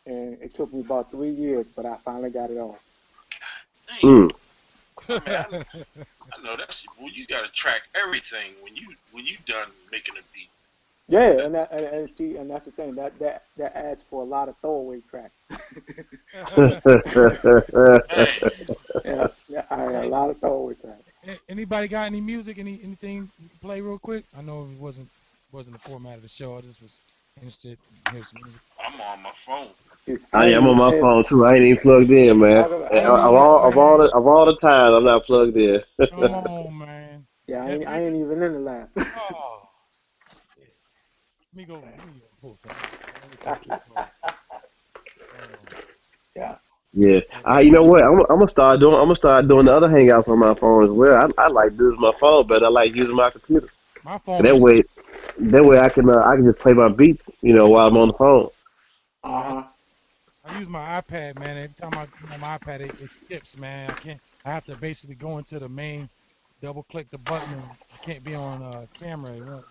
And it took me about 3 years, but I finally got it all. Damn. Mm. I mean, I know that's well. You gotta track everything when you done making a beat. Yeah, That, and that's the thing that adds for a lot of throwaway tracks. man, Yeah, a Hey, lot of throwaway tracks. anybody got any music? Anything you can play real quick? I know it wasn't the format of the show. I just was interested in hear some music. I'm on my phone. I I ain't am on even, my phone too. I ain't even plugged in, man. I ain't Come Of even, on, man. all the time, I'm not plugged in. Come on, man. yeah, Yeah, I ain't even in the lab. oh, shit. Let me go pull something up. Let me check this phone. Yeah. Yeah, Oh, you know what? I'm gonna start doing. I'm gonna start doing the other hangouts on my phone as well. I like using my phone, but I like using my computer. my phone That be way, I can just play my beats, while I'm on the phone. Uh yeah. huh. I use my iPad, man. Every time I go on my iPad, it skips, man. I can't. I have to basically go into the main, double click the button, and I can't be on camera. It won't.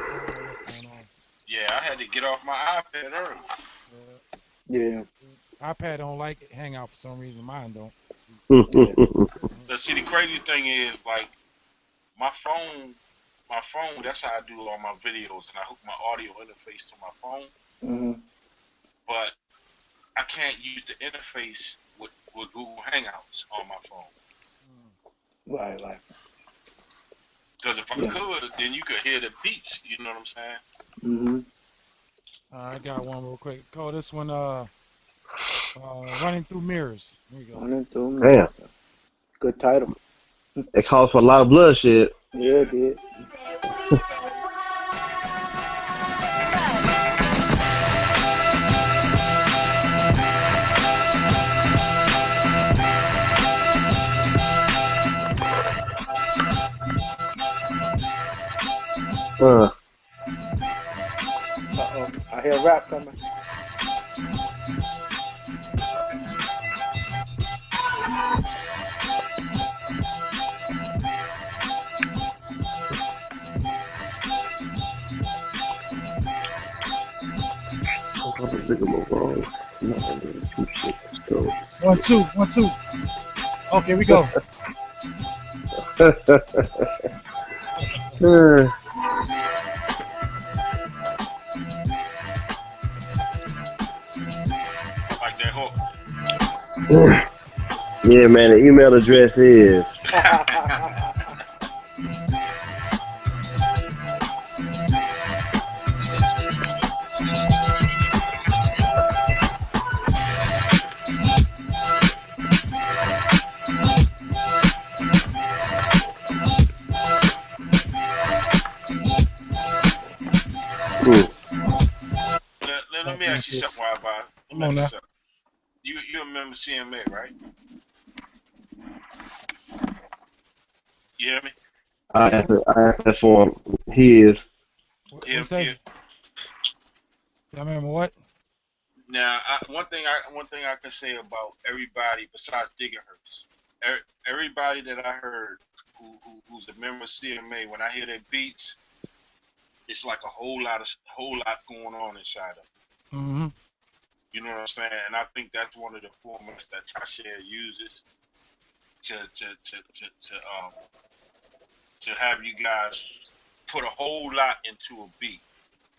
I don't know what's going on. Yeah, I had to get off my iPad early. Yeah, Yeah. iPad don't like it. Hangout for some reason. Mine don't. Yeah. Mhm. But see, the crazy thing is, like my phone, That's how I do all my videos, and I hook my audio interface to my phone. Mhm. But I can't use the interface with Google Hangouts on my phone. Right. Right. Because if I Yeah. could, then you could hear the beats. You know what I'm saying? Mhm. I got one real quick. Call this one running through mirrors. Here we go. Running through Damn, mirrors. Good title. it calls for a lot of bloodshed. Yeah, it did. Uh, Uh-oh. I hear rap coming. One, two, one, two. Okay, we go. Like that hook. yeah, man. The email address is Let That's me my ask you shit. something, Wi-Fi. Let Come me on ask you now. something. You remember CMA, right? You hear me? Yeah. I asked that for him. He is. What you say? Here. Y'all remember what? Now, one thing I can say about everybody besides Gigahertz, everybody that I heard who's a member of CMA, when I hear their beats, it's like a whole lot going on inside of it. Mm-hmm. You know what I'm saying? And I think that's one of the formats that Tasha uses to to have you guys put a whole lot into a beat.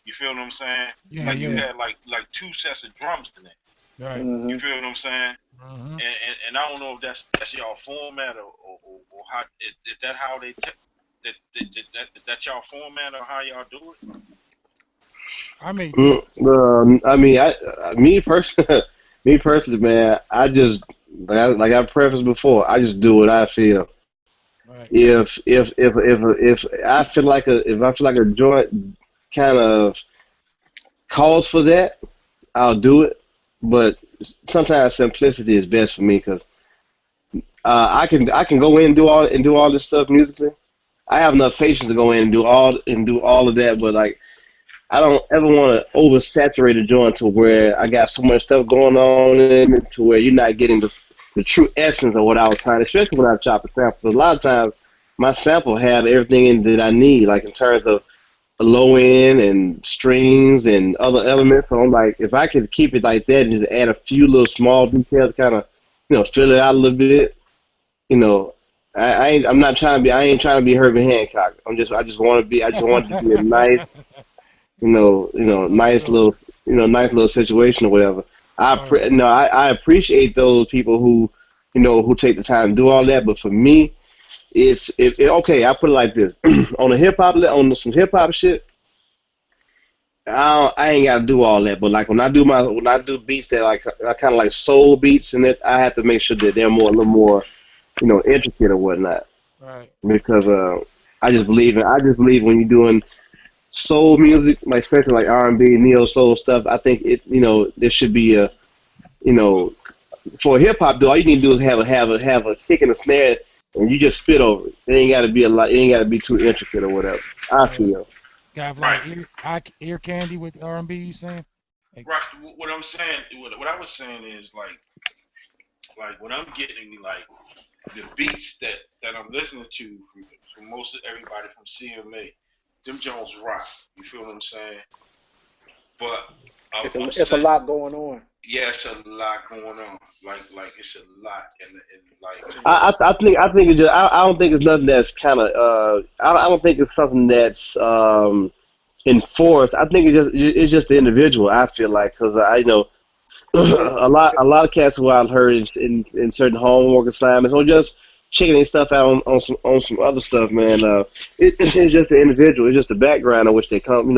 You feel what I'm saying? Yeah, Like you yeah. Mhm. had like two sets of drums in it. Right. You Mhm. feel what I'm saying? Mm-hmm. And I don't know if that's y'all format or how is that how they is that y'all format or how y'all do it? I mean, this. I mean, me personally, me personally, man. I just like I prefaced before. I just do what I feel. Right. If I feel like a joint kind of calls for that, I'll do it. But sometimes simplicity is best for me because I can go in and do all this stuff musically. I have enough patience to go in and do all of that, but like I don't ever want to oversaturate a joint to where I got so much stuff going on in it to where you're not getting the true essence of what I was trying, especially when I chop a sample. 'Cause a lot of times my sample have everything in that I need, like in terms of low end and strings and other elements. So I'm like, if I could keep it like that and just add a few little small details, kind of, fill it out a little bit, you know, I'm not trying to be, I ain't trying to be Herbie Hancock. I just want it to be a nice, For nice sure. little, nice little situation or whatever. Word. I appreciate those people who, who take the time to do all that. But for me, okay. I put it like this: on the on some hip hop shit, I ain't got to do all that. But like when I do beats that like kind of like soul beats, and that I have to make sure that they're a little more, intricate or whatnot. Right. Because I just believe when you're doing soul music, like especially like R&B, neo soul stuff, I think there should be a, you know, for hip hop, though, all you need to do is have a kick and a snare, and you just spit over it. It ain't got to be a lot. It ain't got to be too intricate or whatever. I Yeah. feel. Got have a lot Right, of ear candy with R&B. You saying? Like, right. What I'm saying, what I was saying is like when I'm getting like the beats that I'm listening to from most of everybody from CMA, them Jones rock. You feel what I'm saying? But I'm It's a saying, lot going on. yeah, it's a lot going on. Like it's a lot, and like Yeah. I think it's just I don't think it's nothing that's kind of I don't think it's something that's enforced. I think it's just the individual. I feel like because I know It, a lot of cats who I've heard in certain homework assignments or just checking their stuff out on some other stuff, man. It's just the individual. It's just the background in which they come.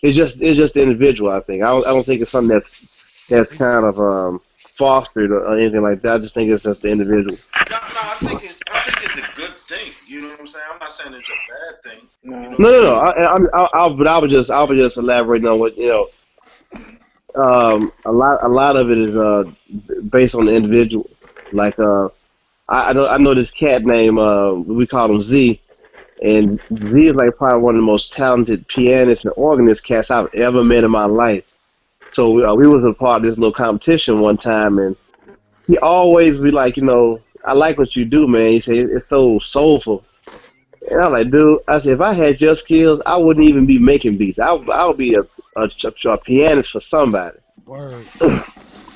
It's just the individual. I don't think it's something that's it, kind of fostered or anything like that. I just think it's just the individual. no, no. I think it's a good thing. You know what I'm saying? I'm not saying it's a bad thing. You know no, what No, I'm no, no. saying? But I was just elaborating on what a lot of it is based on the individual. Like I know this cat named we call him Z, and Z is like probably one of the most talented pianists and organist cats I've ever met in my life. So we was a part of this little competition one time, and he always be like, I like what you do, man. He said it's so soulful. And I'm like, dude, I said if I had your skills, I wouldn't even be making beats. I would be a pianist for somebody. word.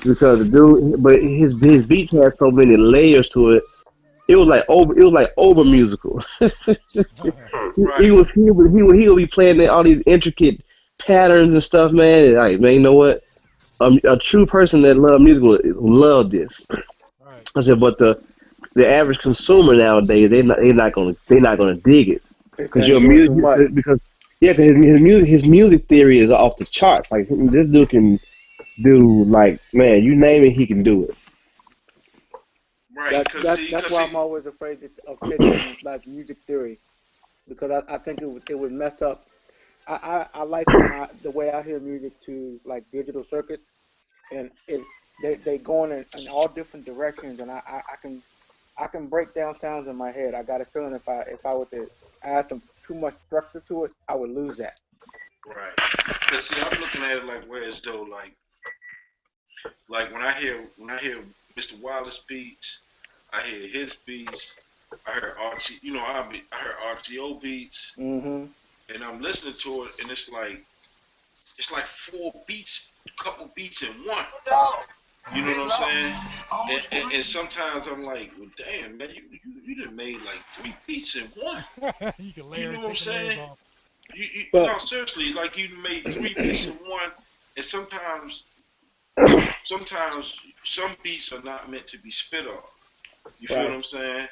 Because the dude, but his beats had so many layers to it. It was like over musical. Right. He would be playing all these intricate patterns and stuff, man. And like, man, you know what? A true person that love music will love this. Right. I said, but the average consumer nowadays, they're not gonna dig it it's because kind your of doing too music much. because yeah, because his music theory is off the charts. Like this dude can do like man, you name it, he can do it. Right. That's why I'm always afraid of taking like music theory because I think it would mess up. I liken the way I hear music to like digital circuits, and they going in all different directions, and I can break down sounds in my head. I got a feeling if I were to add some too much structure to it, I would lose that. Right. Cause see, I'm looking at it like whereas though like when I hear Mr. Wallace beats, I hear his beats. I heard RT, I heard RTO beats, Hmm. and I'm listening to it, and it's like four beats, couple beats in one. You know what I'm saying? And sometimes I'm like, well, damn, man, you done made like three beats in one. You can You layer know and what I'm take the layers saying? off. But No, seriously, like you made three beats in one, and sometimes some beats are not meant to be spit off. You feel what right, I'm saying?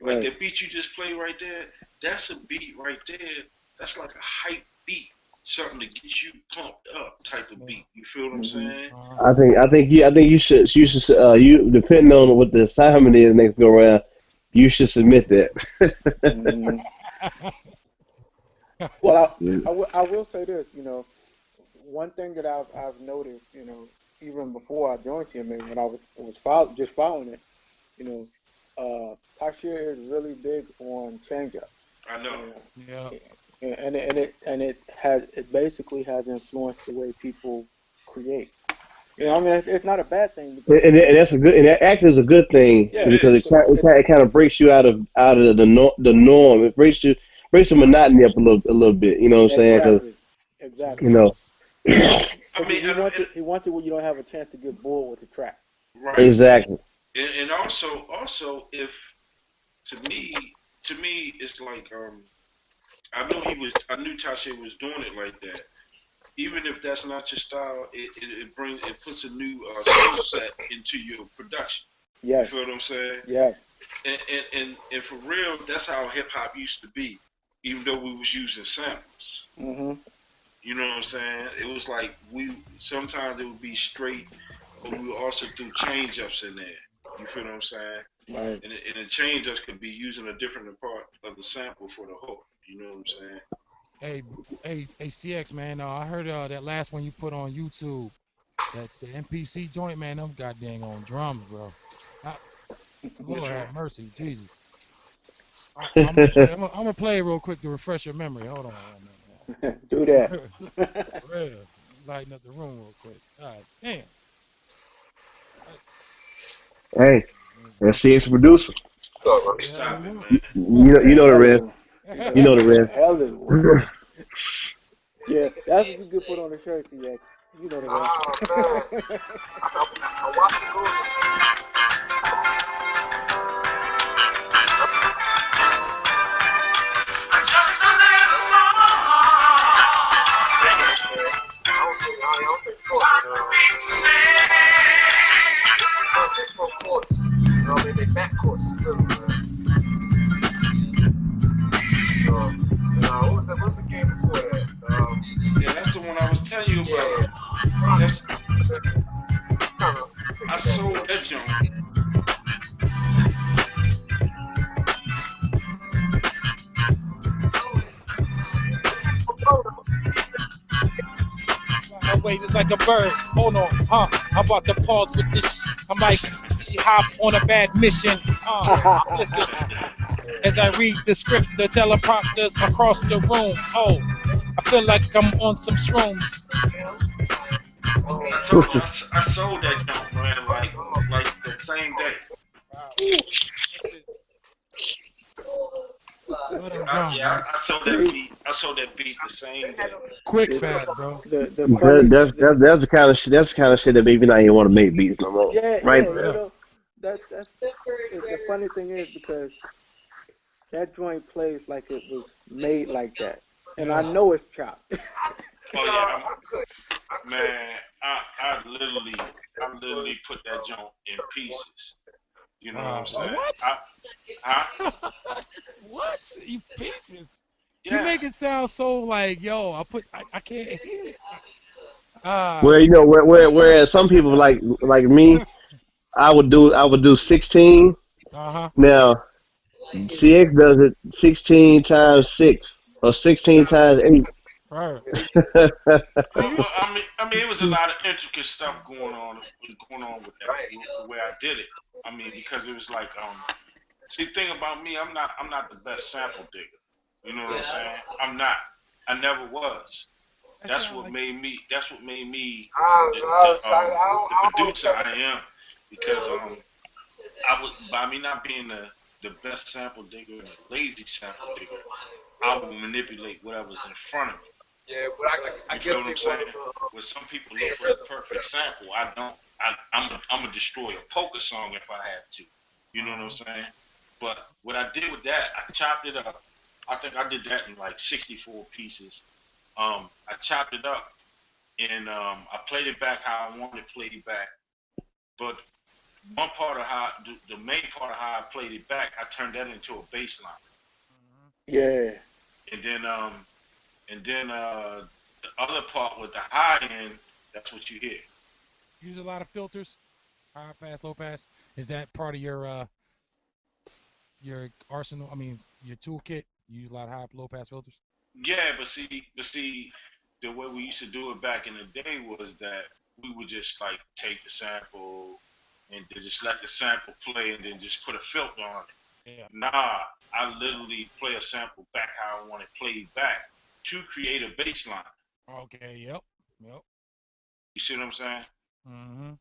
Like right. that beat you just played right there, that's a beat right there. That's like a hype beat, something to get you pumped up type of Yeah. beat. You feel what I'm Hmm. saying? I think you should you depending on what the assignment is next go around, you should submit that. Hmm. Well, I will say this. One thing that I've noticed, even before I joined CMA, when I was just following it, you know, Tashir is really big on change up, I know. you know, Yeah. and it basically has influenced the way people create. You know, I mean, it's not a bad thing because And that's a good, and that actually is a good thing yeah, It because is. it kind of breaks you out of the norm. It breaks the monotony up a little bit. You know what I'm saying? Because exactly, It you exactly. know does. I Because mean, he wants it when you don't have a chance to get bored with the track. right. exactly. And also, if to me, it's like I knew Tasha was doing it like that. Even if that's not your style, it puts a new skill set into your production. You Yes, feel what I'm saying? yes. And for real, that's how hip hop used to be. Even though we was using samples, Mhm. you know what I'm saying? It was like we sometimes it would be straight, but we would also do change ups in there. You feel what I'm saying? Right. And the change ups could be using a different part of the sample for the hook. You know what I'm saying? Hey, hey, CX man. I heard that last one you put on YouTube. That the NPC joint, man. Them goddamn on drums, bro. I, Which Lord one? have mercy, Jesus. I'm gonna play. I'm gonna play it real quick to refresh your memory. Hold on one Do that. minute. For real. Lighten up the room real quick. God damn. Uh, Hey, that's CX producer. Who the hell he Stop it, want? You, man. you know The you know the hell rest. it, You know the the rest. hell it was. Yeah, that's what you could put on the shirt, CX. You know the rest. Oh man, I watched it go. Just a little song. I don't think Time Portland. for me to sing. There's four courts. You know, they back courts is little, man. What was that? What's the game before that? Yeah, that's the one I was telling you about. Yeah, That's kind of I thinking that sold though. that junk. My weight is like a bird. Hold on, I'm about to pause with this. I might hop on a bad mission. Listen, as I read the scripts, the teleprompters across the room. Oh, I feel like I'm on some shrooms. I told you I sold that junk, man. Like that same day. Wow, this is Love them drums, man. I sold that See, beat. I sold that beat the same day. Quick, the fast, bro. the That, funny that's that's that's the kind of shit. That's the kind of shit that maybe not even want to make beats no more. yeah, Right? yeah, For you real. know, that's the funny thing is because that joint plays like it was made like that, and I Yeah. know it's chopped. Oh yeah, I could. I could. man. I literally put that junk in pieces. You know what I'm saying? What? Huh? What? You pieces. You Yeah. make it sound so like, yo, I can't. Ah, Where whereas some people like me, I would do 16. uh-huh. Now CX does it 16 times 6 or 16 times 8. Right. So Well, you, well, it was a lot of intricate stuff going on with that, Right. with the way I did it. I mean, because it was like, see, thing about me, I'm not the best sample digger. You know what I'm saying? I'm not. I never was. that That's sound what like, made me. That's what made me I, the I, the I, um I, the I don't producer care. I am, because I would, by me not being the best sample digger and a lazy sample digger, I would manipulate whatever's in front of me. Yeah, but I You feel guess what they I'm want saying? Where some people look for the perfect sample, I don't. I'm a destroy a poker song if I have to. You know what I'm uh-huh. saying? But what I did with that, I chopped it up. I think I did that in like 64 pieces. I chopped it up and I played it back how I wanted to play it back. But one part of how the main part of how I played it back, I turned that into a bass line, Yeah, and then the other part with the high end, that's what you hear. Use a lot of filters, high pass, low pass. Is that part of your arsenal? I mean, your toolkit. You use a lot of high, low pass filters. Yeah, but see, the way we used to do it back in the day was that we would just like take the sample, and to just let the sample play and then just put a filter on it. Yeah. Nah, I literally play a sample back how I want it played back to create a bass line. Okay. Yep. Yep. You see what I'm saying? Mhm.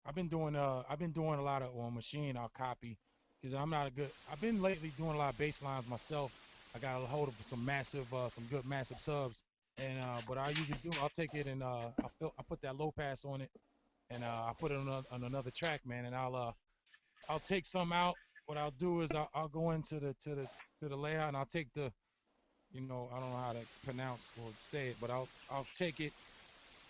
I've been doing a lot of on machine. I'll copy because I'm not a good. I've been lately doing a lot of bass lines myself. I got a hold of some good massive subs, and what I usually do, I'll take it and I put that low pass on it, and I put it on another track, man, and I'll take some out. What I'll do is I'll go into the layout and I'll take I don't know how to pronounce or say it, but I'll take it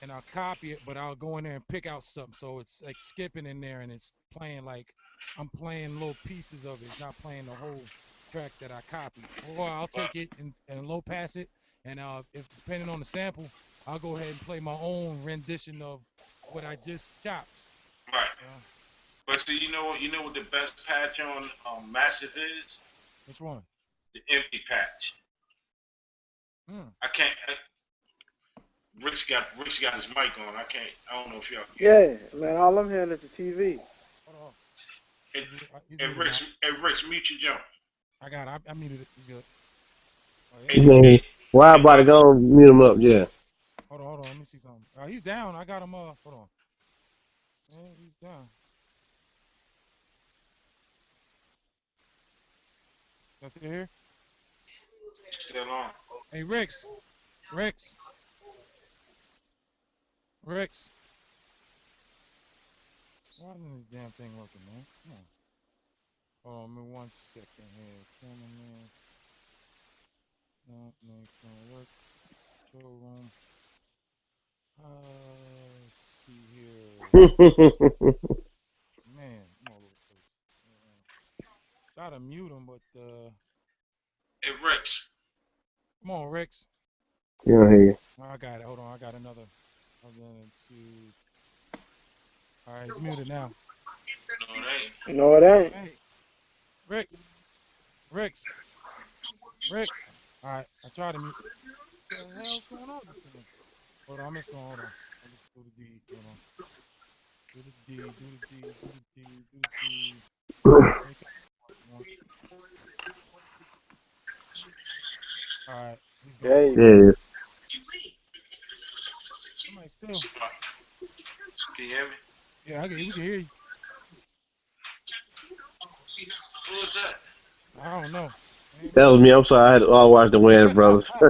and I'll copy it, but I'll go in there and pick out something. So it's like skipping in there and it's playing like I'm playing little pieces of it. It's not playing the whole track that I copied. Or I'll Right, take it and low pass it, and if depending on the sample, I'll go ahead and play my own rendition of what I just chopped. right. You know, But see, you know what the best patch on Massive is? which one? The empty patch. Hmm. I can't. Rick's got his mic on. I can't. I don't know if y'all can hear him. Yeah, man, all I'm hearing is the TV. Hold on. And, He's and muted now. Rick's mute your jump. I got it. I muted it. He's good. Oh yeah. And Man, and, why I and about to what? go and mute him up? Yeah. Hold on. Let me see something. He's down. I got him. Hold on. Yeah, he's down. That's it here. Still on. Hey, Rex, Rex. Why isn't this damn thing working, man? Come on. Hold on, give me 1 second here. Cameraman, no, it's gonna work. Showroom. Let's see here. Man, I'm all over the place. Try to mute him, but Hey Rick's. come on, Rex. You know, here. Oh, I got it. Hold on, I got another. I'm going to. All right, he's muted now. No, it ain't. No, it ain't. Hey, Rex, Rex, Rex. All right, I tried to mute. What the hell's going on with this thing? Hold on, I'm just going. Hold on. I'll just do the D. Hold on. Do the D. Do the D. Do the D. Do the D. Make it one. All right, he's gone. There you go. Yeah. Somebody still. Can you hear me? Yeah, we can hear you. Who was that? I don't know. Ain't That me. was me. I'm sorry. I had to all watch the Wayans brothers. Oh,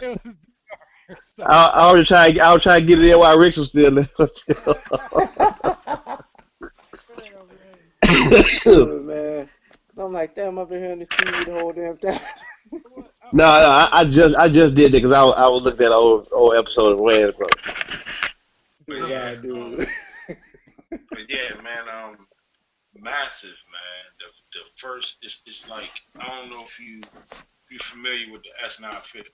It was dark. I, Sorry. I was trying. I was trying to get it in while Rick was still there. Yeah, man. Me too, man. 'Cause I'm like, damn, I've been hearing this TV the whole damn time. What? No, I no, was like, I just did it because I was looking at an old episode of Wayans brothers. but Do what yeah, I do. but yeah, man. Massive, man. The first it's like I don't know if you're familiar with the S950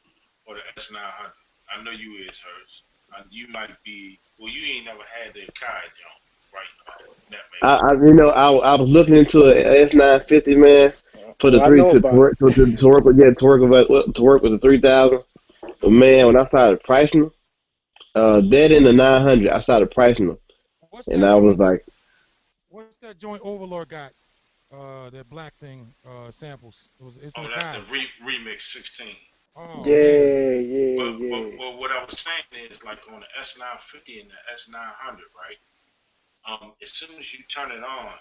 or the S900. I know you is hers. You might be. Well, you ain't never had the Kai jump, right? That I, maybe. I you know, I was looking into an S950 man for Oh, the I three know about it. to work with the 3000. But man, when I started pricing them, that in the 900, I started pricing them, what's and that I was joint? like, What's that joint Overlord got? That black thing. Samples. It's in Oh, the that's the Kai. remix 16. Oh man. Yeah, yeah, But but yeah. but what I was saying is like on the S950 and the S900, right? As soon as you turn it on,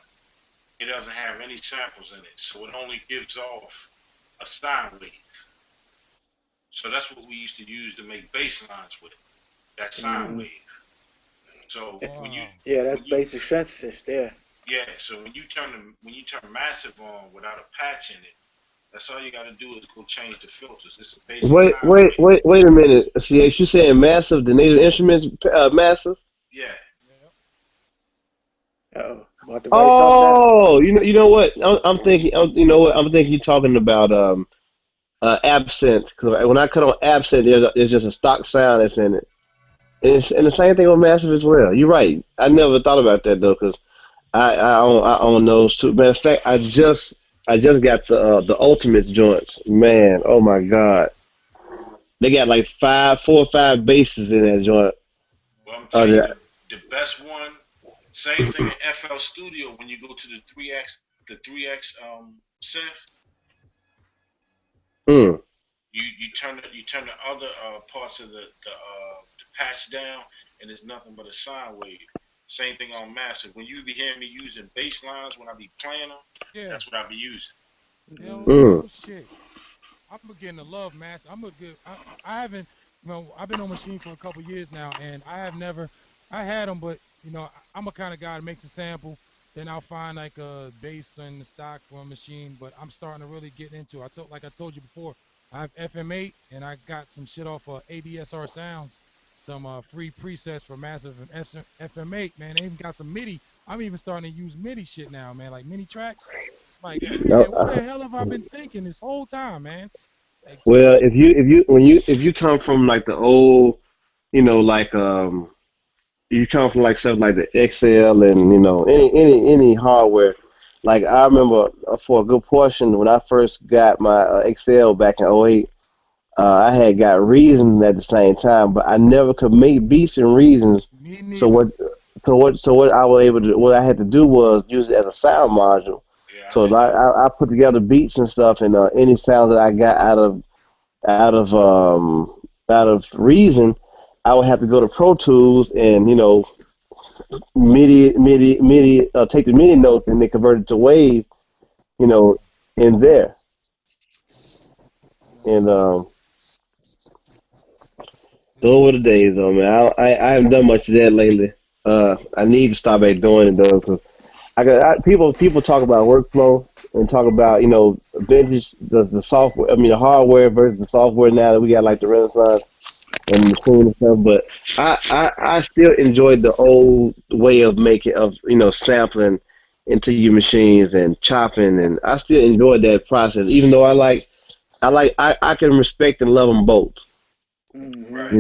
it doesn't have any samples in it, so it only gives off a sine wave. So that's what we used to use to make bass lines with it. That sine Hmm. wave. So when you Wow. Yeah, when that's you basic synthesis there. yeah, so when you turn massive on without a patch in it, that's all you got to do is go change the filters. It's a basic sine wave. wait a minute. See, you saying massive, the Native Instruments, massive? Yeah. Yeah. Uh-oh. I'm about to write something down. Oh, you know what? I'm thinking. You know what? I'm thinking you're talking about absinthe. Because when I cut on absinthe, there's just a stock sound that's in it. And the same thing with massive as well. You're right. I never thought about that though, because I own those too. Matter of fact, I just got the Ultimates joints. Man, oh my God, they got like 4 or 5 bases in that joint. Well, I'm Uh, telling you, the- the best one Same thing in FL Studio when you go to the 3X synth. Mm. You turn the other parts of the patch down, and it's nothing but a sine wave. Same thing on massive. When you be hearing me using bass lines when I be playing them, Yeah. that's what I be using. Hell, Mm-hmm. Mm. no shit. I'm beginning to love mass. I'm a good. I haven't. I've been on machine for a couple years now, and I have never. I had them, but I'm a kind of guy that makes a sample. Then I'll find like a bass in the stock for a machine. But I'm starting to really get into. Like I told you before, I have FM8, and I got some shit off of ADSR Sounds, some free presets for massive and FM8. Man, they even got some MIDI. I'm even starting to use MIDI shit now, man, like MIDI tracks. Like, Yeah. No, man, what the hell have I been thinking this whole time, man? Like, well, if you come from like the old, like you come from like stuff like the XL and any hardware. Like I remember for a good portion when I first got my XL back in '08, I had got Reason at the same time, but I never could make beats and Reasons. me So neither. what I was able to what I had to do was use it as a sound module. Yeah, I So did like, that. I put together beats and stuff, and any sound that I got out of Reason, I would have to go to Pro Tools and MIDI, take the MIDI notes and they convert it to wave, you know, in there. And those were the days, though, man. I haven't done much of that lately. I need to start back doing it though, because people talk about workflow and talk about vintage the software. I mean the hardware versus the software now that we got like the Renaissance and the machine and stuff. But I still enjoyed the old way of making of sampling into your machines and chopping, and I still enjoyed that process. Even though I can respect and love them both. Mm-hmm. Right.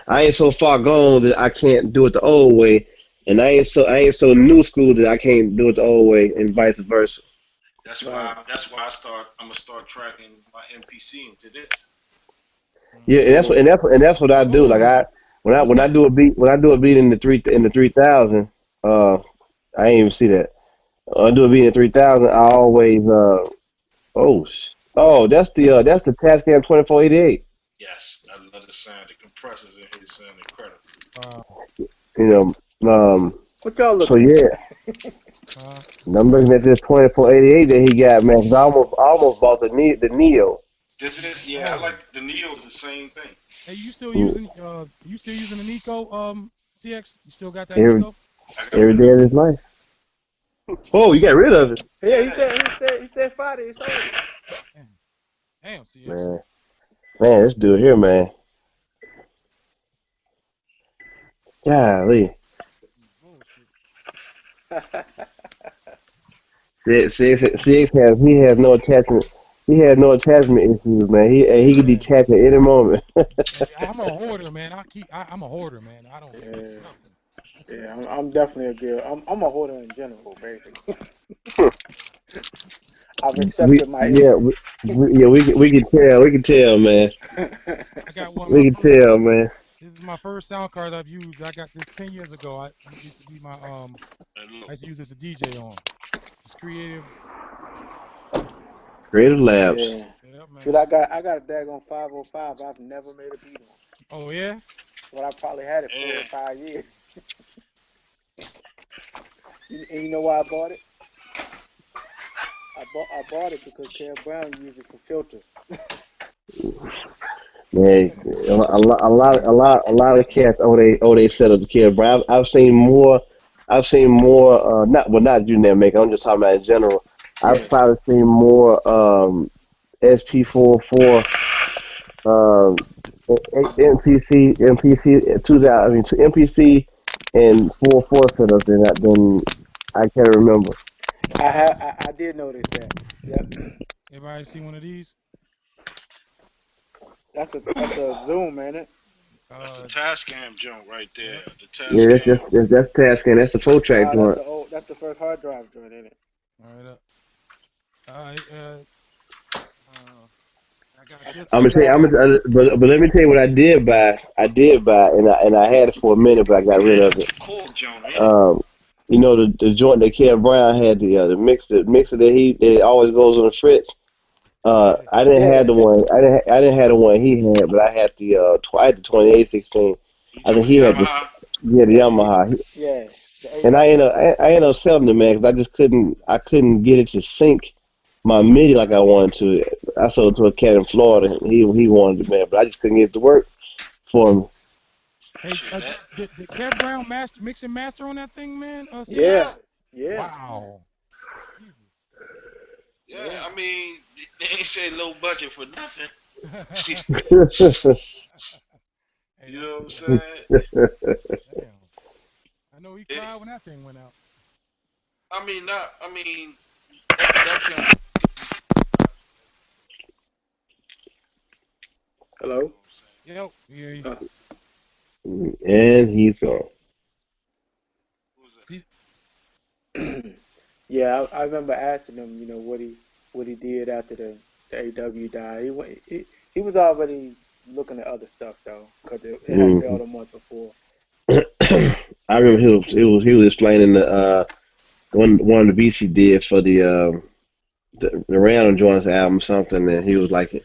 I ain't so far gone that I can't do it the old way, and I ain't so new school that I can't do it the old way, and vice versa. Right. That's why I'm gonna start tracking my MPC into this. Yeah, and that's Yeah. what and that's what I do. Like Oh, what's when I that? do a beat in the 3000, I ain't even see that. I do a beat in the 3000. I always oh that's the Tascam 2488. Yes, I love the sound. The compressors in here sound incredible. Uh, You know, What y'all so looking yeah, at? uh, and I'm looking at this 2488 that he got, man. 'Cause I almost bought the Neo. This is yeah. I oh, like the Neo's the same thing. hey, Mm, you still using the Nico CX? You still got that Every Nico? I got every rid day of of it. his life. Oh, you got rid of it, Yeah, Yeah. he said Friday he sold it. Damn, damn CX. man. Man, this dude here, man. Golly. Bullshit. Six he has no attachment. He has no attachment issues, man. He can Yeah, detach at any moment. hey, I'm a hoarder, man. I'm a hoarder, man. I don't keep Yeah, nothing. yeah, I'm definitely a good. I'm a hoarder in general, basically. I've we accepted my yeah issues. we can tell, man. I got one of my We can first. tell, man. This is my first sound card I've used. I got this 10 years ago. I used to be my And I look, used to use it as a DJ on. It's creative. Creative Labs. Yeah. Yeah, Shoot, man. I got a daggone 505. I've never made a beat on, Oh yeah. but I probably had it and 4 or 5 years. And you know why I bought it? I bought it because Kev Brown used it for filters. Man, a lot of cats owe they set up the kid, bro. I've seen more. Not you, there, make. I'm just talking about in general. I've Yeah. probably seen more SP44, um, MPC 2000. I mean, MPC and 4 setups than I can remember. I did notice that. Yep. Everybody see one of these? That's a zoom, ain't it? that's the Uh, Tascam jump right there. yep. The Yeah, that's Tascam. that's Tascam. That's the 4 track Nah, that's joint. the old. That's the first hard drive joint, ain't it? All right. Uh, I got this I'm one. gonna tell you, but let me tell you what I did buy. I did buy, and I had it for a minute, but I got rid Man, of that's it. the core jump, ain't it? Um, You know the joint that Kev Brown had, the mixer that always goes on the frets. Yeah. I didn't have Yeah, the one. I didn't have the one he had, but I had I had the 2816. You I talking think about he had the Yamaha? the yeah, Yamaha. yeah. The And I ended AW. up I ended up selling it, man, because I couldn't get it to sync my MIDI like I wanted to. I sold it to a cat in Florida. And he wanted it, man, but I just couldn't get it to work for me. Hey, Shit, that. did Kev Brown mix and master on that thing, man? CI? Yeah, yeah, Wow. Jesus. Yeah, yeah. I mean, they ain't say low budget for nothing. Hey, You that's know what I'm cool. saying? Damn. I know he It, cried when that thing went out. I mean, not. I mean, that joint. You Hello. know what I'm saying? Yo, yeah. Uh, And he's gone. Who was that? See, yeah, I remember asking him, what he did after the AW died. He was already looking at other stuff though, because it had Mhm. failed a month before. I remember he was explaining one of the beats he did for the Random Joints album something, and he was like,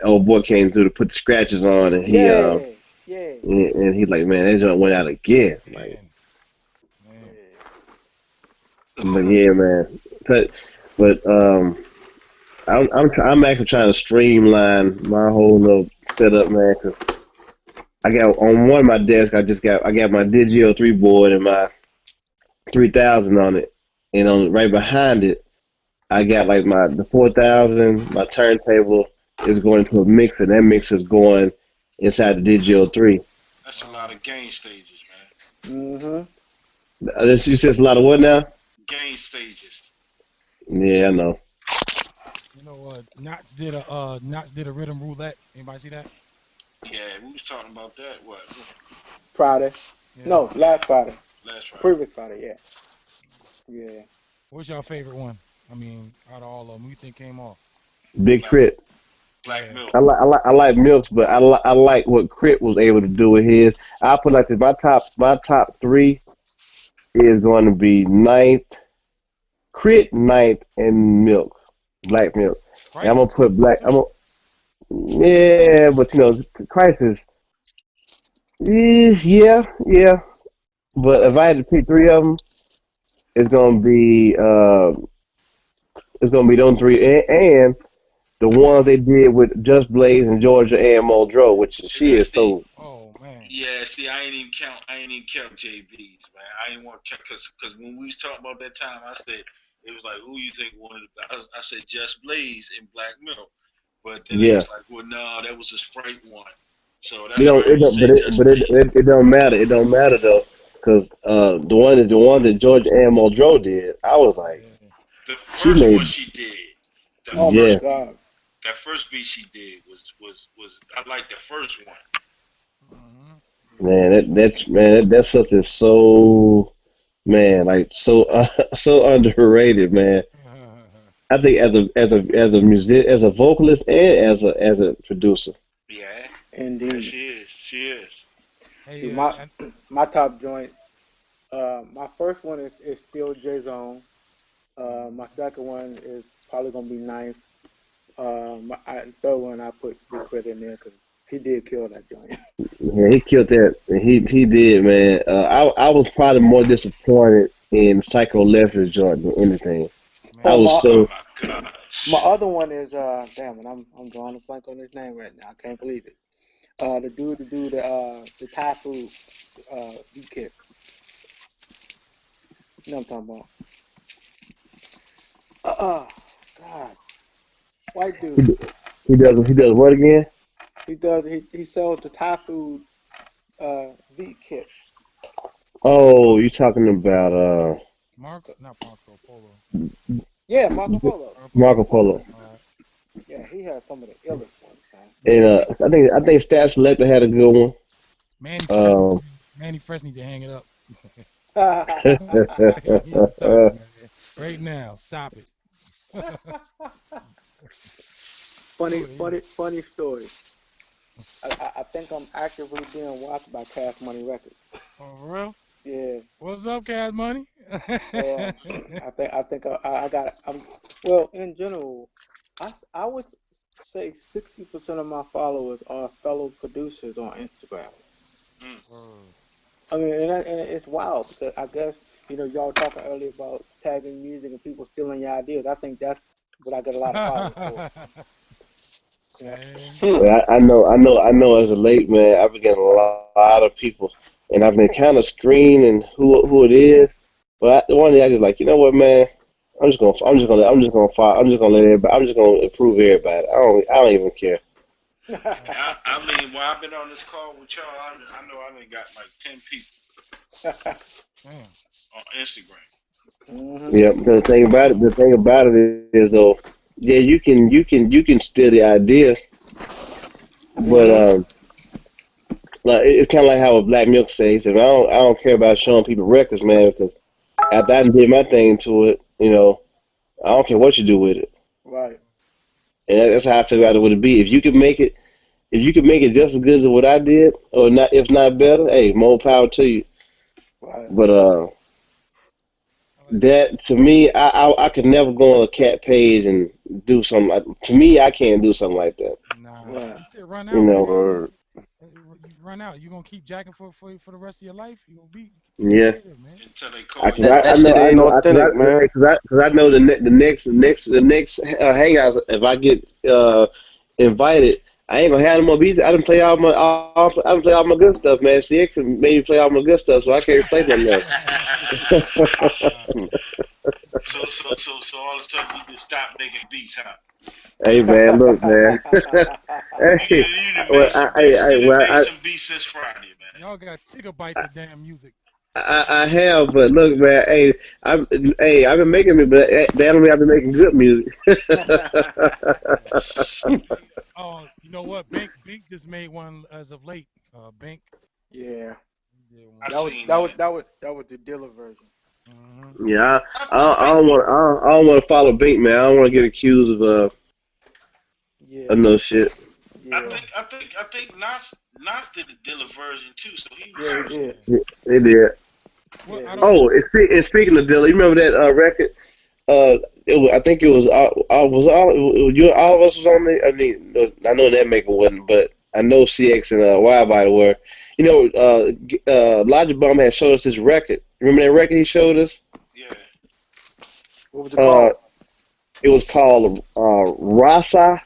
old boy came through to put the scratches on, and Yeah, yeah, and he like, man, that joint went out again. Like, again, man. but yeah, man. But I'm actually trying to streamline my whole little setup, man. 'Cause I got on one of my desk, I got my Digio 3 board and my 3000 on it, and on right behind it, I got like the 4000. My turntable is going into a mixer. That mixer is going inside the Digio 3. That's a lot Wow. of gain stages, man. mm-hmm. This you says a lot of what now? Gain stages. Yeah, I know. You know, Knots did a rhythm roulette. Anybody see that? Yeah, we was talking about that. What? Friday. Yeah. No, last Friday. Last Friday. Previous Friday. Yeah, yeah. What's your favorite one? I mean, out of all of them, who you think came off? Big Black Crit. Black Yeah. Milk. I like Milks, but I like what Crit was able to do with his. I put like this. My top three is going to be ninth, Crit, ninth, and Milk, Black Milk. And I'm gonna Crisis came put off Black. too. Yeah, but Crisis. Yeah. But if I had to pick three of them, it's gonna be uh, it's gonna be them three, and the ones they did with Just Blaze and Georgia and Muldrow, which is she Yeah, is see, so. Oh man. yeah, see, I ain't even count JB's, man. I ain't want to count because when we was talking about that time, I said it was like, who you think wanted it? I said Just Blaze and Black Milk, but then they Yeah. was like, well, no, that was a Sprite one, so You that's know, why I it ain't don't, say but it, Just but Blaze. it don't matter. It don't matter though, because the one that George and Muldrow did, I was like, Yeah. The she first one made, she did, the Oh my yeah, first beat, God. that first beat she did was I like the first one. Hmm. man, that's something so, man, like so so underrated, man. I think as a music, as a vocalist, and as a producer. Yeah, yeah, Indeed. she is. See, Hey, my top joint. My first one is still J Zone. My second one is probably gonna be Ninth. Third one I put Big Crit in there because he did kill that joint. Yeah, he killed that. He did, man. I was probably more disappointed in Psycho Lesser's joint than anything. I Oh man. was Oh my so my my gosh. other one is damn, and I'm drawing a blank on his name right now. I can't believe it. The dude, the Thai food beat kit. You know what I'm talking about? God, white he, dude. he does what again? He sells the Thai food beat kits. Oh, you talking about Not Marco Polo. Yeah, Marco Polo. Marco Marco Polo. Polo. All right. Yeah, he has some of the illest ones, man. And Man, I think Stat Selector had a good one. Manny Fresh. Um, Manny Fresh needs to hang it up. He needs to stop it, man. Right now, stop it. funny, Oh, he, funny, funny story. I think I'm actively being watched by Cash Money Records. oh, for real? Yeah, What's up, Cash Money? yeah. I think I got. Well, in general, I would say 60% of my followers are fellow producers on Instagram. Mm. Word. I mean, and it's wild because I guess y'all talking earlier about tagging music and people stealing your ideas. I think that's what I get a lot of followers for. Yeah. Man. Well, I know. As a late man, I've been getting a lot of people, and I've been kind of screening who it is. But one day I just like, you know what, man? I'm just gonna let everybody. I'm just gonna approve everybody. I don't even care. I mean, while I've been on this call with y'all, I know I done got like 10 people Damn. on Instagram. Hmm. Yeah, because the thing about it is though, yeah, you can steal the idea, but Hmm. like it's kind of like how a Black Milk says, if I don't care about showing people records, man, because after I did my thing to it, I don't care what you do with it, Right. and that's how I feel about it. Would it be if you could make it just as good as what I did, or not, if not better, hey, more power to you. Right. But I like that. that to me, I could never go on a cat page and do something. To me, I can't do something like that. Nah, Right. you said run You out, know, man. Word. You run out. You gonna keep jacking for the rest of your life? You gonna be yeah. creative, man. Until they I, call cause you That I, I that back. know shit I ain't know authentic, man. cause I know the next hangouts if I get invited, I ain't gonna have no more beats. I done play all my good stuff, man. CX made me play all my good stuff, so I can't play nothing else. Nah. So all of a sudden you just stop making beats, huh? Hey man, look man. Hey, well You done well made some beats since Friday, man. Y'all got gigabytes of damn music. I have, but look man, I've been making it, but that don't mean I've been making good music. Yeah. Hey, oh, you know what? Bink just made one as of late. Bink Yeah. did I one. That was seen that was that. that was that was the dealer version. Hmm. Yeah, I I think don't want I don't want to follow Bink, man. I don't want to get accused of Yeah. no shit. Yeah. I think Nas did the Dilla version too, so he was Yeah. He close. did. Yeah. They did. Well, Yeah. I He don't. did. Oh, and speaking of Dilla, you remember that record? I think it was all of us was on it. I mean, no, I know that maker wasn't, but I know CX and Wildbody were. Logic Bomb had showed us this record. Remember that record he showed us? Yeah, What was it Uh, called? it was called Rasa.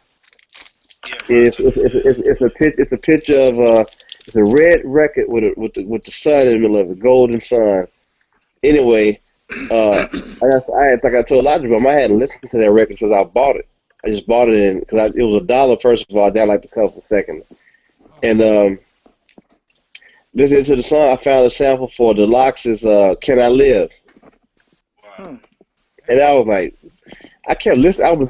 yeah, It's Rasta. it's, it's, Yeah. it's, it's a picture of it's a red record with the sun in the middle of it, golden sun. Anyway, like I told Logic Bomb, I hadn't listened to that record because I bought it. I just bought it in because it was $1 first of all. Then like the cover second, Oh, and listening to the song, I found a sample for Deluxe's "Can I Live," Wow. Hmm. and damn. I was like, I kept listening. I was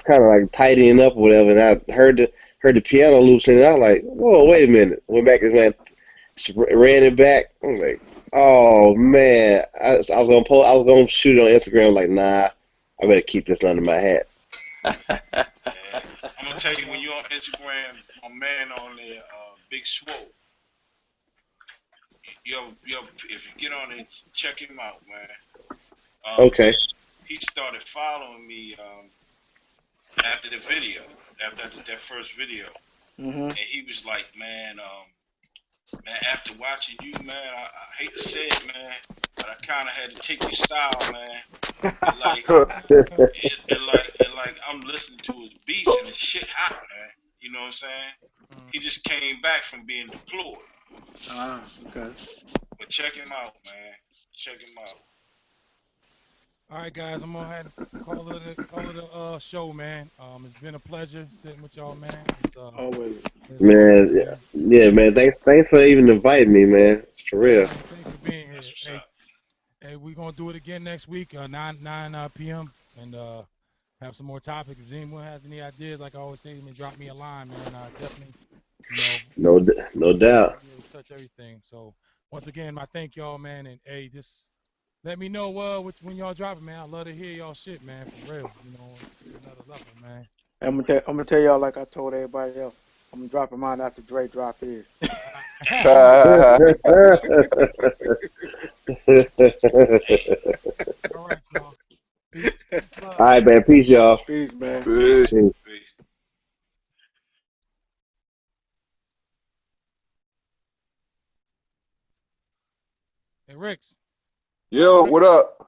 kind of like tidying up or whatever, and I heard the piano loops, and I was like, whoa, wait a minute. Went back and ran it back. I was like, oh man, I was gonna shoot it on Instagram. Like, nah, I better keep this under my hat. Yeah. I'm gonna tell you when you're on Instagram, my man on there, Big Swole. If you get on it, check him out, man. Um, Okay. he started following me after the video, after I did that first video, Hmm. and he was like, man, after watching you, man, I hate to say it, man, but I kind of had to take your style, man, and like, and like I'm listening to his beats and the shit hot, man. You know what I'm saying? Mm. He just came back from being deployed. Ah. Okay. But check him out, man. Check him out. All right, guys, I'm gonna have to call it a show, man. It's been a pleasure sitting with y'all, man. Always. It's always, Man, man. yeah, man. Thanks for even inviting me, man. It's for Yeah, real. man. Thanks for being That's here. what's Hey, up. hey, we're gonna do it again next week, 9 p.m. and have some more topics. If anyone has any ideas, like I always say, man, drop me a line, man. Definitely, you know, No doubt. be able to touch everything. So once again, I thank y'all, man, and hey, just let me know when y'all drop it, man. I love to hear y'all shit, man, for real. You know, to another level, man. I'm gonna tell y'all like I told everybody else. I'm dropping mine after Dre drop his. All right, y'all. Peace, All love. right, man. Peace, y'all. Peace, man. Peace. Peace. Peace. Hey, Ricks. Yo, what up?